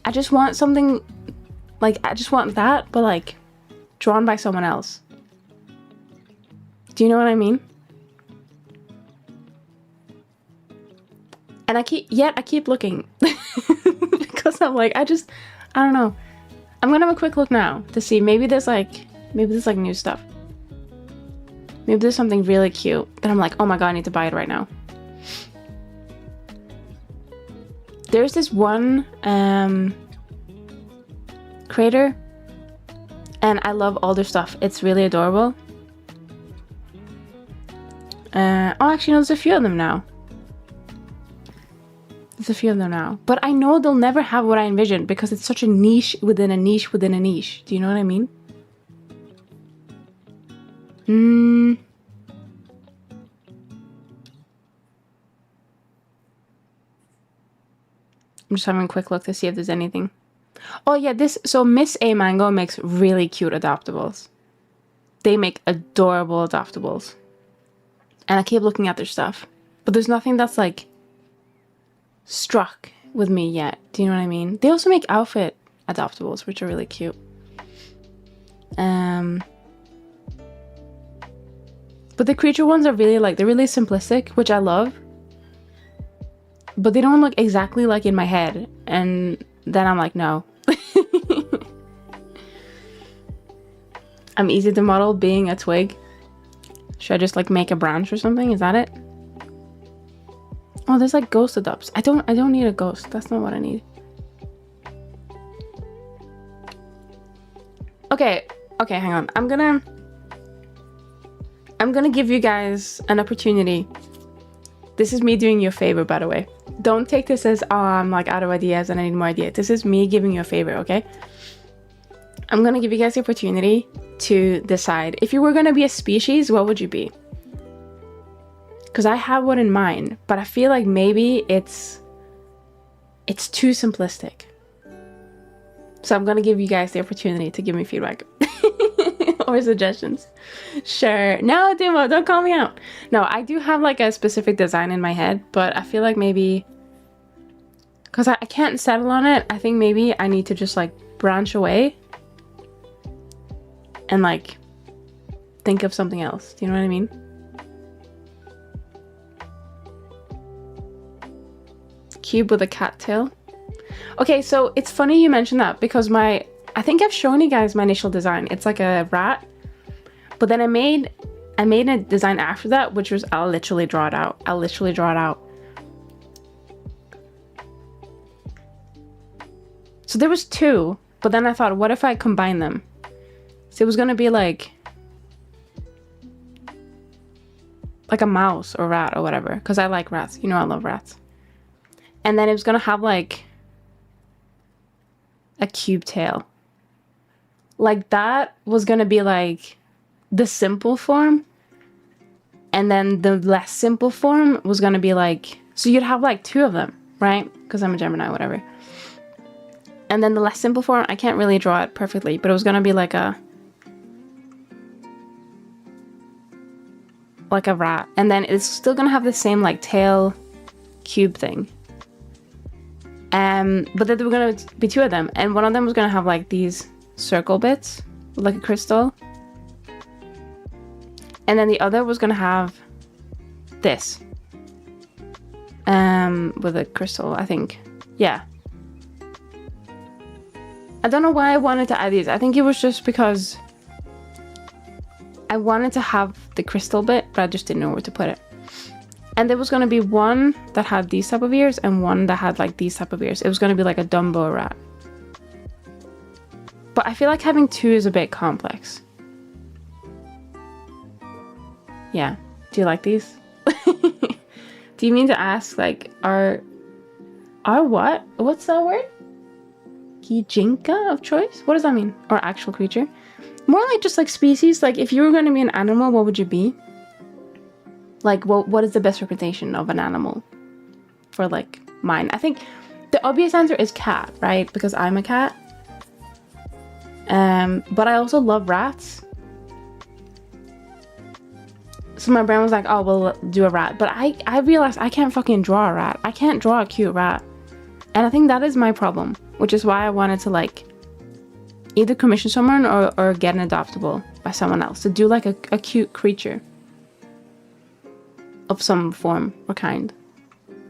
I just want something, like, I just want that, but like, drawn by someone else. Do you know what I mean? And I keep looking. Because I'm like, I don't know. I'm gonna have a quick look now to see, maybe there's like new stuff. Maybe there's something really cute that I'm like, oh my god, I need to buy it right now. There's this one creator, and I love all their stuff. It's really adorable. Oh, actually, no, there's a few of them now. But I know they'll never have what I envisioned because it's such a niche within a niche within a niche. Do you know what I mean? I'm just having a quick look to see if there's anything. Oh yeah, so Miss A Mango makes really cute adoptables. They make adorable adoptables. And I keep looking at their stuff. But there's nothing that's like struck with me yet. Do you know what I mean? They also make outfit adoptables, which are really cute. But the creature ones are really like, they're really simplistic, which I love. But they don't look exactly like in my head. And then I'm like, no. I'm easy to model being a twig. Should I just like make a branch or something? Is that it? Oh, there's like ghost adopts. I don't need a ghost. That's not what I need. Okay, hang on. I'm gonna give you guys an opportunity. This is me doing you a favor, by the way. Don't take this as, oh, I'm like out of ideas and I need more ideas. This is me giving you a favor, okay? I'm gonna give you guys the opportunity to decide. If you were gonna be a species, what would you be? Because I have one in mind, but I feel like maybe it's too simplistic. So I'm gonna give you guys the opportunity to give me feedback. or suggestions. Sure. No, Dumo, don't call me out. No, I do have like a specific design in my head, but I feel like maybe because I can't settle on it, I think maybe I need to just like branch away and like think of something else. Do you know what I mean? Cube with a cat tail. Okay, so it's funny you mentioned that because I think I've shown you guys my initial design. It's like a rat, but then I made a design after that, which was I'll literally draw it out. So there was two, but then I thought, what if I combine them? So it was gonna be like a mouse or rat or whatever, because I like rats. You know I love rats. And then it was gonna have like a cube tail. Like that was gonna be like the simple form. And then the less simple form was gonna be like, so you'd have like two of them, right? Because I'm a Gemini, whatever. And then the less simple form, I can't really draw it perfectly, but it was gonna be like a rat. And then it's still gonna have the same like tail cube thing. But then there were gonna be two of them, and one of them was gonna have like these circle bits with like a crystal. And then the other was gonna have this. With a crystal, I think. Yeah. I don't know why I wanted to add these. I think it was just because I wanted to have the crystal bit, but I just didn't know where to put it. And there was going to be one that had these type of ears and one that had like these type of ears. It was going to be like a Dumbo rat. But I feel like having two is a bit complex. Yeah. Do you like these? Do you mean to ask like are what? What's that word? Kijinka of choice? What does that mean? Or actual creature? More like just like species. Like if you were going to be an animal, what would you be? Like what is the best representation of an animal for like mine? I think the obvious answer is cat, right? Because I'm a cat. But I also love rats. So my brain was like, oh, we'll do a rat. But I realized I can't fucking draw a rat. I can't draw a cute rat. And I think that is my problem, which is why I wanted to like either commission someone or get an adoptable by someone else to do like a cute creature of some form or kind.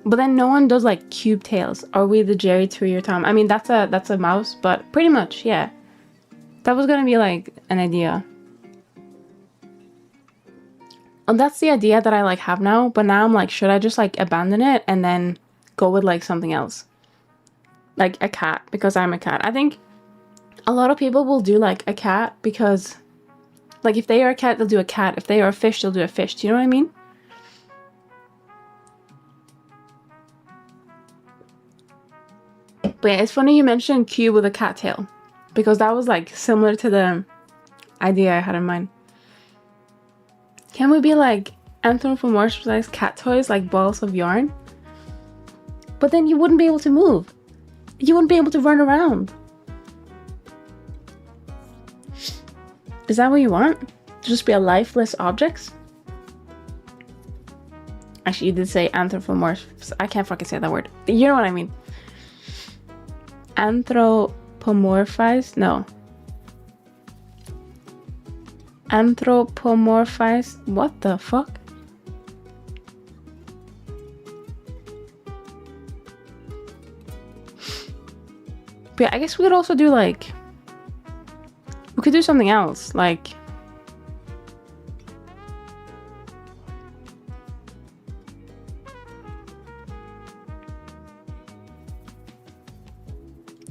But then no one does like cube tails. Are we the Jerry to your Tom? I mean, that's a mouse, but pretty much, yeah. That was gonna be like an idea. And that's the idea that I like have now, but now I'm like, should I just like abandon it and then go with like something else? Like a cat, because I'm a cat. I think a lot of people will do like a cat because like if they are a cat, they'll do a cat. If they are a fish, they'll do a fish. Do you know what I mean? But yeah, it's funny you mentioned cube with a cat tail because that was like similar to the idea I had in mind. Can we be like anthropomorphized cat toys like balls of yarn? But then you wouldn't be able to move. You wouldn't be able to run around. Is that what you want? To just be a lifeless objects? Actually, you did say anthropomorph. I can't fucking say that word. You know what I mean. Anthropomorphized? No. Anthropomorphized? What the fuck? But yeah, I guess we could also do like... We could do something else, like...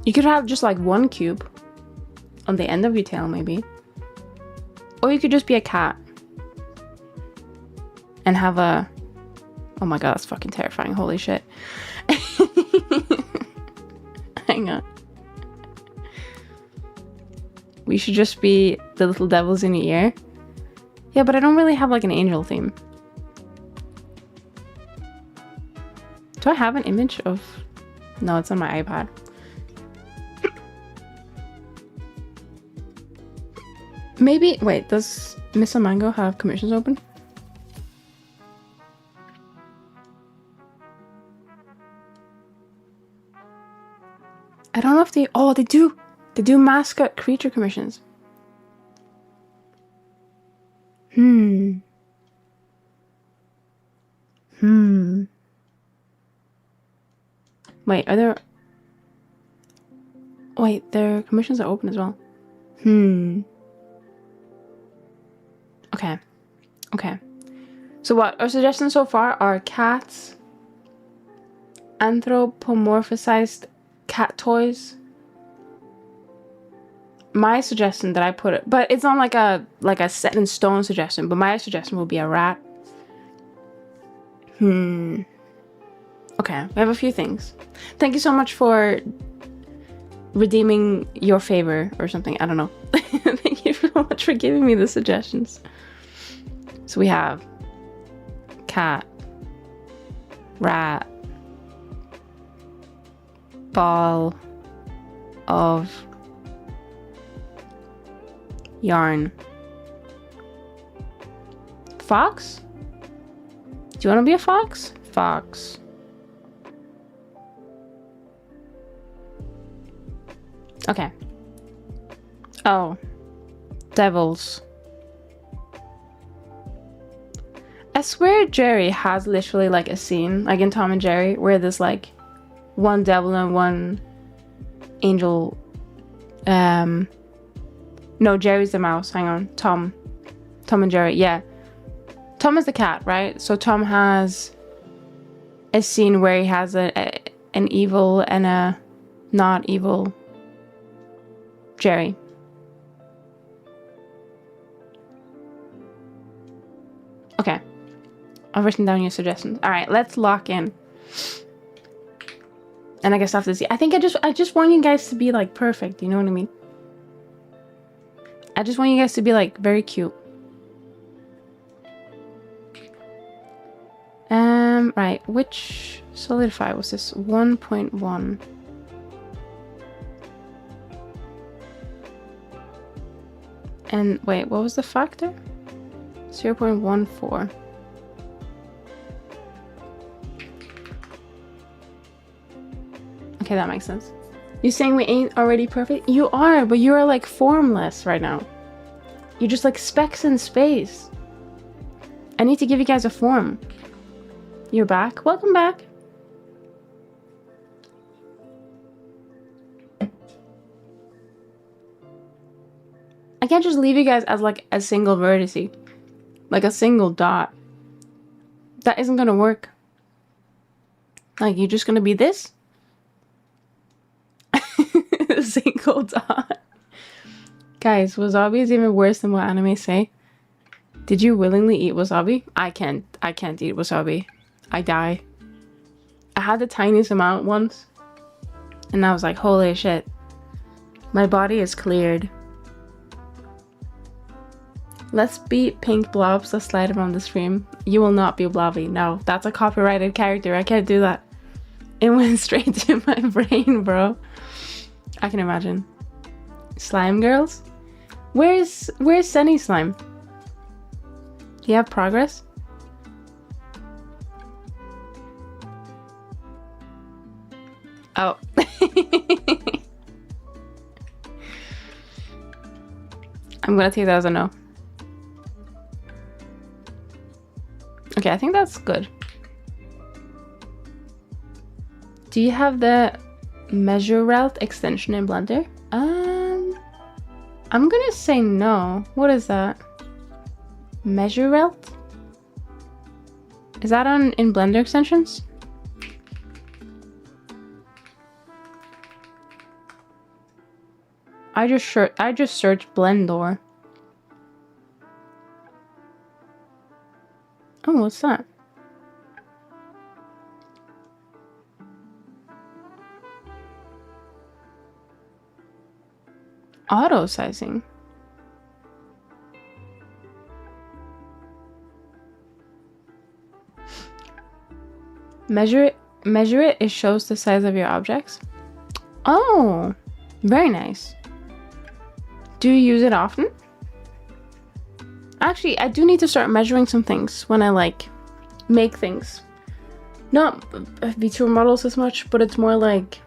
You could have just like one cube on the end of your tail, maybe. Or you could just be a cat. And have a... Oh my god, that's fucking terrifying. Holy shit. Hang on. We should just be the little devils in your ear. Yeah, but I don't really have like an angel theme. Do I have an image of... No, it's on my iPad. Maybe, wait, does Miss Mango have commissions open? I don't know if they, oh, they do. They do mascot creature commissions. Wait, are there... Wait, their commissions are open as well. Okay. Okay. So what our suggestions so far are cats, anthropomorphized cat toys. My suggestion that I put it, but it's not like a set in stone suggestion, but my suggestion will be a rat. Okay, we have a few things. Thank you so much for redeeming your favor or something. I don't know. Thank you so much for giving me the suggestions. So we have cat, rat, ball of yarn, fox. Do you want to be a fox? Fox. Okay. Oh, devils. I swear Jerry has literally like a scene, like in Tom and Jerry, where there's like one devil and one angel. No, Jerry's the mouse. Hang on. Tom and Jerry. Yeah. Tom is the cat, right? So Tom has a scene where he has an evil and a not evil Jerry. Okay. I've written down your suggestions. All right, let's lock in. And I guess after this, I think I just want you guys to be like perfect. You know what I mean? I just want you guys to be like very cute. Right. Which solidify was this? 1.1. And wait, what was the factor? 0.14. Okay, that makes sense. You saying we ain't already perfect? You are, but you are like formless right now. You're just like specks in space. I need to give you guys a form. You're back. Welcome back. I can't just leave you guys as like a single vertice. Like a single dot. That isn't gonna work. Like, you're just gonna be this? A single dot. Guys, wasabi is even worse than what anime say. Did you willingly eat wasabi? I can't eat wasabi. I die. I had the tiniest amount once. And I was like, holy shit. My body is cleared. Let's beat pink blobs. Let's slide around the stream. You will not be blobby. No, that's a copyrighted character. I can't do that. It went straight to my brain, bro. I can imagine. Slime girls? Where's Sunny Slime? Do you have progress? Oh. I'm gonna take that as a no. Okay, I think that's good. Do you have the measure route extension in Blender? I'm gonna say no. What is that? Measure route? Is that in Blender extensions? I just searched Blender. Oh, what's that? Auto sizing. Measure it. It shows the size of your objects. Oh, very nice. Do you use it often? Actually, I do need to start measuring some things when I like make things. Not VTuber models as much, but it's more like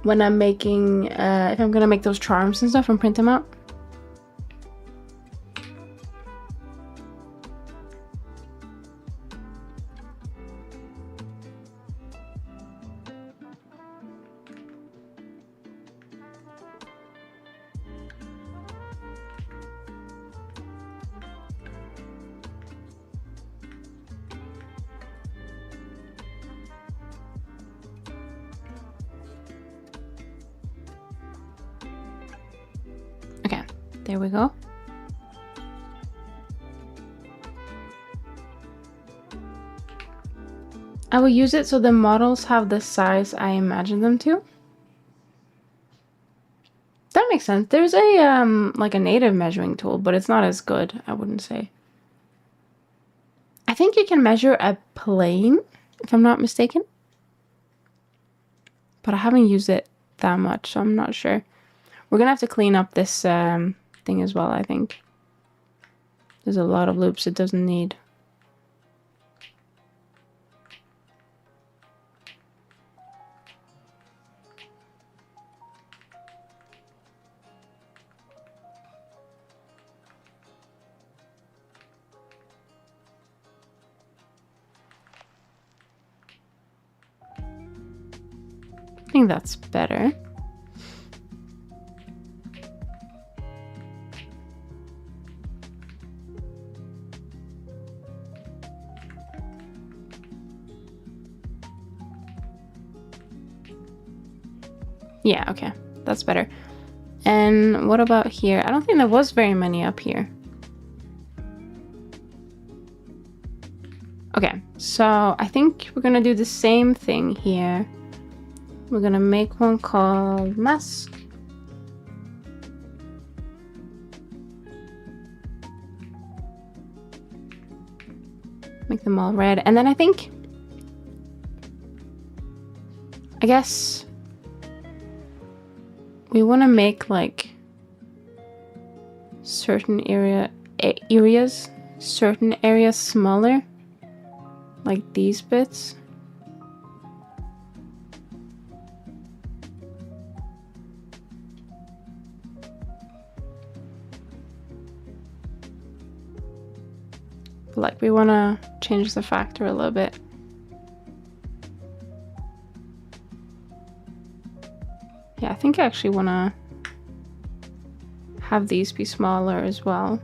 when I'm making, if I'm gonna make those charms and stuff and print them out. Okay, there we go. I will use it so the models have the size I imagine them to. That makes sense. There's a like a native measuring tool, but it's not as good, I wouldn't say. I think you can measure a plane, if I'm not mistaken. But I haven't used it that much, so I'm not sure. We're gonna have to clean up this thing as well, I think. There's a lot of loops it doesn't need. I think that's better. Yeah, okay, that's better. And what about here? I don't think there was very many up here. Okay, so I think we're gonna do the same thing here. We're gonna make one called mask. Make them all red. And then I guess we want to make like certain areas smaller, like these bits. Like we want to change the factor a little bit. Yeah, I think I actually want to have these be smaller as well.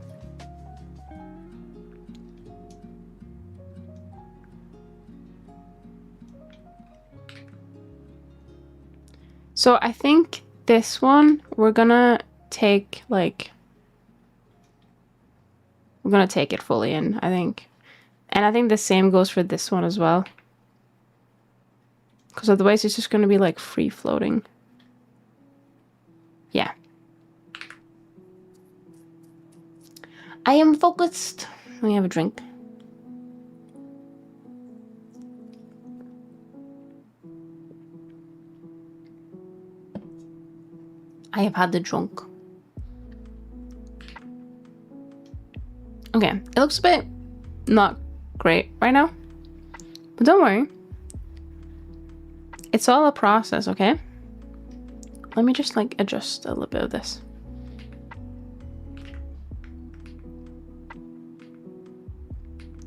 So I think this one, we're gonna take like, we're gonna take it fully in, I think. And I think the same goes for this one as well. Because otherwise it's just gonna be like free floating. Yeah. I am focused. Let me have a drink. I have had the drunk. Okay, it looks a bit not great right now. But don't worry. It's all a process, okay? Let me just like adjust a little bit of this.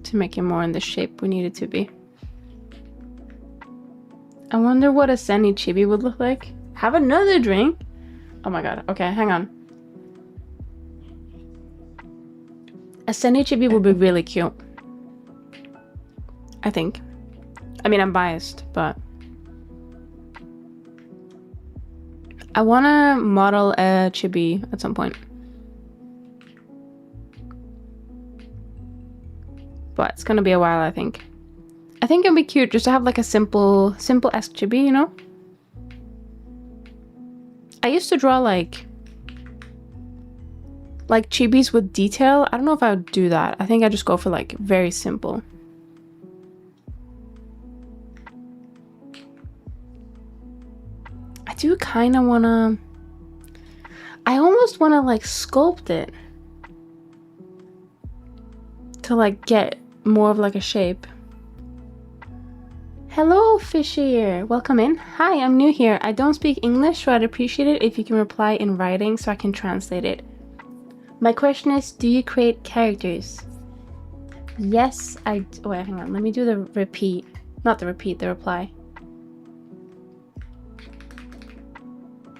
To make it more in the shape we need it to be. I wonder what a Seni chibi would look like. Have another drink? Oh my god, okay, hang on. A Seni chibi would be really cute. I think. I mean, I'm biased, but... I want to model a chibi at some point. But it's gonna be a while, I think. I think it'd be cute just to have like a simple-esque chibi, you know? I used to draw like chibis with detail. I don't know if I would do that. I think I just go for like very simple. I do kind of want to... I almost want to like sculpt it. to like get more of like a shape. Hello, Fishier. Welcome in. Hi, I'm new here. I don't speak English, so I'd appreciate it if you can reply in writing so I can translate it. My question is, do you create characters? Yes, I... Wait, hang on. Let me do the repeat. Not the repeat, the reply.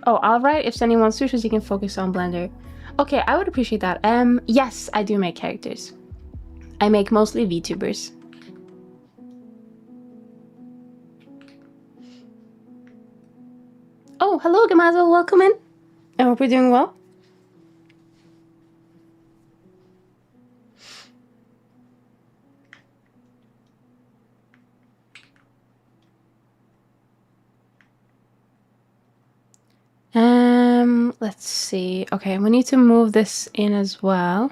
Oh, I'll write if sending one switches, you can focus on Blender. Okay, I would appreciate that. Yes, I do make characters. I make mostly VTubers. Oh, hello, Gamazo. Welcome in. I hope you're doing well. Let's see. Okay, we need to move this in as well.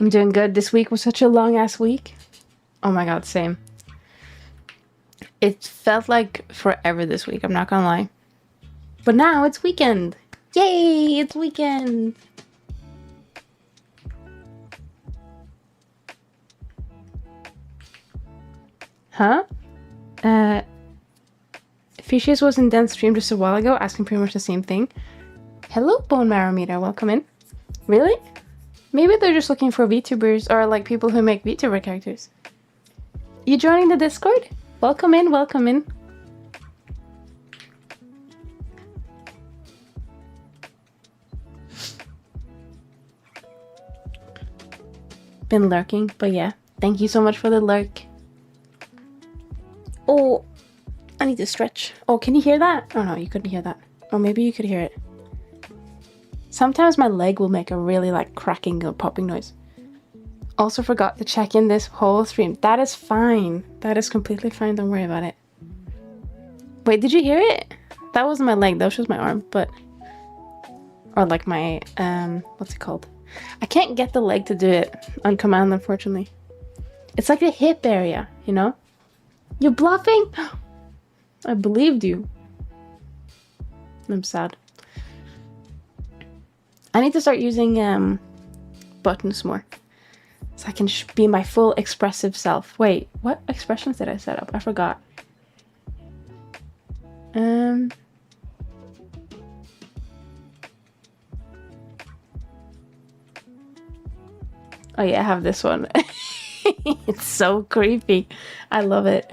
I'm doing good. This week was such a long ass week. Oh my god, same. It felt like forever this week, I'm not gonna lie. But now it's weekend. Yay, it's weekend. Huh? Fishes was in Den's stream just a while ago, asking pretty much the same thing. Hello, Bone Marrow Meter, welcome in. Really? Maybe they're just looking for VTubers or like people who make VTuber characters. You joining the Discord? Welcome in, welcome in. Been lurking, but yeah. Thank you so much for the lurk. Oh, I need to stretch. Oh, can you hear that? Oh no, you couldn't hear that. Or maybe you could hear it. Sometimes my leg will make a really like cracking or popping noise. Also forgot to check in this whole stream. That is fine. That is completely fine. Don't worry about it. Wait, did you hear it? That wasn't my leg. That was just my arm, but... Or like my, what's it called? I can't get the leg to do it on command, unfortunately. It's like the hip area, you know? You're bluffing? I believed you. I'm sad. I need to start using buttons more. So I can be my full expressive self. Wait, what expressions did I set up? I forgot. Oh yeah, I have this one. It's so creepy. I love it.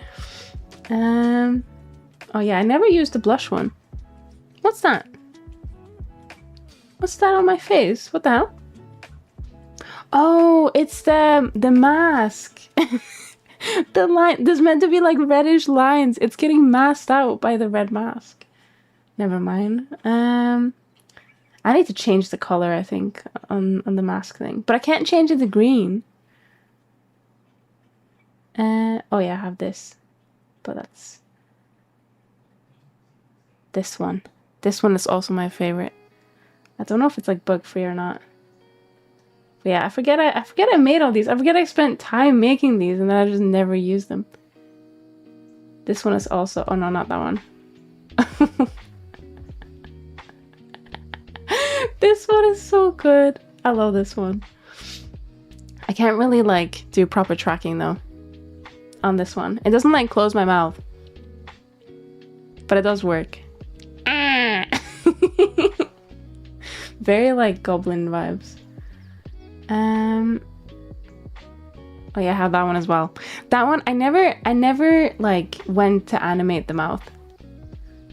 Oh yeah, I never used the blush one. What's that? What's that on my face? What the hell? Oh, it's the mask. The line, there's meant to be like reddish lines. It's getting masked out by the red mask. Never mind. I need to change the color, I think, on the mask thing. But I can't change it to green. Oh yeah, I have this. But that's... this one. This one is also my favorite. I don't know if it's like bug-free or not. But yeah, I forget I made all these. I forget I spent time making these and then I just never used them. This one is also... oh no, not that one. This one is so good. I love this one. I can't really like do proper tracking though on this one. It doesn't like close my mouth, but it does work. Very like goblin vibes. Oh yeah, I have that one as well. That one I never like went to animate the mouth.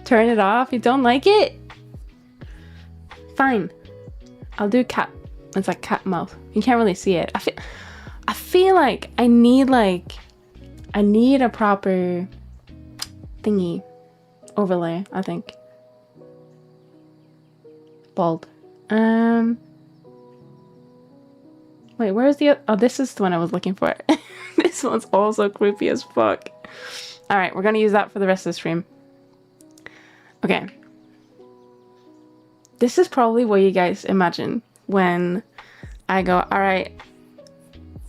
Turn it off. You don't like it? Fine. I'll do cat. It's like cat mouth. You can't really see it. I feel like I need a proper thingy overlay, I think. Bald. Wait, where's the... oh, this is the one I was looking for. This one's also creepy as fuck. Alright, we're gonna use that for the rest of the stream. Okay. This is probably what you guys imagine when I go, alright,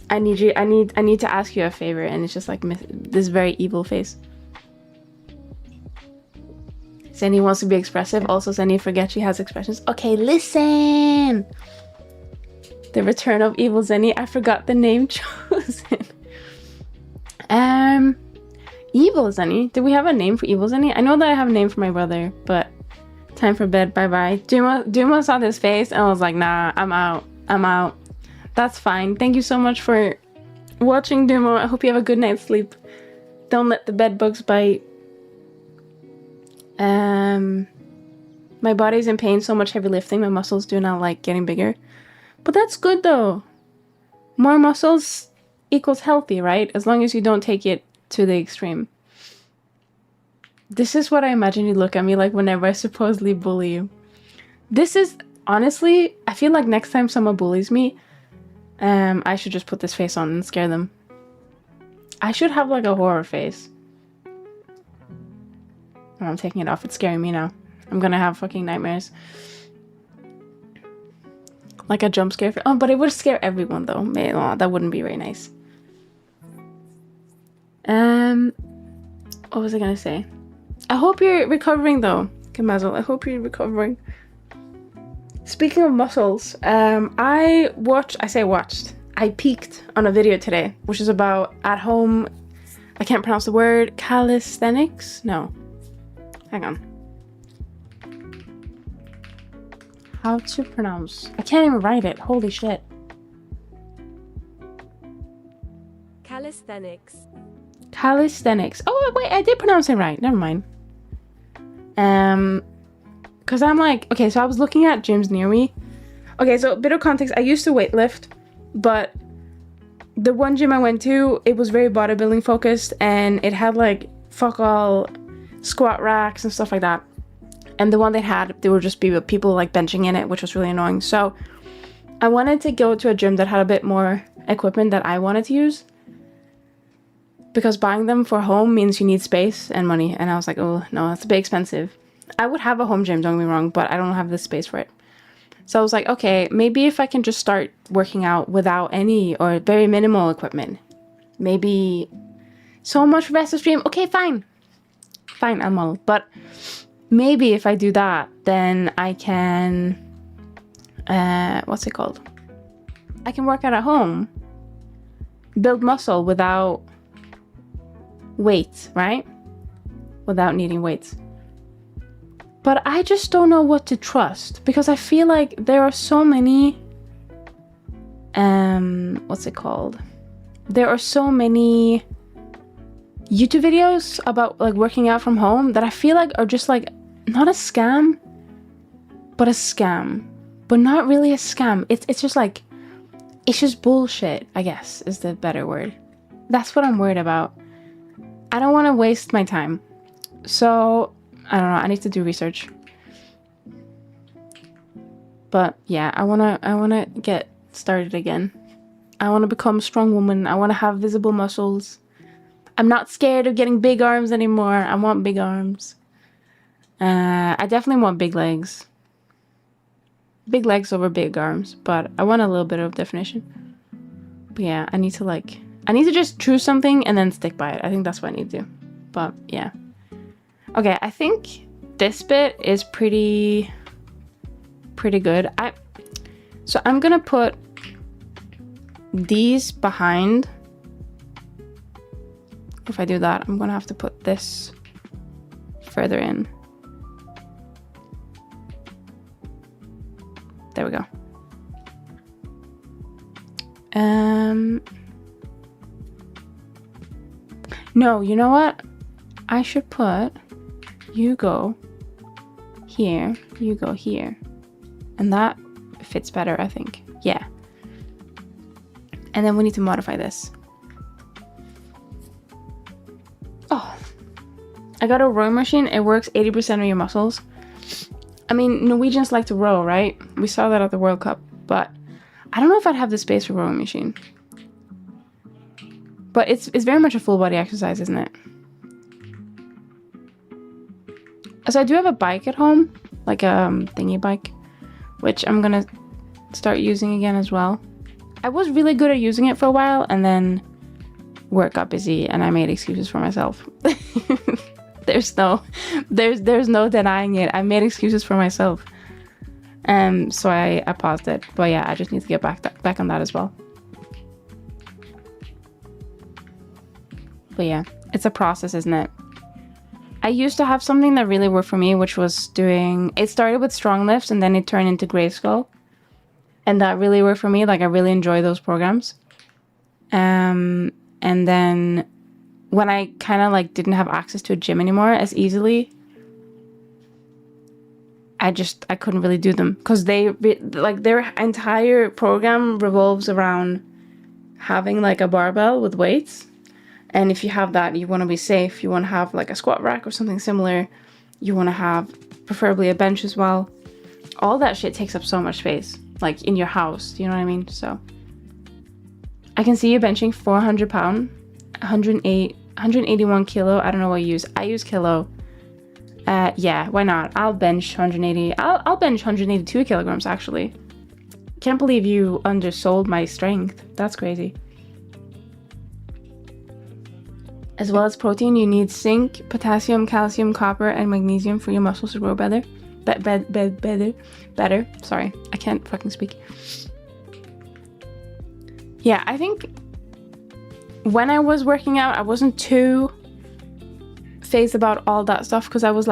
I need to ask you a favor, and it's just like this very evil face. Zenny wants to be expressive. Also, Zenny forgets she has expressions. Okay, listen. The Return of Evil Zenny. I forgot the name chosen. Evil Zenny. Did we have a name for Evil Zenny? I know that I have a name for my brother, but time for bed. Bye bye. Duma saw this face and was like, nah, I'm out. I'm out. That's fine. Thank you so much for watching, Duma. I hope you have a good night's sleep. Don't let the bed bugs bite. My body's in pain, so much heavy lifting. My muscles do not like getting bigger. But that's good though. More muscles equals healthy, right? As long as you don't take it to the extreme. This is what I imagine you look at me like whenever I supposedly bully you. This is, honestly, I feel like next time someone bullies me, I should just put this face on and scare them. I should have like a horror face. Oh, I'm taking it off. It's scaring me now. I'm gonna have fucking nightmares. Like a jump scare. Oh, but it would scare everyone though. Man, oh, that wouldn't be very nice. What was I gonna say? I hope you're recovering though, Kamazel. I hope you're recovering. Speaking of muscles, I peeked on a video today, which is about at home, I can't pronounce the word, calisthenics? No. Hang on. How to pronounce? I can't even write it. Holy shit. Calisthenics. Calisthenics. Oh, wait, I did pronounce it right. Never mind. Because I'm like, okay, so I was looking at gyms near me. Okay, so a bit of context. I used to weightlift, but the one gym I went to, it was very bodybuilding focused, and it had like fuck all squat racks and stuff like that. And the one they had, there would just be people like benching in it, which was really annoying. So I wanted to go to a gym that had a bit more equipment that I wanted to use, because buying them for home means you need space and money. And I was like, oh no, that's a bit expensive. I would have a home gym, don't get me wrong, but I don't have the space for it. So I was like, okay, maybe if I can just start working out without any or very minimal equipment. Maybe so much for Vesta stream. Okay, fine. Fine, I'm all. But maybe if I do that, then I can, what's it called? I can work out at home. Build muscle without weights, right? Without needing weights. But I just don't know what to trust, because I feel like there are so many, what's it called? There are so many YouTube videos about like working out from home that I feel like are just like, not a scam, but a scam. But not really a scam. It's just like, it's just bullshit, I guess, is the better word. That's what I'm worried about. I don't want to waste my time. So, I don't know, I need to do research. But yeah, I wanna get started again. I wanna become a strong woman. I wanna have visible muscles. I'm not scared of getting big arms anymore. I want big arms. I definitely want big legs. Big legs over big arms, but I want a little bit of definition. But yeah, I need to just choose something and then stick by it. I think that's what I need to do. But yeah. Okay, I think this bit is pretty good. So I'm gonna put these behind. If I do that, I'm gonna have to put this further in. There we go. No, you know what? I should put, you go here, you go here. And that fits better, I think. Yeah. And then we need to modify this. Oh, I got a rowing machine. It works 80% of your muscles. I mean, Norwegians like to row, right? We saw that at the World Cup, but I don't know if I'd have the space for a rowing machine. But it's very much a full body exercise, isn't it? So I do have a bike at home, like a thingy bike, which I'm gonna start using again as well. I was really good at using it for a while, and then work got busy and I made excuses for myself. there's no denying it. I made excuses for myself. So I paused it. But yeah, I just need to get back on that as well. But yeah, it's a process, isn't it? I used to have something that really worked for me, which was it started with strong lifts and then it turned into Grayskull. And that really worked for me. Like, I really enjoy those programs. And then when I kind of like didn't have access to a gym anymore as easily, I couldn't really do them because their entire program revolves around having like a barbell with weights. And if you have that, you want to be safe. You want to have like a squat rack or something similar. You want to have preferably a bench as well. All that shit takes up so much space, like in your house. You know what I mean? So I can see you benching 400 pound, 181 kilo. I don't know what you use. I use kilo. Yeah, why not? I'll bench 180. I'll bench 182 kilograms actually. Can't believe you undersold my strength. That's crazy. As well as protein, you need zinc, potassium, calcium, copper, and magnesium for your muscles to grow better. Better. Sorry, I can't fucking speak. Yeah, I think when I was working out, I wasn't too phased about all that stuff because I was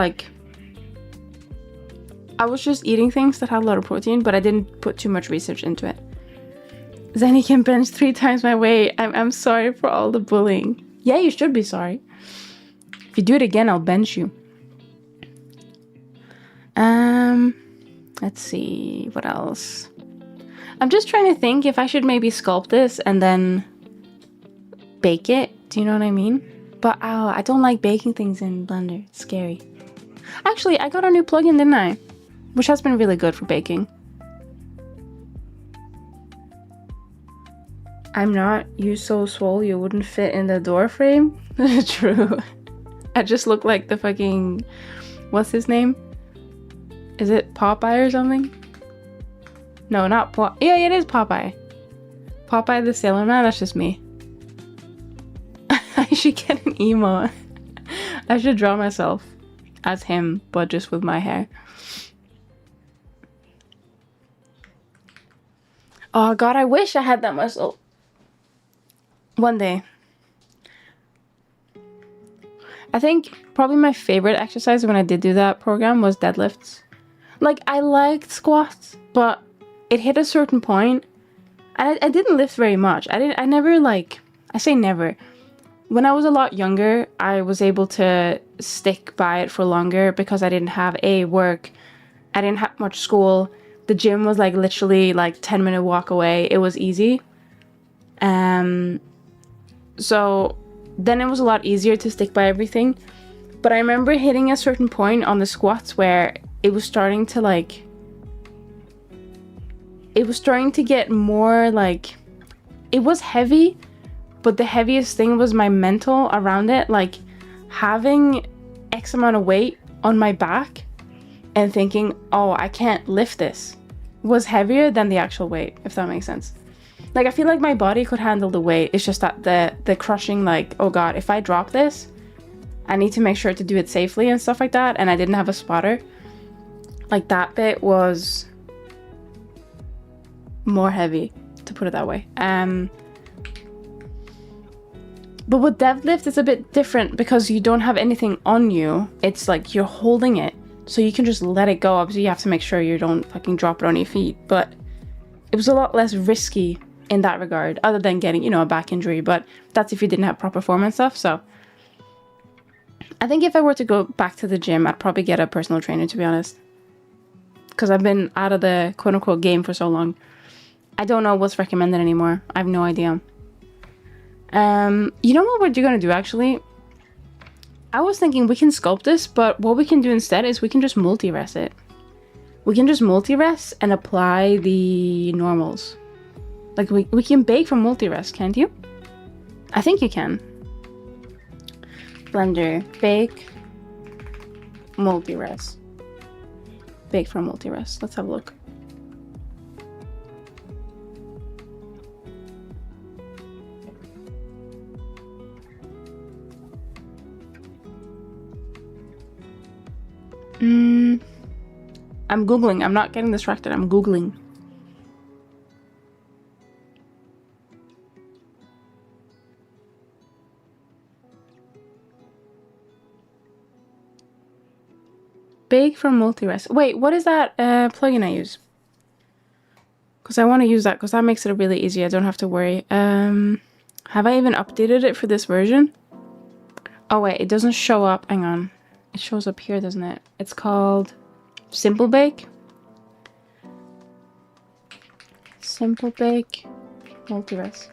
just eating things that had a lot of protein, but I didn't put too much research into it. Zenny can bench 3 times my weight. I'm sorry for all the bullying. Yeah, you should be sorry. If you do it again, I'll bench you. Let's see, what else? I'm just trying to think if I should maybe sculpt this and then bake it. Do you know what I mean? But I don't like baking things in Blender. It's scary. Actually, I got a new plugin, didn't I? Which has been really good for baking. I'm not. You so swole you wouldn't fit in the door frame? True. I just look like the fucking... What's his name? Is it Popeye or something? No, not Popeye. Yeah, it is Popeye. Popeye the Sailor Man? That's just me. I should get an emo. I should draw myself as him, but just with my hair. Oh god, I wish I had that muscle. One day. I think probably my favorite exercise when I did do that program was deadlifts. Like, I liked squats, but it hit a certain point, and I didn't lift very much. I never, like, I say never. When I was a lot younger, I was able to stick by it for longer because I didn't have work. I didn't have much school. The gym was like literally like 10-minute walk away. It was easy. So then it was a lot easier to stick by everything. But I remember hitting a certain point on the squats where it was starting to like... It was starting to get more like... It was heavy, but the heaviest thing was my mental around it. Like having X amount of weight on my back and thinking, oh, I can't lift this, was heavier than the actual weight, if that makes sense. Like, I feel like my body could handle the weight. It's just that the crushing, like, oh god, if I drop this, I need to make sure to do it safely and stuff like that, and I didn't have a spotter. Like, that bit was more heavy, to put it that way. But with deadlift, it's a bit different because you don't have anything on you. It's like you're holding it, so you can just let it go. Obviously, you have to make sure you don't fucking drop it on your feet, but it was a lot less risky in that regard, other than getting, you know, a back injury, but that's if you didn't have proper form and stuff. So I think if I were to go back to the gym, I'd probably get a personal trainer, to be honest, because I've been out of the quote-unquote game for so long. I don't know what's recommended anymore. I have no idea. You know what we're gonna do, actually? I was thinking we can sculpt this, but what we can do instead is we can just multi-rest it. We can just multi-rest and apply the normals. Like, we can bake from multi-rest, can't you? I think you can. Blender, bake, multi-rest. Bake from multi-rest. Let's have a look. I'm Googling. I'm not getting distracted. I'm Googling. Bake for multi-res. Wait, what is that plugin I use? Because I want to use that because that makes it really easy. I don't have to worry. Have I even updated it for this version? Oh wait, it doesn't show up. Hang on. It shows up here, doesn't it? It's called Simple Bake. Simple Bake multi-res.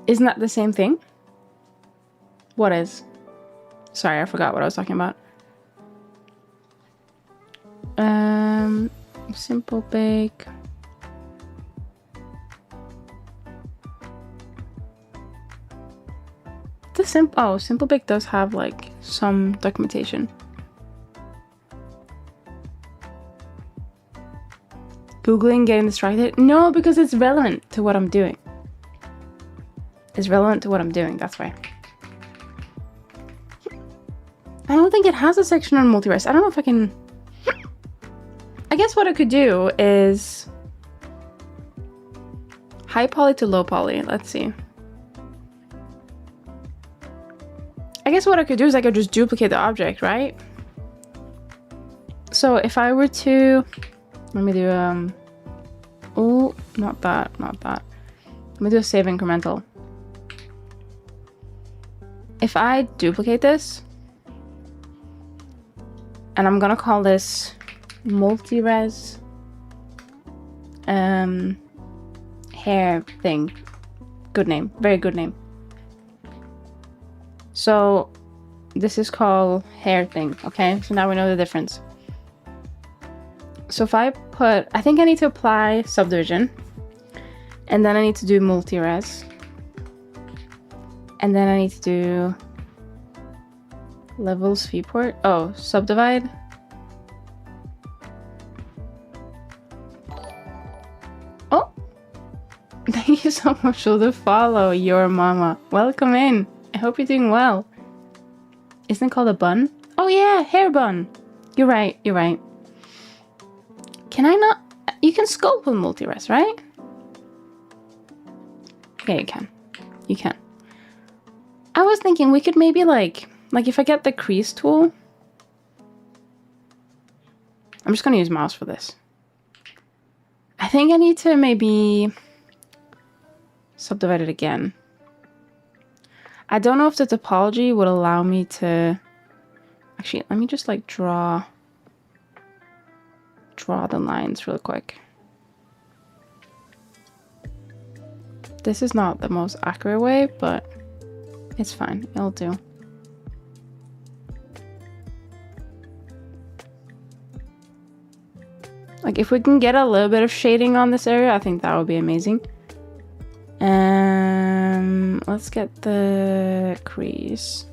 Isn't that the same thing? What is? Sorry, I forgot what I was talking about. Simple Bake. Simple Bake does have like some documentation. Googling, getting distracted? No, because it's relevant to what I'm doing. It's relevant to what I'm doing, that's why. I don't think it has a section on multi-res. I don't know if I can... I guess what I could do is high poly to low poly. Let's see. I guess what I could do is I could just duplicate the object, right? So if I were to, let me do, oh, not that. Let me do a save incremental. If I duplicate this, and I'm gonna call this multi-res hair thing. Good name, very good name. So this is called hair thing, okay? So now we know the difference. So if I put, I think I need to apply subdivision, and then I need to do multi-res, and then I need to do levels viewport. Oh, subdivide. Oh, thank you so much for the follow, your mama. Welcome in. I hope you're doing well. Isn't it called a bun? Oh yeah, hair bun. You're right, you're right. Can I not? You can sculpt with multi-res, right? Yeah, you can. You can. I was thinking we could maybe like if I get the crease tool. I'm just gonna use mouse for this. I think I need to maybe subdivide it again. I don't know if the topology would allow me to... Actually, let me just like draw the lines real quick. This is not the most accurate way, but it's fine. It'll do. Like if we can get a little bit of shading on this area, I think that would be amazing. Let's get the crease.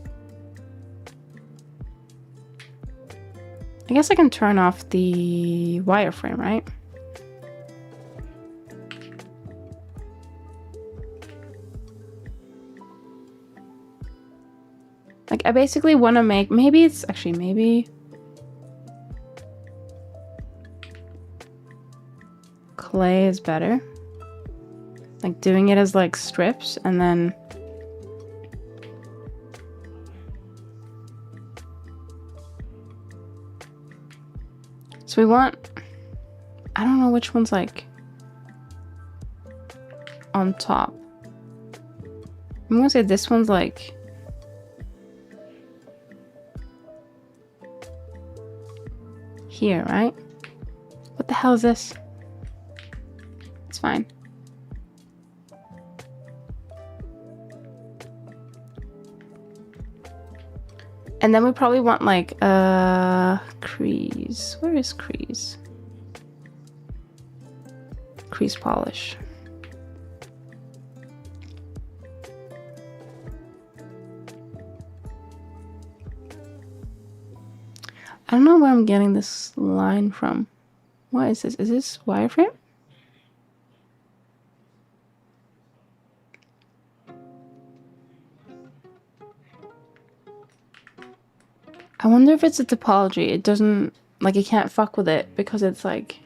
I guess I can turn off the wireframe, right? Like I basically want to make, maybe clay is better. Like doing it as like strips and then so we want, I don't know which one's like on top. I'm gonna say this one's like here, right? What the hell is this? It's fine. And then we probably want like crease. Where is crease? Crease polish. I don't know where I'm getting this line from. What is this? Is this wireframe? I wonder if it's a topology. It doesn't, like, it can't fuck with it because it's like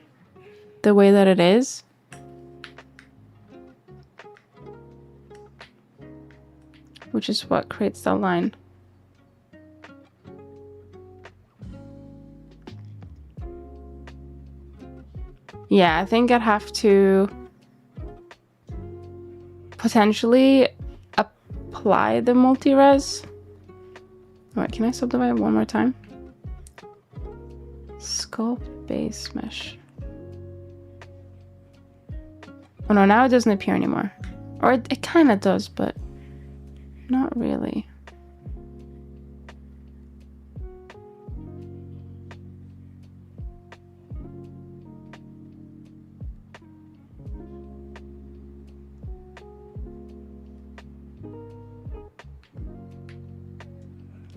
the way that it is. Which is what creates that line. Yeah, I think I'd have to potentially apply the multi-res. Wait, can I subdivide one more time? Sculpt base mesh. Oh no, now it doesn't appear anymore. Or it kind of does, but not really.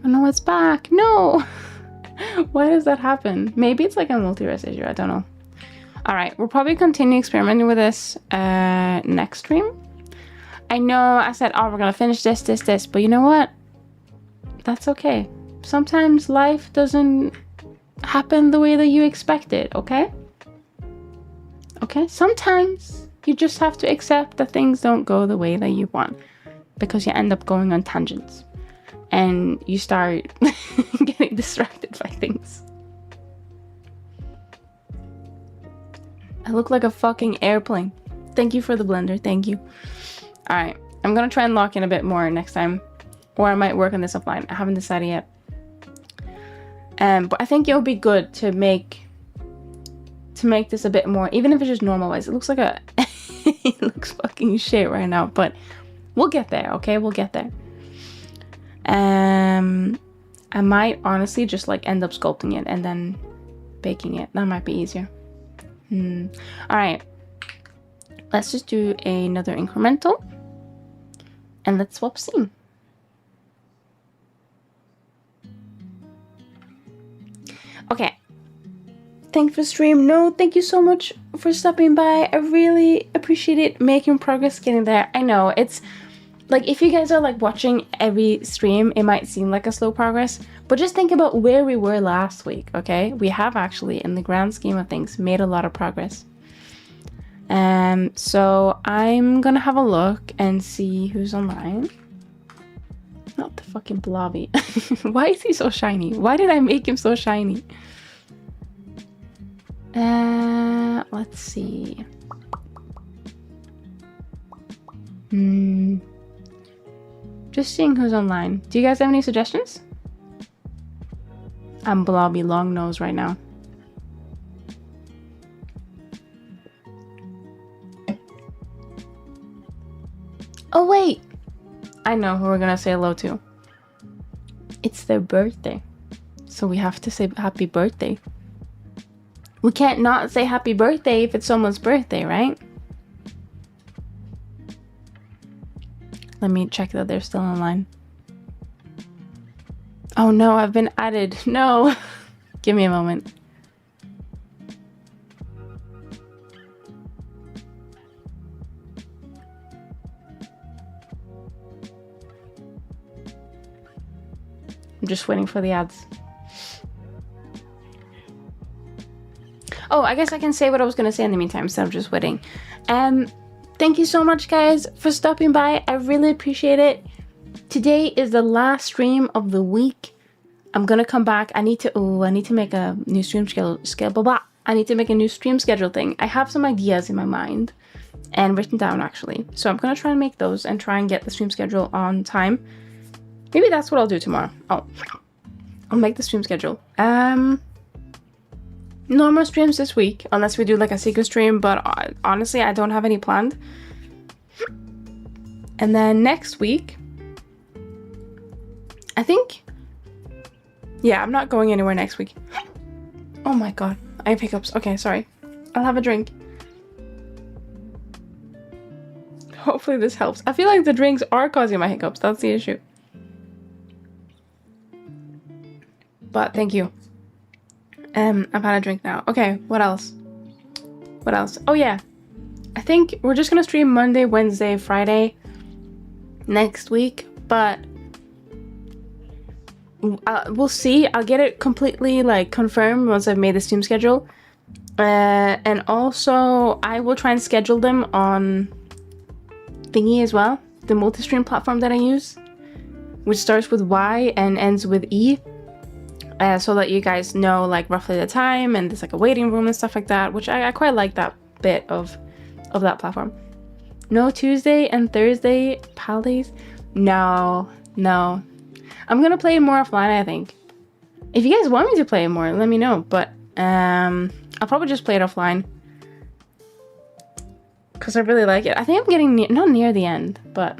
Oh no, it's back. No! Why does that happen? Maybe it's like a multi-res issue. I don't know. Alright, we'll probably continue experimenting with this next stream. I know I said, oh, we're gonna finish this, but you know what? That's okay. Sometimes life doesn't happen the way that you expect it, okay? Okay? Sometimes you just have to accept that things don't go the way that you want because you end up going on tangents and you start getting distracted by things. I look like a fucking airplane. Thank you for the blender. Thank you. Alright, I'm gonna try and lock in a bit more next time. Or I might work on this offline. I haven't decided yet. But I think it would be good to make this a bit more, even if it's just normalized. It looks like a it looks fucking shit right now, but we'll get there, okay? We'll get there. I might honestly just like end up sculpting it and then baking it. That might be easier. Alright. Let's just do another incremental. And let's swap scene. Okay. Thanks for stream. No, thank you so much for stopping by. I really appreciate it. Making progress, getting there. I know it's like if you guys are like watching every stream, it might seem like a slow progress, but just think about where we were last week, okay? We have actually, in the grand scheme of things, made a lot of progress. So I'm gonna have a look and see who's online. Not the fucking blobby. Why is he so shiny? Why did I make him so shiny? Let's see. Just seeing who's online. Do you guys have any suggestions? I'm blobby long nose right now. Oh wait! I know who we're gonna say hello to. It's their birthday. So we have to say happy birthday. We can't not say happy birthday if it's someone's birthday, right? Let me check that they're still online. Oh no, I've been added. No. Give me a moment. I'm just waiting for the ads. Oh, I guess I can say what I was going to say in the meantime instead of just waiting. Thank you so much, guys, for stopping by. I really appreciate it. Today is the last stream of the week. I'm going to come back. I need to make a new stream schedule. I need to make a new stream schedule thing. I have some ideas in my mind and written down, actually. So I'm going to try and make those and try and get the stream schedule on time. Maybe that's what I'll do tomorrow. I'll make the stream schedule. No more streams this week, unless we do like a secret stream, but honestly, I don't have any planned. And then next week, I think, yeah, I'm not going anywhere next week. Oh my god, I have hiccups. Okay, sorry. I'll have a drink. Hopefully this helps. I feel like the drinks are causing my hiccups. That's the issue. But thank you. I've had a drink now. Okay, what else? What else? Oh yeah. I think we're just gonna stream Monday, Wednesday, Friday next week, but we'll see. I'll get it completely like confirmed once I've made the stream schedule. And also I will try and schedule them on Thingy as well, the multi-stream platform that I use, which starts with Y and ends with E, so that you guys know like roughly the time, and there's like a waiting room and stuff like that, which I quite like that bit of that platform. No Tuesday and Thursday pal days? No. I'm gonna play it more offline, I think. If you guys want me to play it more, let me know, but I'll probably just play it offline because I really like it. I think I'm getting not near the end, but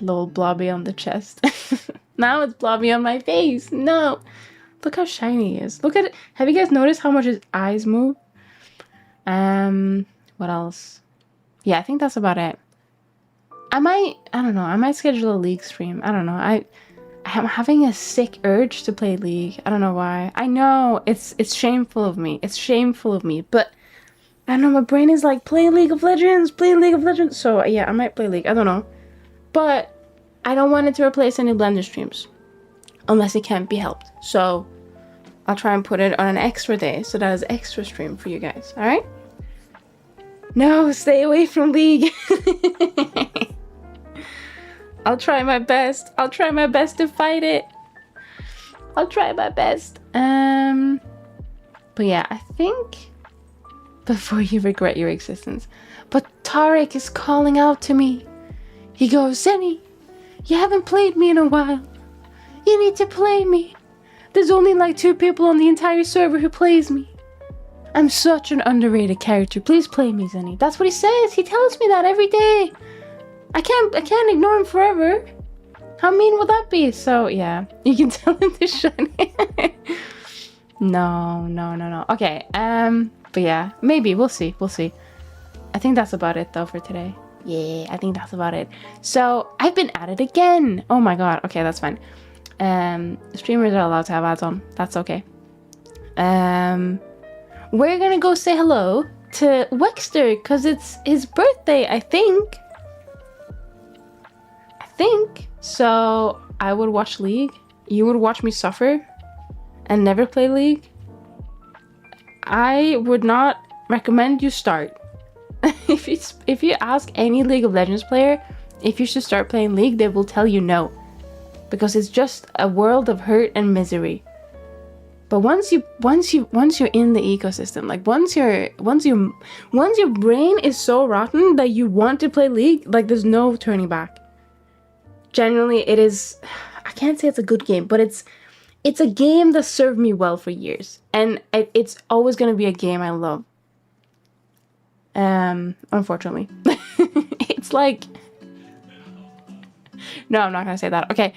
little blobby on the chest. Now it's blobby on my face. No, look how shiny he is. Look at it. Have you guys noticed how much his eyes move? What else? Yeah, I think that's about it. I don't know, I might schedule a League stream. I don't know. I'm having a sick urge to play League. I don't know why. I know it's shameful of me. It's shameful of me, but I don't know, my brain is like, play League of Legends, play League of Legends. So yeah, I might play League. I don't know. But I don't want it to replace any Blender streams unless it can't be helped. So I'll try and put it on an extra day so that is extra stream for you guys. All right? No, stay away from League. I'll try my best. I'll try my best to fight it. I'll try my best. But yeah, I think before you regret your existence. But Tarek is calling out to me. He goes, Zenny, you haven't played me in a while. You need to play me. There's only like 2 people on the entire server who plays me. I'm such an underrated character. Please play me, Zenny. That's what he says. He tells me that every day. I can't ignore him forever. How mean would that be? So yeah, you can tell him to shut it. No. Okay, but yeah, maybe we'll see. I think that's about it though for today. Yeah, I think that's about it. So I've been at it again. Oh my god. Okay, that's fine. Streamers are allowed to have ads on. That's okay. We're gonna go say hello to Wexter because it's his birthday, I think. So I would watch League. You would watch me suffer and never play League. I would not recommend you start. If you ask any League of Legends player if you should start playing League, they will tell you no, because it's just a world of hurt and misery. But once you're in the ecosystem, like once your brain is so rotten that you want to play League, like there's no turning back. Generally, it is. I can't say it's a good game, but it's a game that served me well for years, and it's always gonna be a game I love. Unfortunately, it's like. No, I'm not gonna say that. Okay.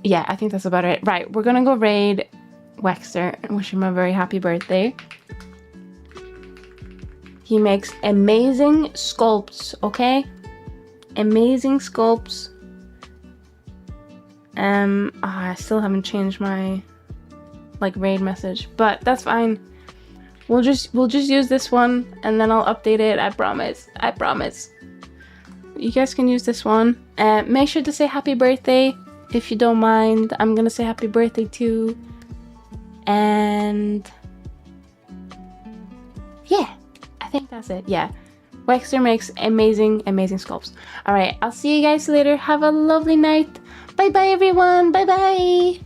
Yeah, I think that's about it. Right, we're gonna go raid Wexter and wish him a very happy birthday. He makes amazing sculpts, okay? Amazing sculpts. I still haven't changed my like raid message, but that's fine. We'll just use this one and then I'll update it. I promise. You guys can use this one. Make sure to say happy birthday if you don't mind. I'm gonna say happy birthday too. And yeah, I think that's it. Yeah, Wexter makes amazing sculpts. All right, I'll see you guys later. Have a lovely night. Bye bye everyone. Bye bye.